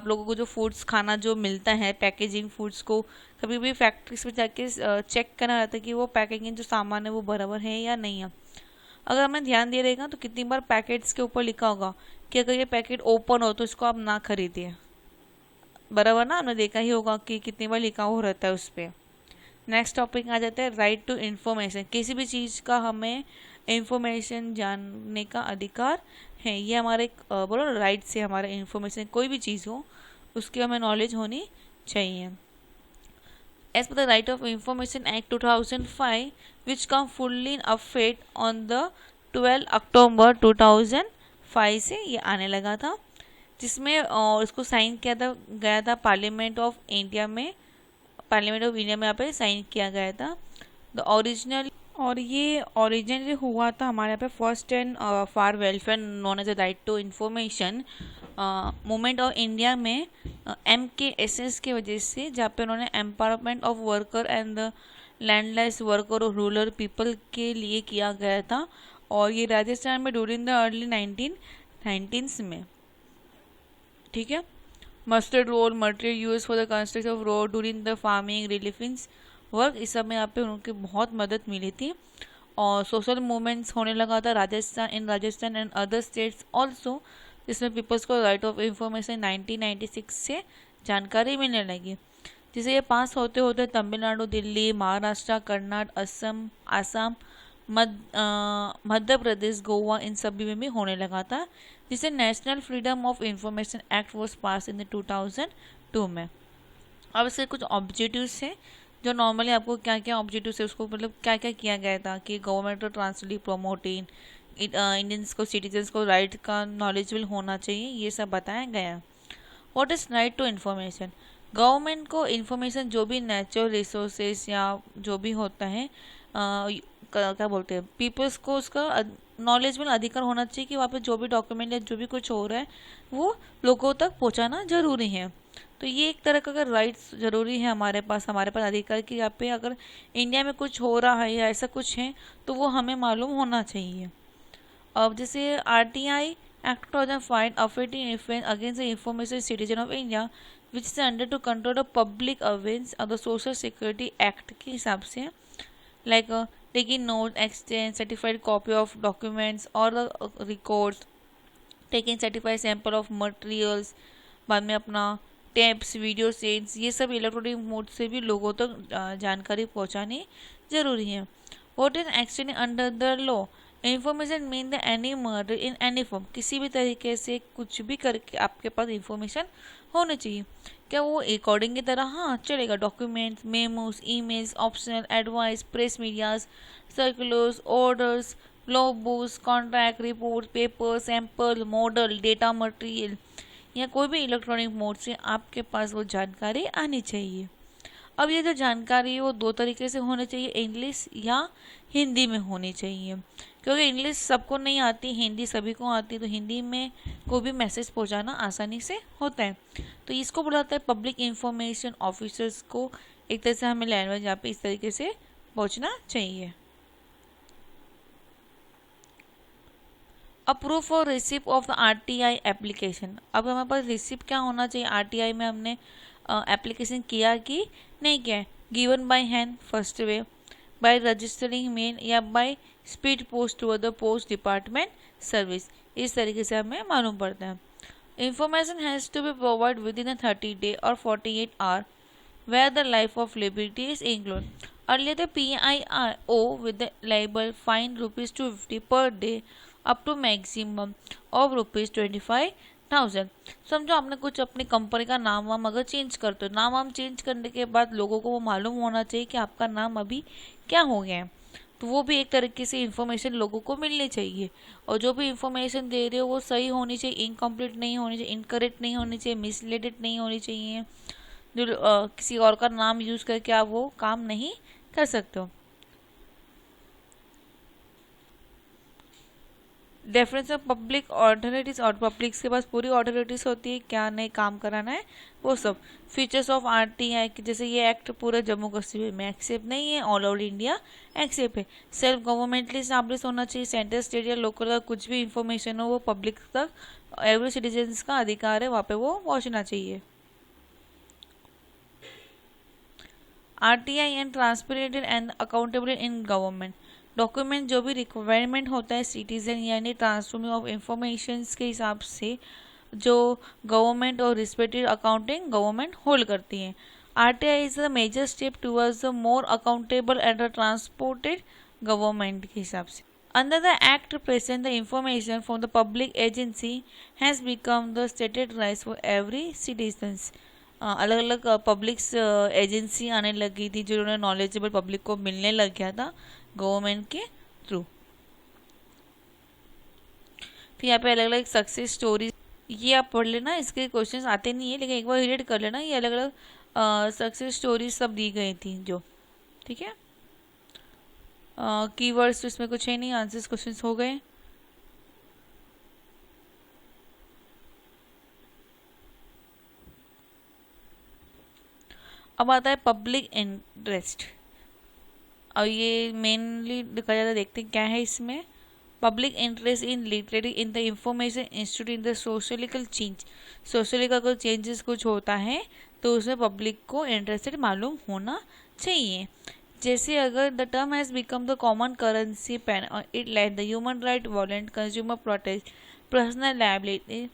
लोगों को जो फूड्स खाना जो मिलता है पैकेजिंग फूड्स को कभी भी फैक्ट्रीज में जाके चेक करना रहता है कि वो पैकेजिंग जो सामान है वो बराबर है या नहीं है। अगर हमें ध्यान दिया रहेगा तो कितनी बार पैकेट्स के ऊपर लिखा होगा कि अगर ये पैकेट ओपन हो तो इसको आप ना खरीदिए, बराबर ना, हमने देखा ही होगा कि कितनी बार लिखा हो रहता है उस पर। नेक्स्ट टॉपिक आ जाता है राइट टू इन्फॉर्मेशन। किसी भी चीज़ का हमें इंफॉर्मेशन जानने का अधिकार है, ये हमारे बोलो राइट से हमारा इंफॉर्मेशन कोई भी चीज़ हो उसकी हमें नॉलेज होनी चाहिए। As per the right of information act 2005 which come fully in affect on the 12 October 2005 से ये आने लगा था, जिसमें इसको साइन किया गया था पार्लियामेंट ऑफ इंडिया में यहाँ पे साइन किया गया था। द ओरिजिनल, और ये ओरिजिनली हुआ था हमारे यहाँ पे first and for welfare known as the right to information movement of India में MKSS की वजह से, जहाँ पे उन्होंने empowerment of worker and the landless worker और रूरल पीपल के लिए किया गया था, और ये राजस्थान में ड्यूरिंग द अर्ली 1990s में। ठीक है। Mustard roll material use for the construction of road during the farming रिलीफिंग्स वर्क, इस सब में यहाँ पे उनकी बहुत मदद मिली थी। और सोशल मूवमेंट्स होने लगा था Rajasthan and other states also, जिसमें पीपल्स को राइट ऑफ इंफॉर्मेशन 1996 से जानकारी मिलने लगी, जिसे ये पास होते होते तमिलनाडु, दिल्ली, महाराष्ट्र, कर्नाटक, आसाम, मध्य प्रदेश, गोवा, इन सभी में भी होने लगा था, जिसे national freedom of information act was pass in 2002 में। अब इसके कुछ ऑब्जेक्टिव्स हैं, जो नॉर्मली आपको क्या क्या ऑब्जेक्टिव्स है उसको मतलब क्या क्या किया गया था कि गवर्नमेंट और ट्रांसली प्रोमोटिंग इंडियंस को, सिटीजन्स को राइट का नॉलेजेबल होना चाहिए, ये सब बताया गया। What is right to information? Government को इन्फॉर्मेशन जो भी नेचुरल रिसोर्सेज या जो भी होता है क्या बोलते हैं, पीपल्स को उसका नॉलेजेबल अधिकार होना चाहिए कि वहाँ पे जो भी डॉक्यूमेंट या जो भी कुछ हो रहा है वो लोगों तक पहुँचाना जरूरी है। तो ये एक तरह का अगर राइट्स जरूरी है हमारे पास अधिकार कि यहाँ पे अगर इंडिया में कुछ हो रहा है या ऐसा कुछ है तो वो हमें मालूम होना चाहिए। अब जैसे RTI act 2005 affecting influence against the information citizen of India which is under to control the public awareness of the social security act के हिसाब से, like taking note, exchange certified copy of documents और records, taking certified sample of materials, बाद में अपना टेप्स, वीडियो सेट्स, ये सब इलेक्ट्रॉनिक मोड से भी लोगों तक जानकारी पहुंचानी जरूरी है। What is action under the law? Information mean the any murder in any form, किसी भी तरीके से कुछ भी करके आपके पास इंफॉर्मेशन होनी चाहिए। क्या वो रिकॉर्डिंग की तरह? हाँ चलेगा। Documents, memos, emails, optional, advice, press medias, circulars, orders, law books, contract, report, paper, sample, model, data material या कोई भी इलेक्ट्रॉनिक मोड से आपके पास वो जानकारी आनी चाहिए। अब ये जो जानकारी है वो दो तरीके से होनी चाहिए, इंग्लिश या हिंदी में होनी चाहिए, क्योंकि इंग्लिश सबको नहीं आती, हिंदी सभी को आती है, तो हिंदी में कोई भी मैसेज पहुंचाना आसानी से होता है। तो इसको बुलाता है पब्लिक इंफॉर्मेशन ऑफिसर्स को, एक तरह से हमें लैंग्वेज यहाँ पे इस तरीके से पहुंचना चाहिए। अप्रूव और receipt of the RTI application. अब हमारे पास रिसिप्ट क्या होना चाहिए? RTI में हमने एप्लीकेशन किया कि नहीं किया है। Given by hand first way, by registering mail या by speed post to the post department service, इस तरीके से हमें मालूम पड़ता है। Information has to be provide within 30 day और 48 hour where the life of liberty is included. Earlier the PIO with the label fine ₹250 per day up to maximum of ₹25,000। समझो आपने कुछ अपनी कंपनी का नाम वाम अगर चेंज करते हो, नाम वाम चेंज करने के बाद लोगों को वो मालूम होना चाहिए कि आपका नाम अभी क्या हो गया है, तो वो भी एक तरीके से इंफॉर्मेशन लोगों को मिलनी चाहिए। और जो भी इंफॉर्मेशन दे रहे हो वो सही होनी चाहिए, इनकम्प्लीट नहीं होनी चाहिए, इनकरेक्ट नहीं होनी चाहिए, मिसलीडेड नहीं होनी चाहिए। जो किसी और का नाम यूज़ करके आप वो काम नहीं कर सकते हो। डेफरेंस ऑफ पब्लिक ऑथोरिटीज, और पब्लिक्स के पास पूरी ऑथोरिटीज होती है क्या नहीं काम कराना है वो सब। फीचर्स ऑफ RTI कि जैसे ये एक्ट पूरे जम्मू कश्मीर में एक्सेप्ट नहीं है, ऑल ओवर इंडिया एक्सेप्ट है। सेल्फ गवर्नमेंटली स्टैब्लिश होना चाहिए, सेंट्रल स्टेट या लोकल का कुछ भी इंफॉर्मेशन हो वो पब्लिक तक एवरी सिटीजन का अधिकार है वहाँ पे वो पहुँचना चाहिए। RTI and transparent and accountable in government. Document जो भी रिक्वायरमेंट होता है सिटीजन यानी ट्रांसफर ऑफ इंफॉर्मेशन के हिसाब से जो गवर्नमेंट और रिस्पेक्टिव अकाउंटिंग गवर्नमेंट होल्ड करती है। RTI is a major step towards the more accountable and transported government के हिसाब से। Under the act present the information from the public agency has become the stated rights for every citizens. अलग अलग पब्लिक एजेंसी आने लगी थी जिन्होंने नॉलेजेबल पब्लिक को मिलने लग गया था गवर्नमेंट के थ्रू। फिर यहाँ पे अलग अलग सक्सेस स्टोरी ये आप पढ़ लेना, इसके क्वेश्चंस आते नहीं है लेकिन एक बार रीड कर लेना। ये अलग अलग सक्सेस स्टोरी सब दी गई थी जो, ठीक है। कीवर्ड्स तो इसमें कुछ है नहीं, आंसर्स क्वेश्चंस हो गए। अब आता है पब्लिक इंटरेस्ट। और ये मेनली देखा जाता है, देखते हैं क्या है इसमें। Public interest in literary in the information institute in the sociological change. Sociological को चेंजेस कुछ होता है तो उसमें पब्लिक को इंटरेस्टेड मालूम होना चाहिए। जैसे अगर the term has become the common currency pen it like the human right, valiant, consumer protest, personal liability,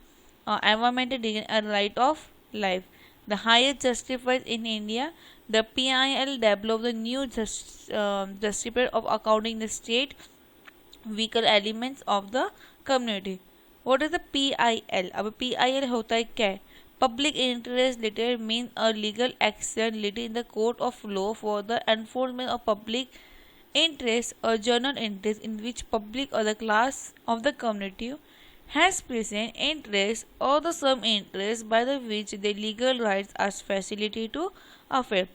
environmental right of life. The highest justified in India, the PIL developed the new justifier of accounting the state weaker elements of the community. What is the PIL? अब PIL होता है क्या है? Public interest litigated means a legal action litigated in the court of law for the enforcement of public interest or general interest in which public or the class of the community has present interest or the some interest by the which the legal rights are facility to affair.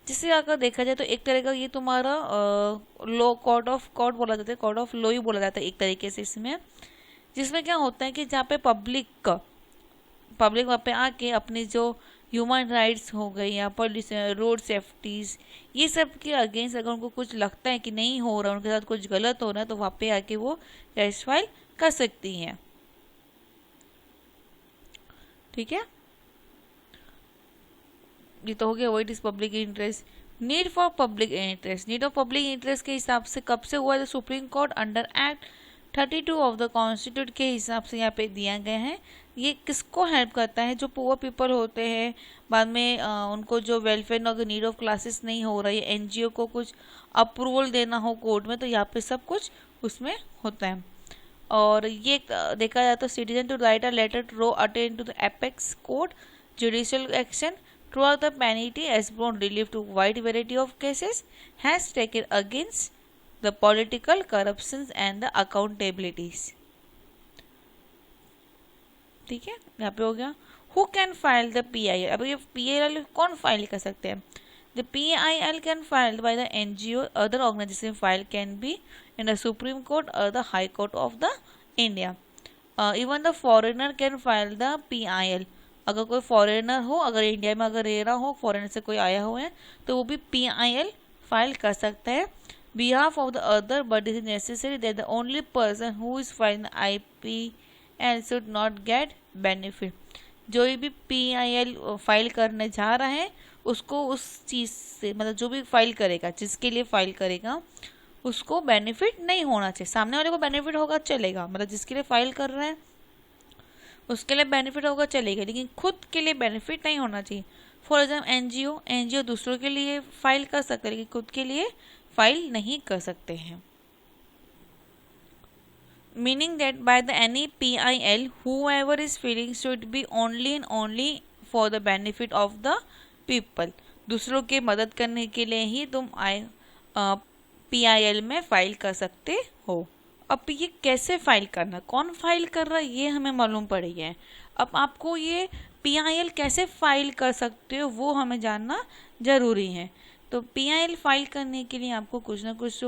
जिससे अगर देखा जाए तो एक तरह का ये तुम्हारा लॉ कोर्ट ऑफ बोला जाता है, कोर्ट ऑफ लॉ ही बोला जाता है एक तरीके से इसमें। जिसमें क्या होता है कि जहाँ पे पब्लिक वहाँ पे आके अपनी जो ह्यूमन राइट्स हो गई या पॉल्यूशन, रोड सेफ्टीज, ये सब के अगेंस्ट अगर उनको कुछ लगता है कि नहीं हो रहा, उनके साथ कुछ गलत हो रहा है, तो वहाँ पे आके वो केस फाइल कर सकती हैं। ठीक है, ये तो हो गया what is public interest. Need for public interest, need of public interest के हिसाब से कब से हुआ है? Supreme court under act 32 of the constitute के हिसाब से यहाँ पे दिया गया है। ये किसको हेल्प करता है? जो पुअर पीपल होते हैं, बाद में उनको जो वेलफेयर और नीड ऑफ क्लासेस नहीं हो रही है, एनजीओ को कुछ अप्रूवल देना हो कोर्ट में, तो यहाँ पे सब कुछ उसमें होता है। और ये देखा जाए तो citizen to write a letter to attend to the apex court judicial action throughout the penalty has brought relief to wide variety of cases, has taken against the political corruptions and the accountabilities. ठीक है, यहाँ पे हो गया। Who can file the PIL? अब ये PIL कौन फाइल कर सकते हैं? The PIL can filed by the NGO, other organization file can be in the Supreme Court or the High Court of the India. Even the foreigner can file the PIL. अगर कोई फॉरेनर हो, अगर इंडिया में अगर रह रहा हो, फॉरेनर से कोई आया हुआ है, तो वो भी PIL फाइल कर सकता है behalf of the other, but it is necessary that the only person who is filing IPL should not get benefit. जो भी PIL फाइल करने जा रहा है उसको उस चीज़ से, मतलब जो भी फाइल करेगा, जिसके लिए फाइल करेगा, उसको बेनिफिट नहीं होना चाहिए। सामने वाले को बेनिफिट होगा चलेगा, मतलब जिसके लिए फाइल कर रहा है उसके लिए बेनिफिट होगा चलेगा, लेकिन खुद के लिए बेनिफिट नहीं होना चाहिए। फॉर एग्जाम्पल एनजीओ दूसरों के लिए फाइल कर सकते हैं, लेकिन खुद के लिए फाइल नहीं कर सकते हैं। Meaning that by the any PIL whoever is filing should be only and only for the benefit of the people। दूसरों के मदद करने के लिए ही तुम PIL में फाइल कर सकते हो। अब ये कैसे फाइल करना, कौन फाइल कर रहा है, ये हमें मालूम पड़ गया है। अब आपको ये PIL कैसे फाइल कर सकते हो वो हमें जानना ज़रूरी है। तो PIL फाइल करने के लिए आपको कुछ ना कुछ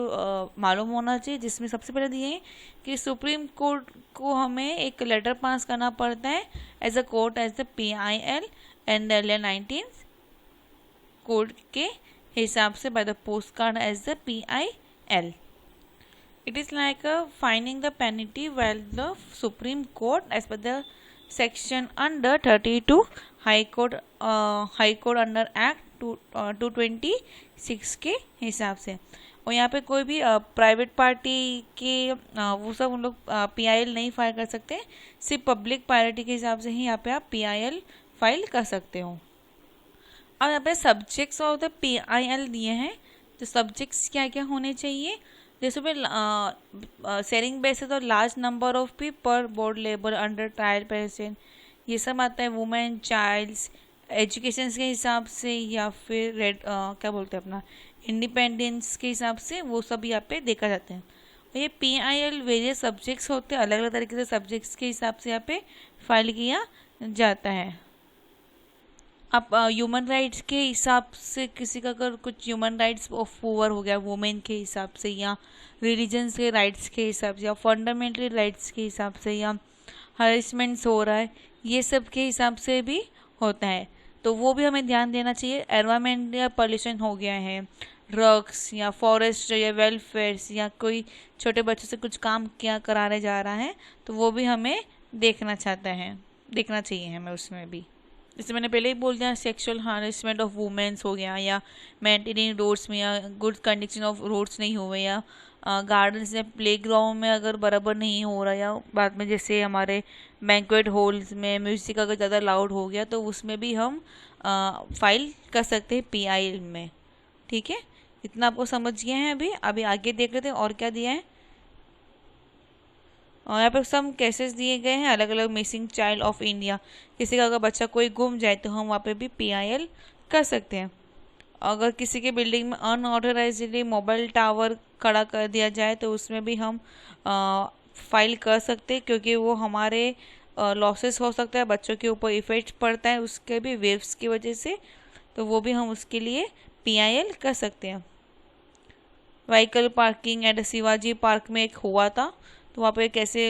मालूम होना चाहिए, जिसमें सबसे पहले दिए है कि सुप्रीम कोर्ट को हमें एक लेटर पास करना पड़ता है as a court as the PIL and 19 code के हिसाब से by the postcard as the PIL। It is like finding the penalty while the Supreme Court as per the section under 32 High Court under Act 226 के हिसाब से। और यहाँ पे कोई भी प्राइवेट पार्टी के वो सब उन लोग PIL नहीं फाइल कर सकते, सिर्फ पब्लिक पार्टी के हिसाब से ही यहाँ पे आप PIL फाइल कर सकते हो। अब यहाँ पे सब्जेक्ट्स ऑफ द PIL दिए हैं, तो सब्जेक्ट्स क्या क्या होने चाहिए? जैसे सेलिंग बेसिस और large number of people, board labour, under trial patient, ये सब आता है। वुमेन, चाइल्ड्स, एजुकेशन के हिसाब से या फिर क्या बोलते हैं अपना इंडिपेंडेंस के हिसाब से, वो सब यहाँ पे देखा जाता है। और ये PIL वेरियस सब्जेक्ट्स होते हैं, अलग अलग तरीके से सब्जेक्ट्स के हिसाब से यहाँ पे फाइल किया जाता है। अब ह्यूमन राइट्स के हिसाब से किसी का अगर कुछ ह्यूमन राइट्स ऑफ पुअर हो गया वुमेन के हिसाब से, या रिलीजन्स के राइट्स के हिसाब से, या फंडामेंटल राइट्स के हिसाब से, या हरेसमेंट्स हो रहा है, ये सब के हिसाब से भी होता है। तो वो भी हमें ध्यान देना चाहिए। एनवायरमेंट या पॉल्यूशन हो गया है, ड्रग्स या फॉरेस्ट या वेलफेयर्स या कोई छोटे बच्चों से कुछ काम क्या कराने जा रहा है, तो वो भी हमें देखना चाहिए हमें उसमें भी। जैसे मैंने पहले ही बोल दिया, सेक्सुअल हारेसमेंट ऑफ वुमेन्स हो गया, या मेंटेनिंग रोड्स में या गुड कंडीशन ऑफ रोड्स नहीं हुए, या गार्डन्स या प्ले ग्राउंड में अगर बराबर नहीं हो रहा, या बाद में जैसे हमारे बैंक्वेट हॉल्स में म्यूज़िक अगर ज़्यादा लाउड हो गया, तो उसमें भी हम फाइल कर सकते हैं PIL में। ठीक है, इतना आपको समझ गए हैं। अभी आगे देख लेते हैं और क्या दिया है। और यहाँ पे सम केसेस दिए गए हैं अलग अलग। मिसिंग चाइल्ड ऑफ इंडिया, किसी का अगर बच्चा कोई गुम जाए तो हम वहाँ पे भी PIL कर सकते हैं। अगर किसी के बिल्डिंग में अनऑथराइजली मोबाइल टावर खड़ा कर दिया जाए तो उसमें भी हम फाइल कर सकते हैं, क्योंकि वो हमारे लॉसेस हो सकता है, बच्चों के ऊपर इफेक्ट पड़ता है उसके भी वेव्स की वजह से, तो वो भी हम उसके लिए PIL कर सकते हैं। Vehicle parking at Shivaji Park में एक हुआ था, तो वहाँ पे कैसे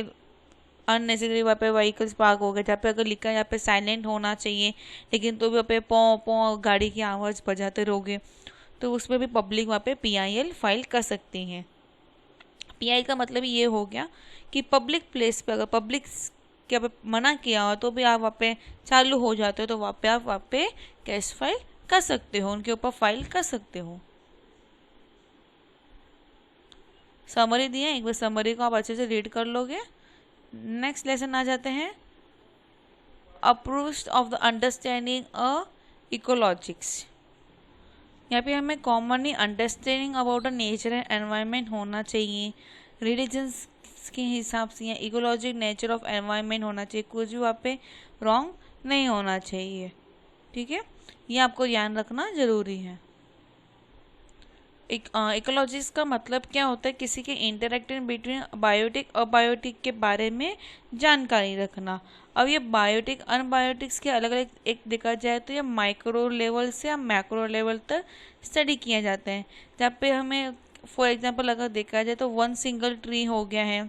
अननेसेसरी वहाँ पे व्हीकल्स पार्क हो गए, जहाँ पे अगर लिखा है यहाँ पे साइलेंट होना चाहिए, लेकिन तो भी वहाँ पे पौ पौ गाड़ी की आवाज़ बजाते रहोगे, तो उसमें भी पब्लिक वहाँ पे PIL फाइल कर सकती हैं। PIL का मतलब ये हो गया कि पब्लिक प्लेस पे अगर पब्लिक के पे मना किया हो तो भी आप वहाँ पे चालू हो जाते हो, तो वहाँ पे आप वहाँ पे केस फाइल कर सकते हो, उनके ऊपर फाइल कर सकते हो। समरी दिए, एक बार समरी को आप अच्छे से रीड कर लोगे। नेक्स्ट लेसन आ जाते हैं, अप्रोच ऑफ द अंडरस्टैंडिंग इकोलॉजिक्स। यहाँ पे हमें commonly understanding about the nature and environment होना चाहिए, रिलीजन्स के हिसाब से या इकोलॉजिक नेचर ऑफ एनवायरनमेंट होना चाहिए, कुछ भी वहाँ पे रॉन्ग नहीं होना चाहिए। ठीक है, ये आपको ध्यान रखना जरूरी है। इकोलॉजिक्स का मतलब क्या होता है, किसी के इंटरेक्शन बिटवीन बायोटिक और बायोटिक के बारे में जानकारी रखना। अब ये बायोटिक अनबायोटिक्स के अलग अलग एक देखा जाए तो ये माइक्रो लेवल से या मैक्रो लेवल तक स्टडी किया जाता है, जहाँ पे हमें फॉर एग्जांपल अगर देखा जाए तो वन सिंगल ट्री हो गया है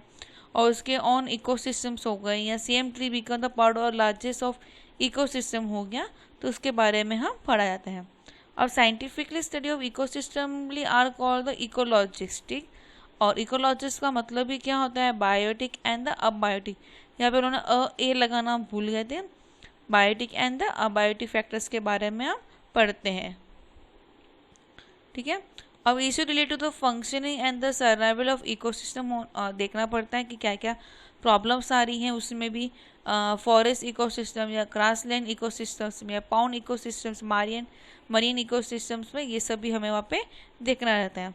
और उसके ऑन इकोसिस्टम्स हो गए, या same tree become the part और लार्जेस्ट ऑफ इकोसिस्टम हो गया, तो उसके बारे में हम पढ़ा जाता है। अब scientifically study of ecosystem are called the ecologistic, और इकोलॉजिस्ट का मतलब ही क्या होता है, बायोटिक एंड द अबायोटिक। यहाँ पे उन्होंने ए लगाना भूल गए थे। Biotic and the abiotic factors के बारे में आप पढ़ते हैं। ठीक है, अब issue relate to the functioning and the survival of ecosystem देखना पड़ता है कि क्या क्या प्रॉब्लम्स आ रही हैं उसमें भी। फॉरेस्ट इकोसिस्टम या ग्रासलैंड इकोसिस्टम्स में, या पाउंड इकोसिस्टम्स, मरीन इकोसिस्टम्स में, ये सब भी हमें वहाँ पे देखना रहता है।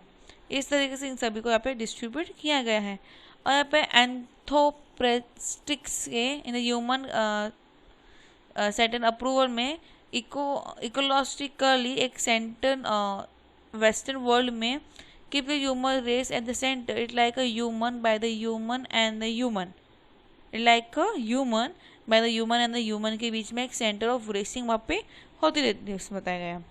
इस तरीके से इन सभी को यहाँ पे डिस्ट्रीब्यूट किया गया है। और यहाँ पे एंथ्रोपोस्टिक्स के इन ह्यूमन सेंटर अप्रूवल में इकोलॉजिकली एक सेंटर वेस्टर्न वर्ल्ड में keep the human race at the centre, it like a human by the human and the human, like a human by the human and the human के बीच में एक सेंटर ऑफ रेसिंग वहाँ पे होती रहती है, उसमें बताया गया।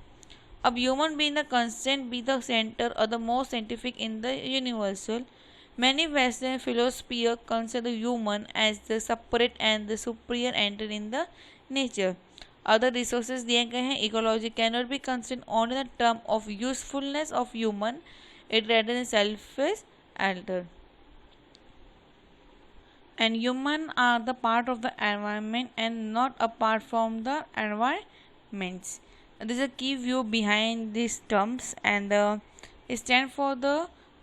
अब human being the constant be the centre और the most scientific in the universal, many western philosopher consider human as the separate and the superior enter in the nature. Other resources दिए गए हैं, ecology can not be considered only the term of usefulness of human, it rather than selfish alter, and human are the part of the environment and not apart from the environments. There is a key view behind these terms and stand for the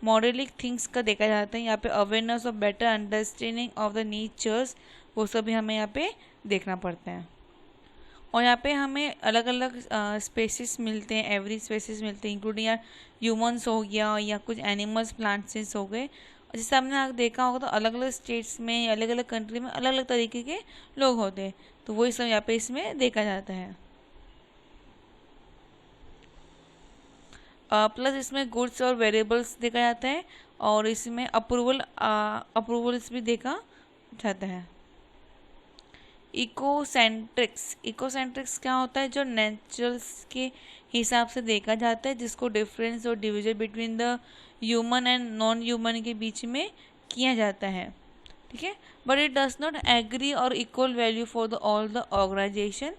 moralic things का देखा जाता है। यहाँ पे awareness of better understanding of the natures, वो सभी हमें यहाँ पे देखना पड़ता है। और यहाँ पे हमें अलग अलग स्पेसिस मिलते हैं, एवरी स्पेसिस मिलते हैं, इंक्लूडिंग यार ह्यूमन्स हो गया या कुछ एनिमल्स प्लांट्स हो गए। जैसे हमने देखा होगा तो अलग अलग स्टेट्स में, अलग अलग कंट्री में अलग अलग तरीके के लोग होते हैं, तो वही सब यहाँ पे इसमें देखा जाता है। प्लस इसमें गुड्स और वेरिएबल्स देखा जाता है, और इसमें अप्रूवल्स भी देखा जाता है। इकोसेंट्रिक्स क्या होता है, जो नेचुरल्स के हिसाब से देखा जाता है, जिसको डिफरेंस और division between the human and non human के बीच में किया जाता है। ठीक है, but it does not agree और equal value for the all the organisation.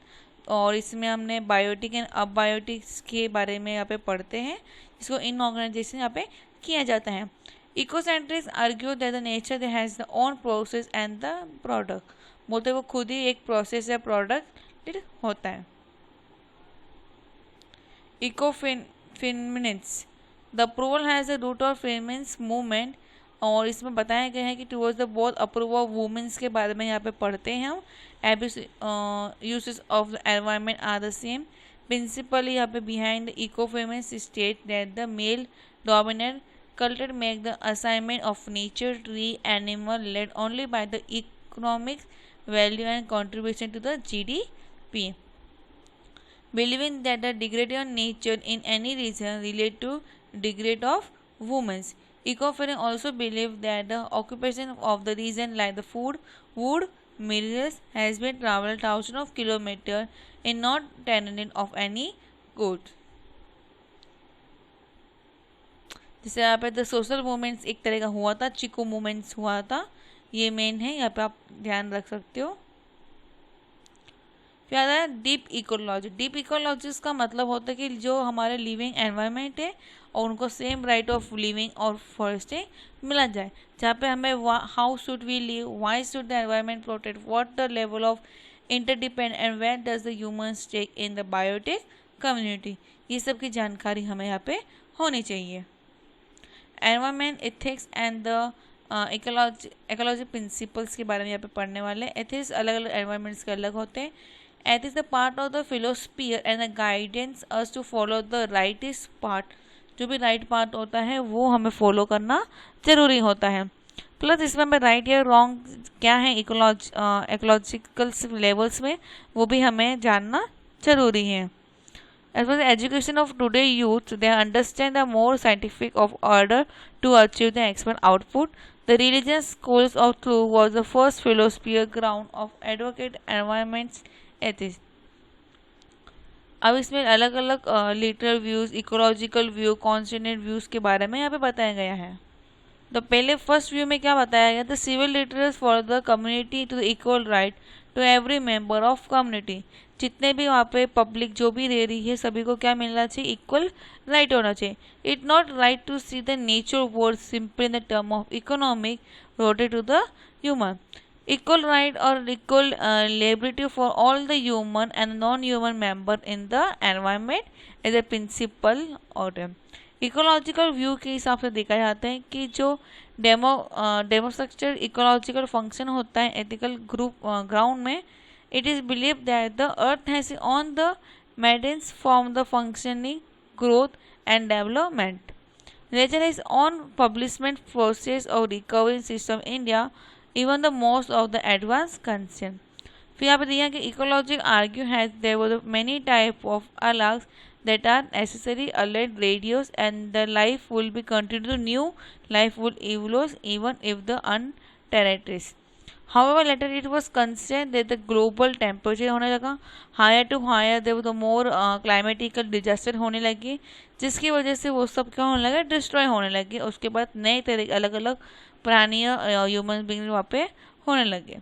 और इसमें हमने बायोटिक एंड अबायोटिक्स के बारे में यहाँ पे पढ़ते हैं, जिसको इनऑर्गेनाइजेशन यहाँ पे किया जाता है। Ecocentrics argue that the nature has the own process and the product, बोलते वो खुद ही एक प्रोसेस या प्रोडक्ट होता है। Ecofeminist, the approval has the root of feminist movement, और इसमें बताया गया है कि towards the both approval of womens के बारे में यहाँ पे पढ़ते हैं हम। Uses of the environment are the same principally, यहाँ पे behind the ecofeminist state that the male dominate culture make the assignment of nature, tree, animal led only by the economic value and contribution to the GDP. Believing that the degradation of nature in any region relate to degrade of women. Ecofeminism also believe that the occupation of the region like the food, wood, minerals has been traveled thousands of kilometers in not tenant of any good. जैसे यहाँ पे द सोशल मूवमेंट्स एक तरह का हुआ था, चिको मूवमेंट्स हुआ था, ये मेन है, यहाँ पे आप ध्यान रख सकते हो। फिर आता है डीप इकोलॉजी। डीप इकोलॉजिस का मतलब होता है कि जो हमारे लिविंग एनवायरनमेंट है और उनको सेम राइट ऑफ लिविंग और फॉरेस्टिंग मिला जाए, जहाँ पे हमें how should we live, why should the environment protect, what the level of interdepend and where does the humans take in the biotic community, ये सब की जानकारी हमें यहाँ पे होनी चाहिए। Environment ethics and the ecology principles के बारे में यहाँ पे पढ़ने वाले हैं। एथिक्स अलग अलग एनवायरमेंट्स के अलग होते हैं। Ethics the part of the philosophy and the guidance us to follow the rightest part, जो भी राइट पार्ट होता है वो हमें फॉलो करना जरूरी होता है। प्लस इसमें हमें राइट या रॉन्ग क्या है इकोलॉजिकल लेवल्स में, वो भी हमें जानना जरूरी है। As for the education of today youth, they understand the more scientific of order to achieve the expert output. The religious schools of truth was the first philosophical ground of advocate environment ethics. अब इसमें अलग अलग literal views, ecological view, constituent views के बारे में यहाँ पे बताया गया है। तो पहले फर्स्ट व्यू में क्या बताया गया, the civil liberties for the community to the equal right to every member of community, जितने भी वहाँ पे पब्लिक जो भी रह रही है सभी को क्या मिलना चाहिए, इक्वल राइट होना चाहिए। It not right to see the nature word simple in the term of economic rooted to the human, equal right और equal liberty for all the human and non human member in the environment as a principle order. Ecological view के हिसाब से देखा जाता है कि जो डेमोस्ट्रक्चर इकोलॉजिकल फंक्शन होता है एथिकल ग्रुप ग्राउंड में, it is believed that the earth has on the maintenance from the functioning growth and development. Nature is on publishment process of recovery system India, even the most of the advanced concern. फिर यहाँ पे दिया कि ecological argue has there were many type of alarms that are necessary alert radios and the life will be continued to new life will evolve even if the unterritorious. However, later it was considered that the global temperature होने लगा, higher to higher there was the more climatical disaster होने लगी, जिसकी वजह से वो सब क्या होने लगा, डिस्ट्रॉय होने लगे। उसके बाद नए तरह अलग अलग प्राणी ह्यूमन बींग वहाँ पे होने लगे।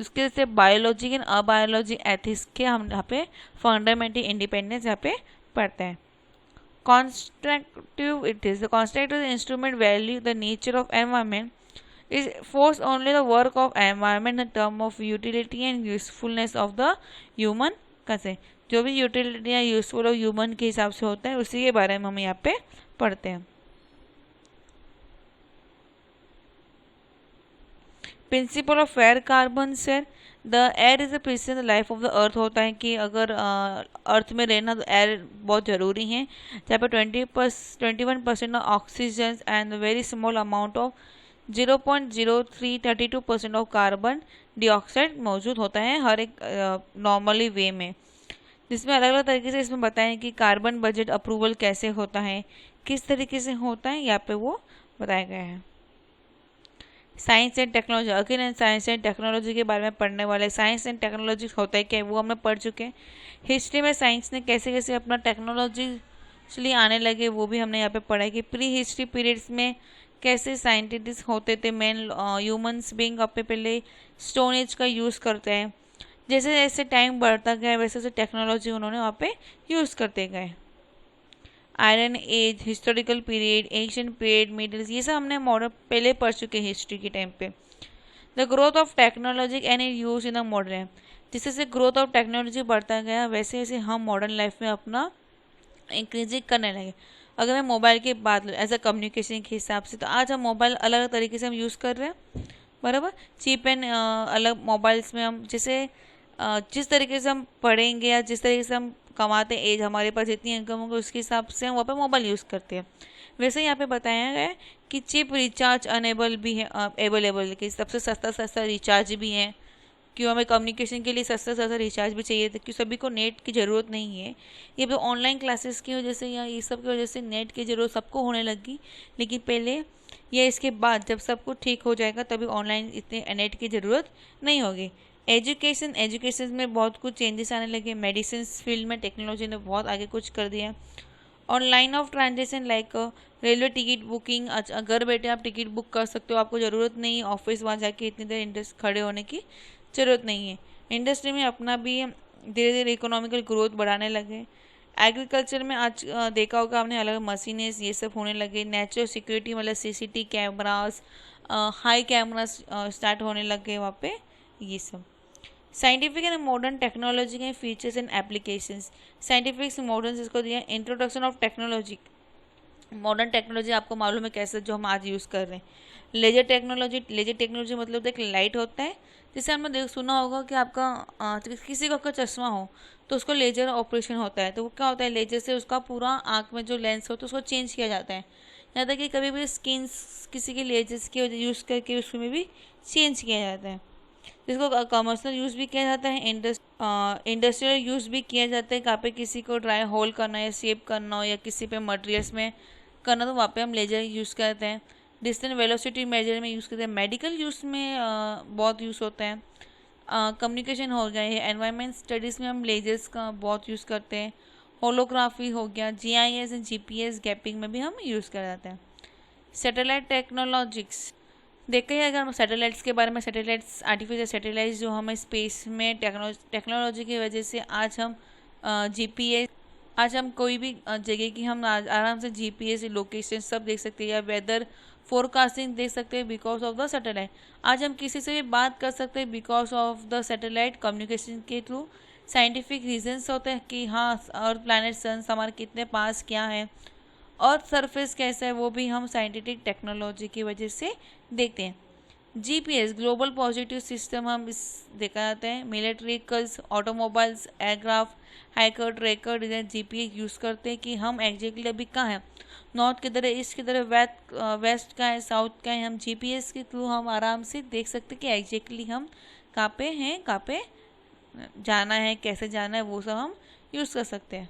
उसके जैसे बायोलॉजी एंड अबायोलॉजी एथिक्स के हम यहाँ पे फंडामेंटल इंडिपेंडेंस यहाँ पे पढ़ते हैं। Constructive it is the constructive instrument value the nature of environment is force only the work of environment in term of utility and usefulness of the human कैसे, जो भी यूटिलिटी या यूजफुल ऑफ ह्यूमन के हिसाब से होता है उसी के बारे में हम यहाँ पे पढ़ते हैं। Principle of fair carbon sir, the air is the principle life of the earth होता है कि अगर अर्थ में रहना तो एयर बहुत ज़रूरी है, जहाँ पे 21% of oxygen and very small amount of 0.0332% of carbon dioxide मौजूद होता है हर एक नॉर्मली वे में, जिसमें अलग अलग तरीके से इसमें बताएं कि कार्बन बजट अप्रूवल कैसे होता है, किस तरीके से होता है, यहाँ पे वो बताया गया है। Science and technology, again science and technology के बारे में पढ़ने वाले, साइंस एंड टेक्नोलॉजी होता है क्या वो हमने पढ़ चुके हैं। हिस्ट्री में साइंस ने कैसे कैसे अपना टेक्नोलॉजी आने लगे वो भी हमने यहाँ पे पढ़ा है कि प्री हिस्ट्री पीरियड्स में कैसे साइंटिस्ट होते थे, मेन ह्यूमंस बीइंग अपने पहले स्टोन एज का यूज़ करते हैं, जैसे जैसे टाइम बढ़ता गया वैसे वैसे टेक्नोलॉजी उन्होंने वहाँ पे यूज़ करते गए। Iron Age, historical period, Asian period, middles, ये सब हमने मॉडर्न पहले पढ़ चुके हैं हिस्ट्री के टाइम पे। The growth of technology and it use in the modern, जैसे जैसे ग्रोथ ऑफ टेक्नोलॉजी बढ़ता गया वैसे वैसे हम मॉडर्न लाइफ में अपना इंक्रीजिंग करने लगे। अगर मैं मोबाइल की बात लूँ एज अ कम्युनिकेशन के हिसाब से, तो आज हम मोबाइल अलग अलग तरीके से हम यूज़ कर रहे हैं, बराबर। चीप एंड अलग मोबाइल्स में हम जैसे जिस तरीके से हम पढ़ेंगे या जिस तरीके से हम कमाते हैं, एज हमारे पास जितनी इनकम होगी उसके हिसाब से हम वहाँ पर मोबाइल यूज़ करते हैं। वैसे यहाँ पे बताया गया है कि चिप रिचार्ज अनेबल भी है, अवेलेबल, कि सबसे सस्ता सस्ता रिचार्ज भी है, क्यों हमें कम्युनिकेशन के लिए सस्ता सस्ता रिचार्ज भी चाहिए था, क्योंकि सभी को नेट की ज़रूरत नहीं है। ये तो ऑनलाइन क्लासेस की वजह से या ये सब की वजह से नेट की ज़रूरत सबको होने लगी, लेकिन पहले या इसके बाद जब सब कुछ ठीक हो जाएगा तभी ऑनलाइन इतने नेट की ज़रूरत नहीं होगी। एजुकेशन में बहुत कुछ चेंजेस आने लगे। मेडिसिन फील्ड में टेक्नोलॉजी ने बहुत आगे कुछ कर दिया। Online off transaction like railway ticket booking, घर बैठे आप टिकट बुक कर सकते हो, आपको ज़रूरत नहीं ऑफिस वहाँ जाके इतनी देर इंडस्ट्री खड़े होने की ज़रूरत नहीं है। इंडस्ट्री में अपना भी धीरे धीरे इकोनॉमिकल ग्रोथ बढ़ाने लगे। एग्रीकल्चर में आज देखा होगा आपने, अलग मशीनें ये सब होने लगे। नेचुरल सिक्योरिटी मतलब CCT cameras, high cameras start होने लगे वहाँ पे, ये सब। साइंटिफिक एंड मॉडर्न टेक्नोलॉजी के features and applications. Scientific modern इसको दिया introduction of technology. Modern technology आपको मालूम है कैसे, जो हम आज यूज़ कर रहे हैं। लेजर टेक्नोलॉजी मतलब एक लाइट होता है, जैसे हमने सुना होगा कि आपका किसी को अगर चश्मा हो तो उसको लेजर ऑपरेशन होता है, तो वो क्या होता है, लेजर से उसका पूरा आँख में जो लेंस होता है उसको चेंज किया जाता है। यहाँ तक कि कभी भी स्किन किसी के लेजर्स की यूज़ करके उसमें भी चेंज किया जाता है, जिसको कमर्शियल यूज़ भी किया जाता है, इंडस्ट्रियल यूज़ भी किया जाता है। कहाँ पे किसी को ड्राई होल करना या शेप करना हो या किसी पे मटेरियल्स में करना, तो वहाँ पे हम लेजर यूज़ करते हैं। डिस्टेंस वेलोसिटी मेजर में यूज़ करते हैं। मेडिकल यूज़ में बहुत यूज़ होता है। कम्युनिकेशन हो गया है। एनवायरनमेंट स्टडीज़ में हम लेजर्स का बहुत यूज़ करते हैं। होलोग्राफी हो गया। GIS एंड GPS गैपिंग में भी हम यूज़ कर जाते हैं। सैटेलाइट टेक्नोलॉजिक्स देखते हैं, अगर हम सैटेलाइट्स के बारे में, सैटेलाइट्स आर्टिफिशियल सैटेलाइट्स जो हमें स्पेस में टेक्नोलॉजी की वजह से आज हम GPS, आज हम कोई भी जगह की हम आराम से GPS लोकेशन सब देख सकते हैं, या वेदर फोरकास्टिंग देख सकते हैं बिकॉज ऑफ द सैटेलाइट। आज हम किसी से भी बात कर सकते हैं because of the satellite communication के थ्रू। साइंटिफिक रीजंस होते हैं कि हाँ अर्थ, प्लैनेट, सन हमारे कितने पास क्या है, और सरफेस कैसा है, वो भी हम साइंटिफिक टेक्नोलॉजी की वजह से देखते हैं। GPS ग्लोबल पॉजिटिव सिस्टम हम इस देखा जाता है। Military vehicles, automobiles, aircraft, hiker, tracker, GPS use करते हैं कि हम एग्जैक्टली अभी कहाँ हैं, नॉर्थ की तरह, ईस्ट की तरह, वेस्ट का है, साउथ का है। हम GPS के थ्रू हम आराम से देख सकते हैं कि एग्जैक्टली हम कहाँ पे हैं, कहाँ पे जाना है, कैसे जाना है, वो सब हम यूज़ कर सकते हैं।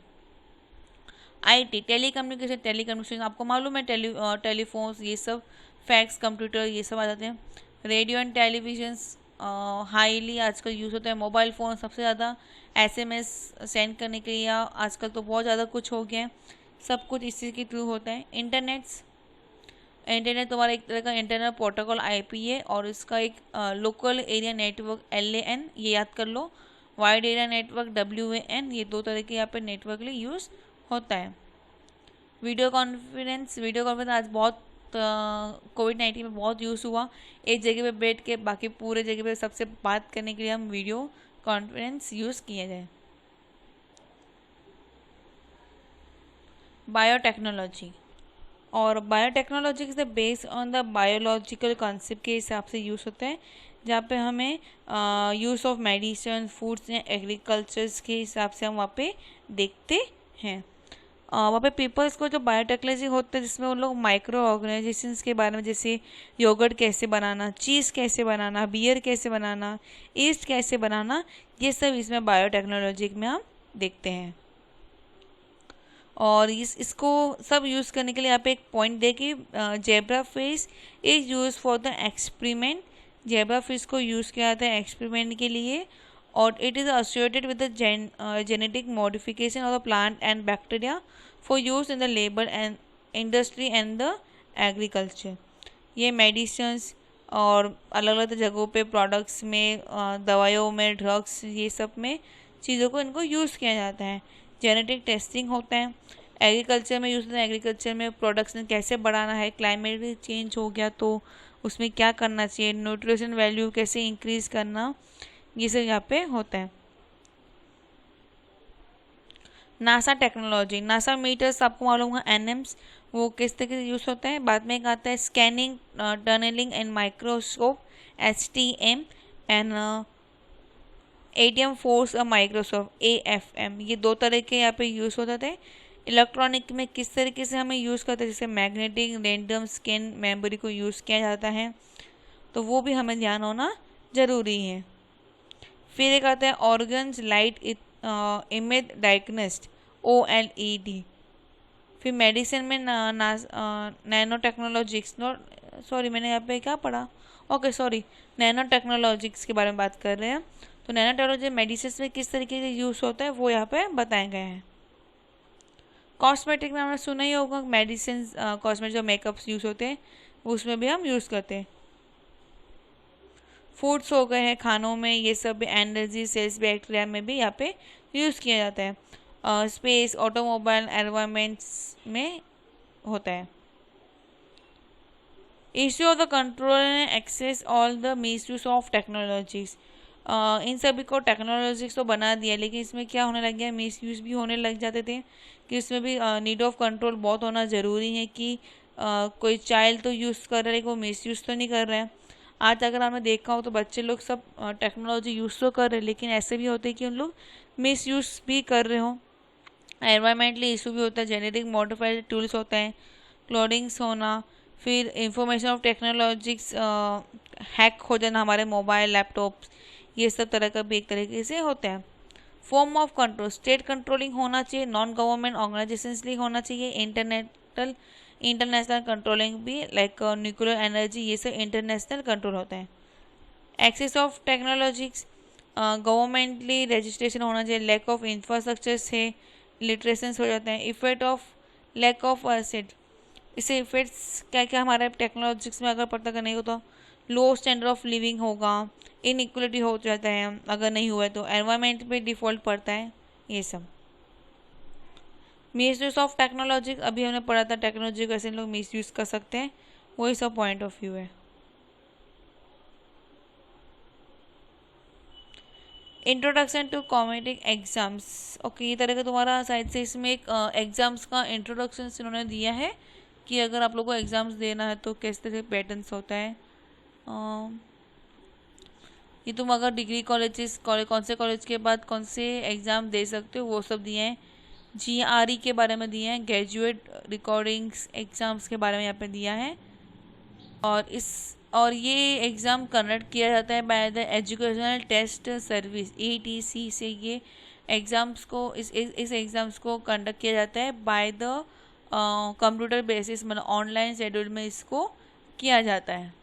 IT टेलीकम्युनिकेशन आपको मालूम है, टेलीफोन्स, ये सब, फैक्स, कंप्यूटर, ये सब आ जाते हैं। रेडियो एंड टेलीविजन्स हाईली आजकल यूज़ होता है। मोबाइल फ़ोन सबसे ज़्यादा SMS सेंड करने के लिए, या आजकल तो बहुत ज़्यादा कुछ हो गया है, सब कुछ इसी के थ्रू होता है। इंटरनेट तुम्हारा एक तरह का इंटरनेट प्रोटोकॉल IP है, और इसका एक लोकल एरिया नेटवर्क LAN, ये याद कर लो। वाइड एरिया नेटवर्क WAN, ये दो तरह के यहाँ पे नेटवर्क लिए यूज़ होता है। वीडियो कॉन्फ्रेंस आज बहुत COVID-19 में बहुत यूज़ हुआ। एक जगह पे बैठ के बाकी पूरे जगह पे सबसे बात करने के लिए हम वीडियो कॉन्फ्रेंस यूज़ किया जाए। बायोटेक्नोलॉजी, और biotechnology is the based on the biological concept के हिसाब से यूज़ होता है, जहाँ पे हमें यूज़ ऑफ मेडिसिन, फूड्स या एग्रीकल्चर्स के हिसाब से हम वहाँ पे देखते हैं। वहाँ पे पीपल्स को जो बायोटेक्नोलॉजी होता है जिसमें उन लोग माइक्रो ऑर्गेनाइजेशंस के बारे में, जैसे योगर्ट कैसे बनाना, चीज़ कैसे बनाना, बियर कैसे बनाना, ईस्ट कैसे बनाना, ये सब इसमें बायोटेक्नोलॉजी में हम देखते हैं। और इसको सब यूज़ करने के लिए यहाँ पे एक पॉइंट दे कि zebra fish is use for the experiment. Zebra fish को यूज़ किया जाता है एक्सपेरिमेंट के लिए, और it is associated with the genetic modification of the plant and bacteria for use in the labour and industry and the agriculture. ये मेडिसिन्स, और अलग अलग जगहों पे प्रोडक्ट्स में, दवाइयों में, ड्रग्स, ये सब में चीज़ों को इनको यूज़ किया जाता है। जेनेटिक टेस्टिंग होता है, एग्रीकल्चर में यूज़ होता है। एग्रीकल्चर में प्रोडक्शन कैसे बढ़ाना है, क्लाइमेट चेंज हो गया तो उसमें क्या करना चाहिए, न्यूट्रिशन वैल्यू कैसे इंक्रीज़ करना, ये सब यहाँ पे होता है। नासा टेक्नोलॉजी, नासा मीटर्स आपको मालूम है, एनएम्स, वो किस तरीके से यूज़ होता है। बाद में एक आता है scanning, tunnelling and microscope, STM, and ATM force और माइक्रोसॉफ्ट, एएफएम। ये दो तरह के यहाँ पे यूज़ होते थे। इलेक्ट्रॉनिक में किस तरीके से हमें यूज़ करते हैं, जैसे मैग्नेटिक रैंडम स्कैन मेमोरी को यूज़ किया जाता है, तो वो भी हमें ध्यान होना ज़रूरी है। फिर एक आता है ऑर्गन्स लाइट इमेज डायग्नोस्ट, OLED। फिर मेडिसिन में नैनो टेक्नोलॉजिक्स, सॉरी मैंने यहाँ पे क्या पढ़ा, ओके सॉरी, नैनो टेक्नोलॉजिक्स के बारे में बात कर रहे हैं। तो नैनो टेक्नोलॉजी मेडिसिन में किस तरीके से यूज़ होता है वो यहाँ पे बताए गए हैं। कॉस्मेटिक में हमने सुना ही होगा, मेडिसिन, कॉस्मेटिक जो मेकअप्स यूज़ होते हैं उसमें भी हम यूज़ करते हैं। फूड्स हो गए हैं, खानों में, ये सब एनर्जी सेल्स बैक्टीरिया में भी यहाँ पे यूज़ किया जाता है। स्पेस, ऑटोमोबाइल, एनवायरमेंट्स में होता है। Issue of the control and access all the misuse of technologies. इन सभी को टेक्नोलॉजीज तो बना दिया, लेकिन इसमें क्या होने लग गया, मिस यूज़ भी होने लग जाते थे, कि उसमें भी नीड ऑफ कंट्रोल बहुत होना ज़रूरी है कि कोई चाइल्ड तो यूज़ कर रहा है लेकिन वो मिस यूज़ तो नहीं कर रहा है। आज अगर आपने देखा हो तो बच्चे लोग सब टेक्नोलॉजी यूज़ तो कर रहे हैं, लेकिन ऐसे भी होते हैं कि उन लोग मिस यूज़ भी कर रहे हो। एनवायरमेंटली इशू भी होता है, जेनेटिक मॉडिफाइड टूल्स होते हैं, क्लोनिंग्स होना, फिर इंफॉर्मेशन ऑफ टेक्नोलॉजिक्स हैक हो जाना, हमारे मोबाइल, लैपटॉप्स, ये सब तरह का भी एक तरीके से होता है। Form of control, state controlling होना चाहिए, नॉन गवर्नमेंट ऑर्गेनाइजेशंस लिए होना चाहिए, इंटरनेशनल कंट्रोलिंग भी, लाइक न्यूक्लियर एनर्जी, ये सब इंटरनेशनल कंट्रोल होता है। एक्सेस ऑफ टेक्नोलॉजिक्स, गवर्नमेंटली रजिस्ट्रेशन होना चाहिए, लैक ऑफ इंफ्रास्ट्रक्चर से लिटरेशंस हो जाते हैं। Effect of lack of asset, इससे इफेक्ट्स क्या क्या हमारे टेक्नोलॉजिक्स में अगर पता करने को, तो लो स्टैंडर्ड ऑफ लिविंग होगा, इनइक्वलिटी हो जाता है, अगर नहीं हुआ है तो एनवायरमेंट पे डिफॉल्ट पड़ता है, ये सब। मिस यूज़ ऑफ टेक्नोलॉजी, अभी हमने पढ़ा था टेक्नोलॉजी को कैसे लोग मिस यूज़ कर सकते हैं, वही सब पॉइंट ऑफ व्यू है। Introduction to comedic exams, okay, ये तरह का तुम्हारा साइड से इसमें एक एग्जाम्स का इंट्रोडक्शन इन्होंने दिया है कि अगर आप लोगों को एग्जाम्स देना है तो किस तरह से पैटर्न्स होता है। ये तुम अगर डिग्री कॉलेजेस, कौन से कॉलेज के बाद कौन से एग्ज़ाम दे सकते हो वो सब दिए हैं। GRE के बारे में दिए हैं, ग्रेजुएट रिकॉर्डिंग्स एग्ज़ाम्स के बारे में यहाँ पे दिया है। और ये एग्ज़ाम कंडक्ट किया जाता है by the educational test service, ATC से ये एग्ज़ाम्स को, इस एग्ज़ाम्स को कंडक्ट किया जाता है बाय द कंप्यूटर बेसिस, मतलब ऑनलाइन शेड्यूल में इसको किया जाता है।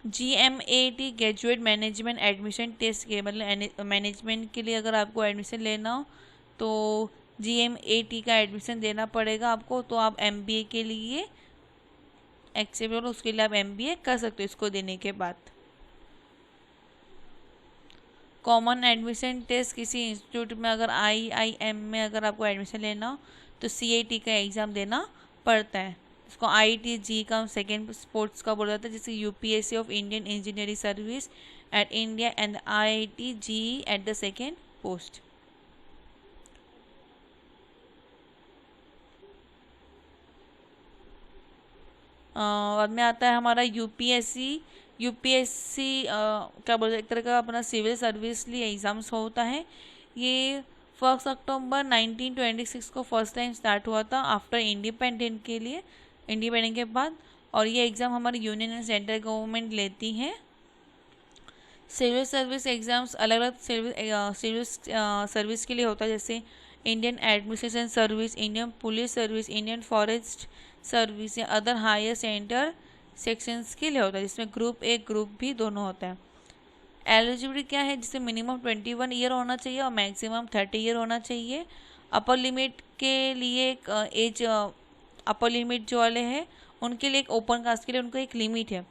GMAT graduate management admission test के, मतलब मैनेजमेंट के लिए अगर आपको एडमिशन लेना हो तो GMAT का एडमिशन देना पड़ेगा आपको, तो आप MBA के लिए एक्सेप्ट हो, उसके लिए आप MBA कर सकते हो इसको देने के बाद। कॉमन एडमिशन टेस्ट, किसी इंस्टीट्यूट में अगर IIM में अगर आपको एडमिशन लेना हो तो CAT का एग्ज़ाम देना पड़ता है। इसको IIT-JEE का सेकेंड स्पोर्ट्स का बोला जाता है, जैसे UPSC of Indian engineering service eight India and IIT-JEE at the second post. बाद में आता है हमारा UPSC क्या बोलते हैं, एक तरह का अपना सिविल सर्विस लिए एग्ज़ाम्स होता है। ये 1 अक्टूबर 1926 को फर्स्ट टाइम स्टार्ट हुआ था आफ्टर इंडिपेंडेंट के बाद, और ये एग्ज़ाम हमारी यूनियन एंड सेंट्रल गवर्नमेंट लेती है। सिविल सर्विस एग्ज़ाम्स अलग अलग सिविल सर्विस के लिए होता है, जैसे Indian administration service, Indian police service, Indian forest service या अदर हायर सेंटर सेक्शंस के लिए होता है, जिसमें ग्रुप A ग्रुप B दोनों होता है। एलिजिबिलिटी क्या है, जिसमें मिनिमम 21 ईयर होना चाहिए और मैक्सिमम 30 ईयर होना चाहिए। अपर लिमिट के लिए एक एज अपर लिमिट जो वाले हैं उनके लिए, एक ओपन कास्ट के लिए उनको एक लिमिट है।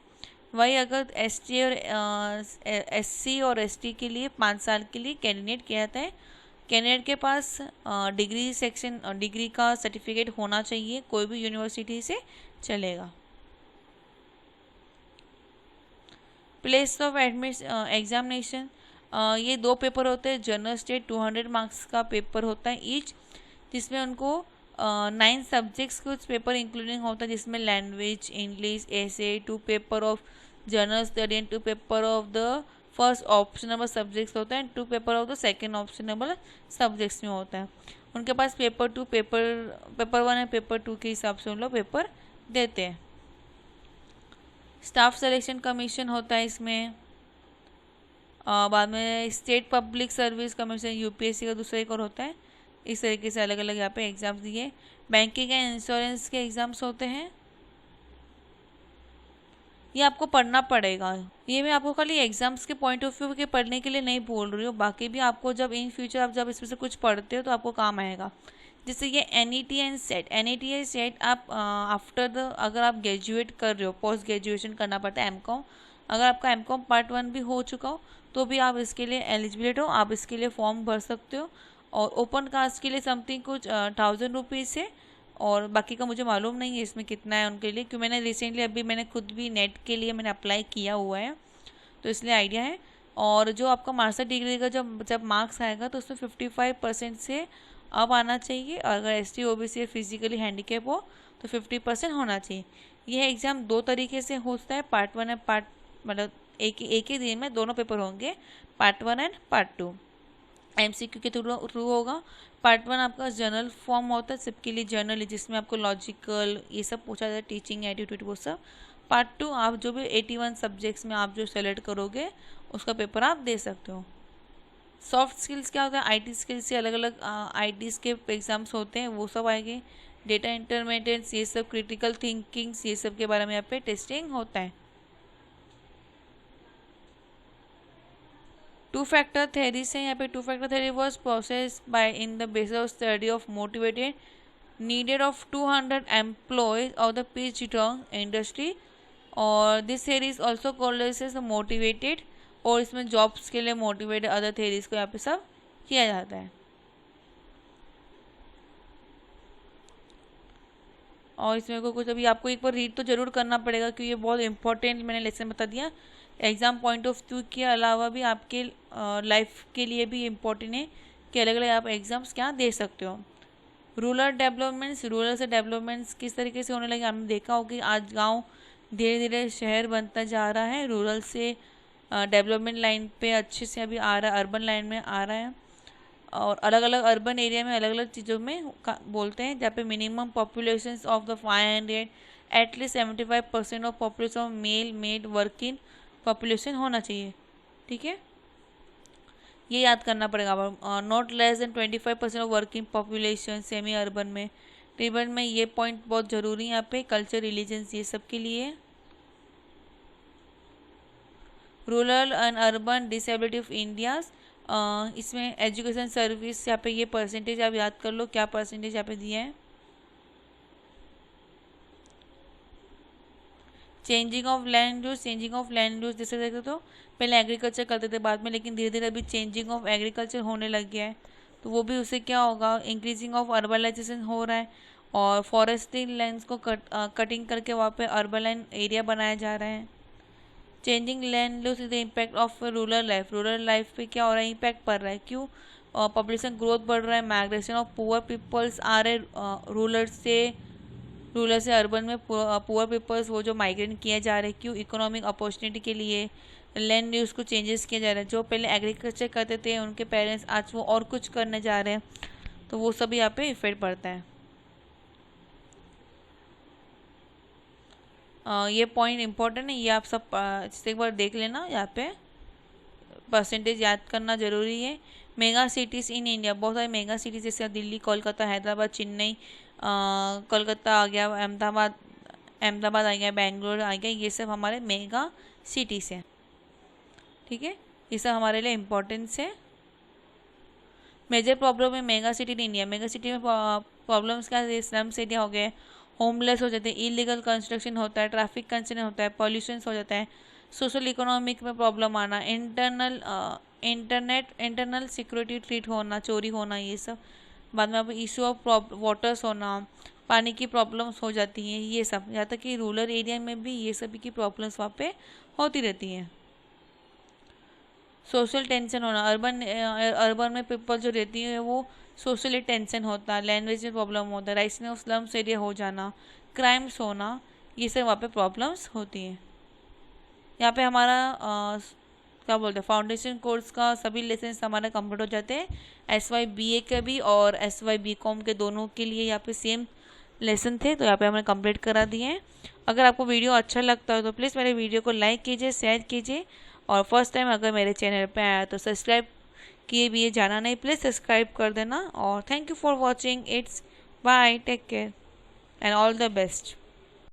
वही अगर एसटी और एससी और एसटी के लिए 5 साल के लिए कैंडिडेट किया जाता है। कैंडिडेट के पास डिग्री का सर्टिफिकेट होना चाहिए, कोई भी यूनिवर्सिटी से चलेगा। प्लेस ऑफ एग्जामिनेशन, ये 2 पेपर होते हैं। जनरल स्टेट 200 मार्क्स का पेपर होता है ईच, जिसमें उनको 9 सब्जेक्ट्स कुछ पेपर इंक्लूडिंग होता है, जिसमें language, English, essay, 2 paper of general study and 2 paper of the first optionable subjects होता है and 2 paper of the second optionable subjects में होता है। उनके पास पेपर 2, पेपर 1 एंड पेपर 2 के हिसाब से उन लोग पेपर देते हैं। स्टाफ सिलेक्शन कमीशन होता है इसमें। बाद में state public service commission, UPSC का दूसरा एक और होता है। इस तरीके से अलग अलग यहाँ पे एग्जाम्स दिए। बैंकिंग एंड इंश्योरेंस के एग्जाम्स होते हैं, ये आपको पढ़ना पड़ेगा। ये मैं आपको खाली एग्जाम्स के पॉइंट ऑफ व्यू के पढ़ने के लिए नहीं बोल रही हूँ, बाकी भी आपको जब इन फ्यूचर आप जब इसमें से कुछ पढ़ते हो तो आपको काम आएगा। जैसे ये एनईटी एंड सेट आप आफ्टर द, अगर आप ग्रेजुएट कर रहे हो, पोस्ट ग्रेजुएशन करना पड़ता है एमकॉम। अगर आपका एमकॉम पार्ट 1 भी हो चुका हो तो भी आप इसके लिए एलिजिबल हो, आप इसके लिए फॉर्म भर सकते हो। और ओपन कास्ट के लिए समथिंग कुछ 1000 रुपीज़ है, और बाकी का मुझे मालूम नहीं है इसमें कितना है उनके लिए, क्योंकि मैंने रिसेंटली अभी मैंने खुद भी नेट के लिए मैंने अप्लाई किया हुआ है, तो इसलिए आइडिया है। और जो आपका मास्टर डिग्री का जब मार्क्स आएगा तो उसमें 55% से अब आना चाहिए, और अगर एसटी ओबीसी फिजिकली हैंडीकैप हो तो 50% होना चाहिए। यह एग्ज़ाम 2 तरीके से होता है, पार्ट 1 एंड मतलब एक ही दिन में दोनों पेपर होंगे, पार्ट 1 एंड पार्ट 2। एमसीक्यू के थ्रू होगा। पार्ट 1 आपका जर्नल फॉर्म होता है, सबके लिए जर्नल, जिसमें आपको लॉजिकल ये सब पूछा जाता है, टीचिंग एटीट्यूड वो सब। पार्ट 2 आप जो भी 81 सब्जेक्ट्स में आप जो सेलेक्ट करोगे उसका पेपर आप दे सकते हो। सॉफ्ट स्किल्स क्या होता है, आईटी स्किल्स से अलग अलग आईटीज़ के एग्जाम्स होते हैं, वो सब आएंगे। डेटा इंटरमीडिएट्स, ये सब क्रिटिकल थिंकिंग्स, ये सब के बारे में यहाँ पे टेस्टिंग होता है। 2 फैक्टर थेरी से यहाँ पे 2 factor theory was process by in the basis of study of motivated needed of 200 employees of the peach industry, और this theory is also called as motivated, और इसमें जॉब्स के लिए मोटिवेटेड अदर थेरीज को यहाँ पे सब किया जाता है। और इसमें को कुछ अभी आपको एक बार रीड तो जरूर करना पड़ेगा, क्योंकि ये बहुत इंपॉर्टेंट मैंने लेसन बता दिया। एग्ज़ाम पॉइंट ऑफ व्यू के अलावा भी आपके लाइफ के लिए भी इम्पोर्टेंट है कि अलग अलग आप एग्ज़ाम्स क्या दे सकते हो। रूरल डेवलपमेंट्स, रूरल से डेवलपमेंट्स किस तरीके से होने लगे, आपने देखा होगा कि आज गांव धीरे धीरे शहर बनता जा रहा है, रूरल से डेवलपमेंट लाइन पे अच्छे से अभी आ रहा है, अर्बन लाइन में आ रहा है। और अलग अलग अर्बन एरिया में अलग अलग चीज़ों में बोलते हैं, जहाँ पे minimum population of the 500 at least 75% of population of male made working population होना चाहिए। ठीक है, ये याद करना पड़ेगा। Not less than 25% of working population semi urban में, टेबल में ये पॉइंट बहुत ज़रूरी है यहाँ पे। कल्चर, रिलीजन्स, ये सब के लिए। Rural and urban disability of India, इसमें एजुकेशन सर्विस यहाँ पे ये परसेंटेज आप याद कर लो, क्या परसेंटेज यहाँ पे दिया है। चेंजिंग ऑफ लैंड यूज, जैसे देखते तो पहले एग्रीकल्चर करते थे बाद में, लेकिन धीरे धीरे अभी चेंजिंग ऑफ एग्रीकल्चर होने लग गया है, तो वो भी उससे क्या होगा, इंक्रीजिंग ऑफ अर्बनाइजेशन हो रहा है, और फॉरेस्ट्री लैंड्स को कटिंग करके वहाँ पे अर्बन एरिया बनाया जा रहा है। Changing land use is the impact of rural life पे क्या हो रहा है, इम्पैक्ट पड़ रहा है। क्यों, पॉपुलेशन ग्रोथ बढ़ रहा है, माइग्रेशन ऑफ पुअर पीपल्स आ रहे रूरल से अर्बन में, पुअर पीपल्स वो जो माइग्रेट किए जा रहे हैं। क्यों, इकोनॉमिक अपॉर्चुनिटी के लिए लैंड यूज़ को चेंजेस किया जा रहा है। जो पहले एग्रीकल्चर करते थे उनके पेरेंट्स आज वो और कुछ करने जा रहे हैं, तो वो सब यहाँ पे इफेक्ट पड़ता है। ये पॉइंट इंपॉर्टेंट है, ये आप सब एक बार देख लेना, यहाँ पे परसेंटेज याद करना जरूरी है। मेगा सिटीज़ इन इंडिया, बहुत सारे मेगा सिटीज़ जैसे दिल्ली, कोलकाता, हैदराबाद, चेन्नई, कोलकाता आ गया, अहमदाबाद आ गया, बेंगलोर आ गया, ये सब हमारे मेगा सिटीज़ हैं। ठीक है, ये सब हमारे लिए इम्पोर्टेंस है। मेजर प्रॉब्लम है mega city in India, mega city में प्रॉब्लम्स क्या है, स्लम्स एरिया हो गए, होमलेस हो जाते हैं, इलीगल कंस्ट्रक्शन होता है, ट्रैफिक कंसर्न होता है, पॉल्यूशन हो जाता है, सोशल इकोनॉमिक में प्रॉब्लम आना, इंटरनल सिक्योरिटी थ्रेट होना, चोरी होना, ये सब। बाद में अब इशू ऑफ वाटर्स होना, पानी की प्रॉब्लम्स हो जाती हैं, ये सब। यहाँ तक कि रूरल एरिया में भी ये सभी की प्रॉब्लम्स वहाँ पे होती रहती हैं। सोशल टेंशन होना, अर्बन में पीपल जो रहती है वो सोशली टेंशन होता है, लैंग्वेज में प्रॉब्लम होता है, राइसिंग ऑफ स्लम्स एरिया हो जाना, क्राइम्स होना, ये सब वहाँ पे प्रॉब्लम्स होती हैं। यहाँ पे हमारा क्या बोलते हैं, फाउंडेशन कोर्स का सभी लेसन हमारे कंप्लीट हो जाते हैं। SYBA के भी और SYBCom के दोनों के लिए यहाँ पे सेम लेसन थे, तो यहाँ पे हमने कंप्लीट करा दिए हैं। अगर आपको वीडियो अच्छा लगता है तो प्लीज़ मेरे वीडियो को लाइक कीजिए, शेयर कीजिए, और फर्स्ट टाइम अगर मेरे चैनल पे आया तो सब्सक्राइब किए भी ये जाना नहीं, प्लीज़ सब्सक्राइब कर देना। और thank you for watching it's, bye, take care and all the best.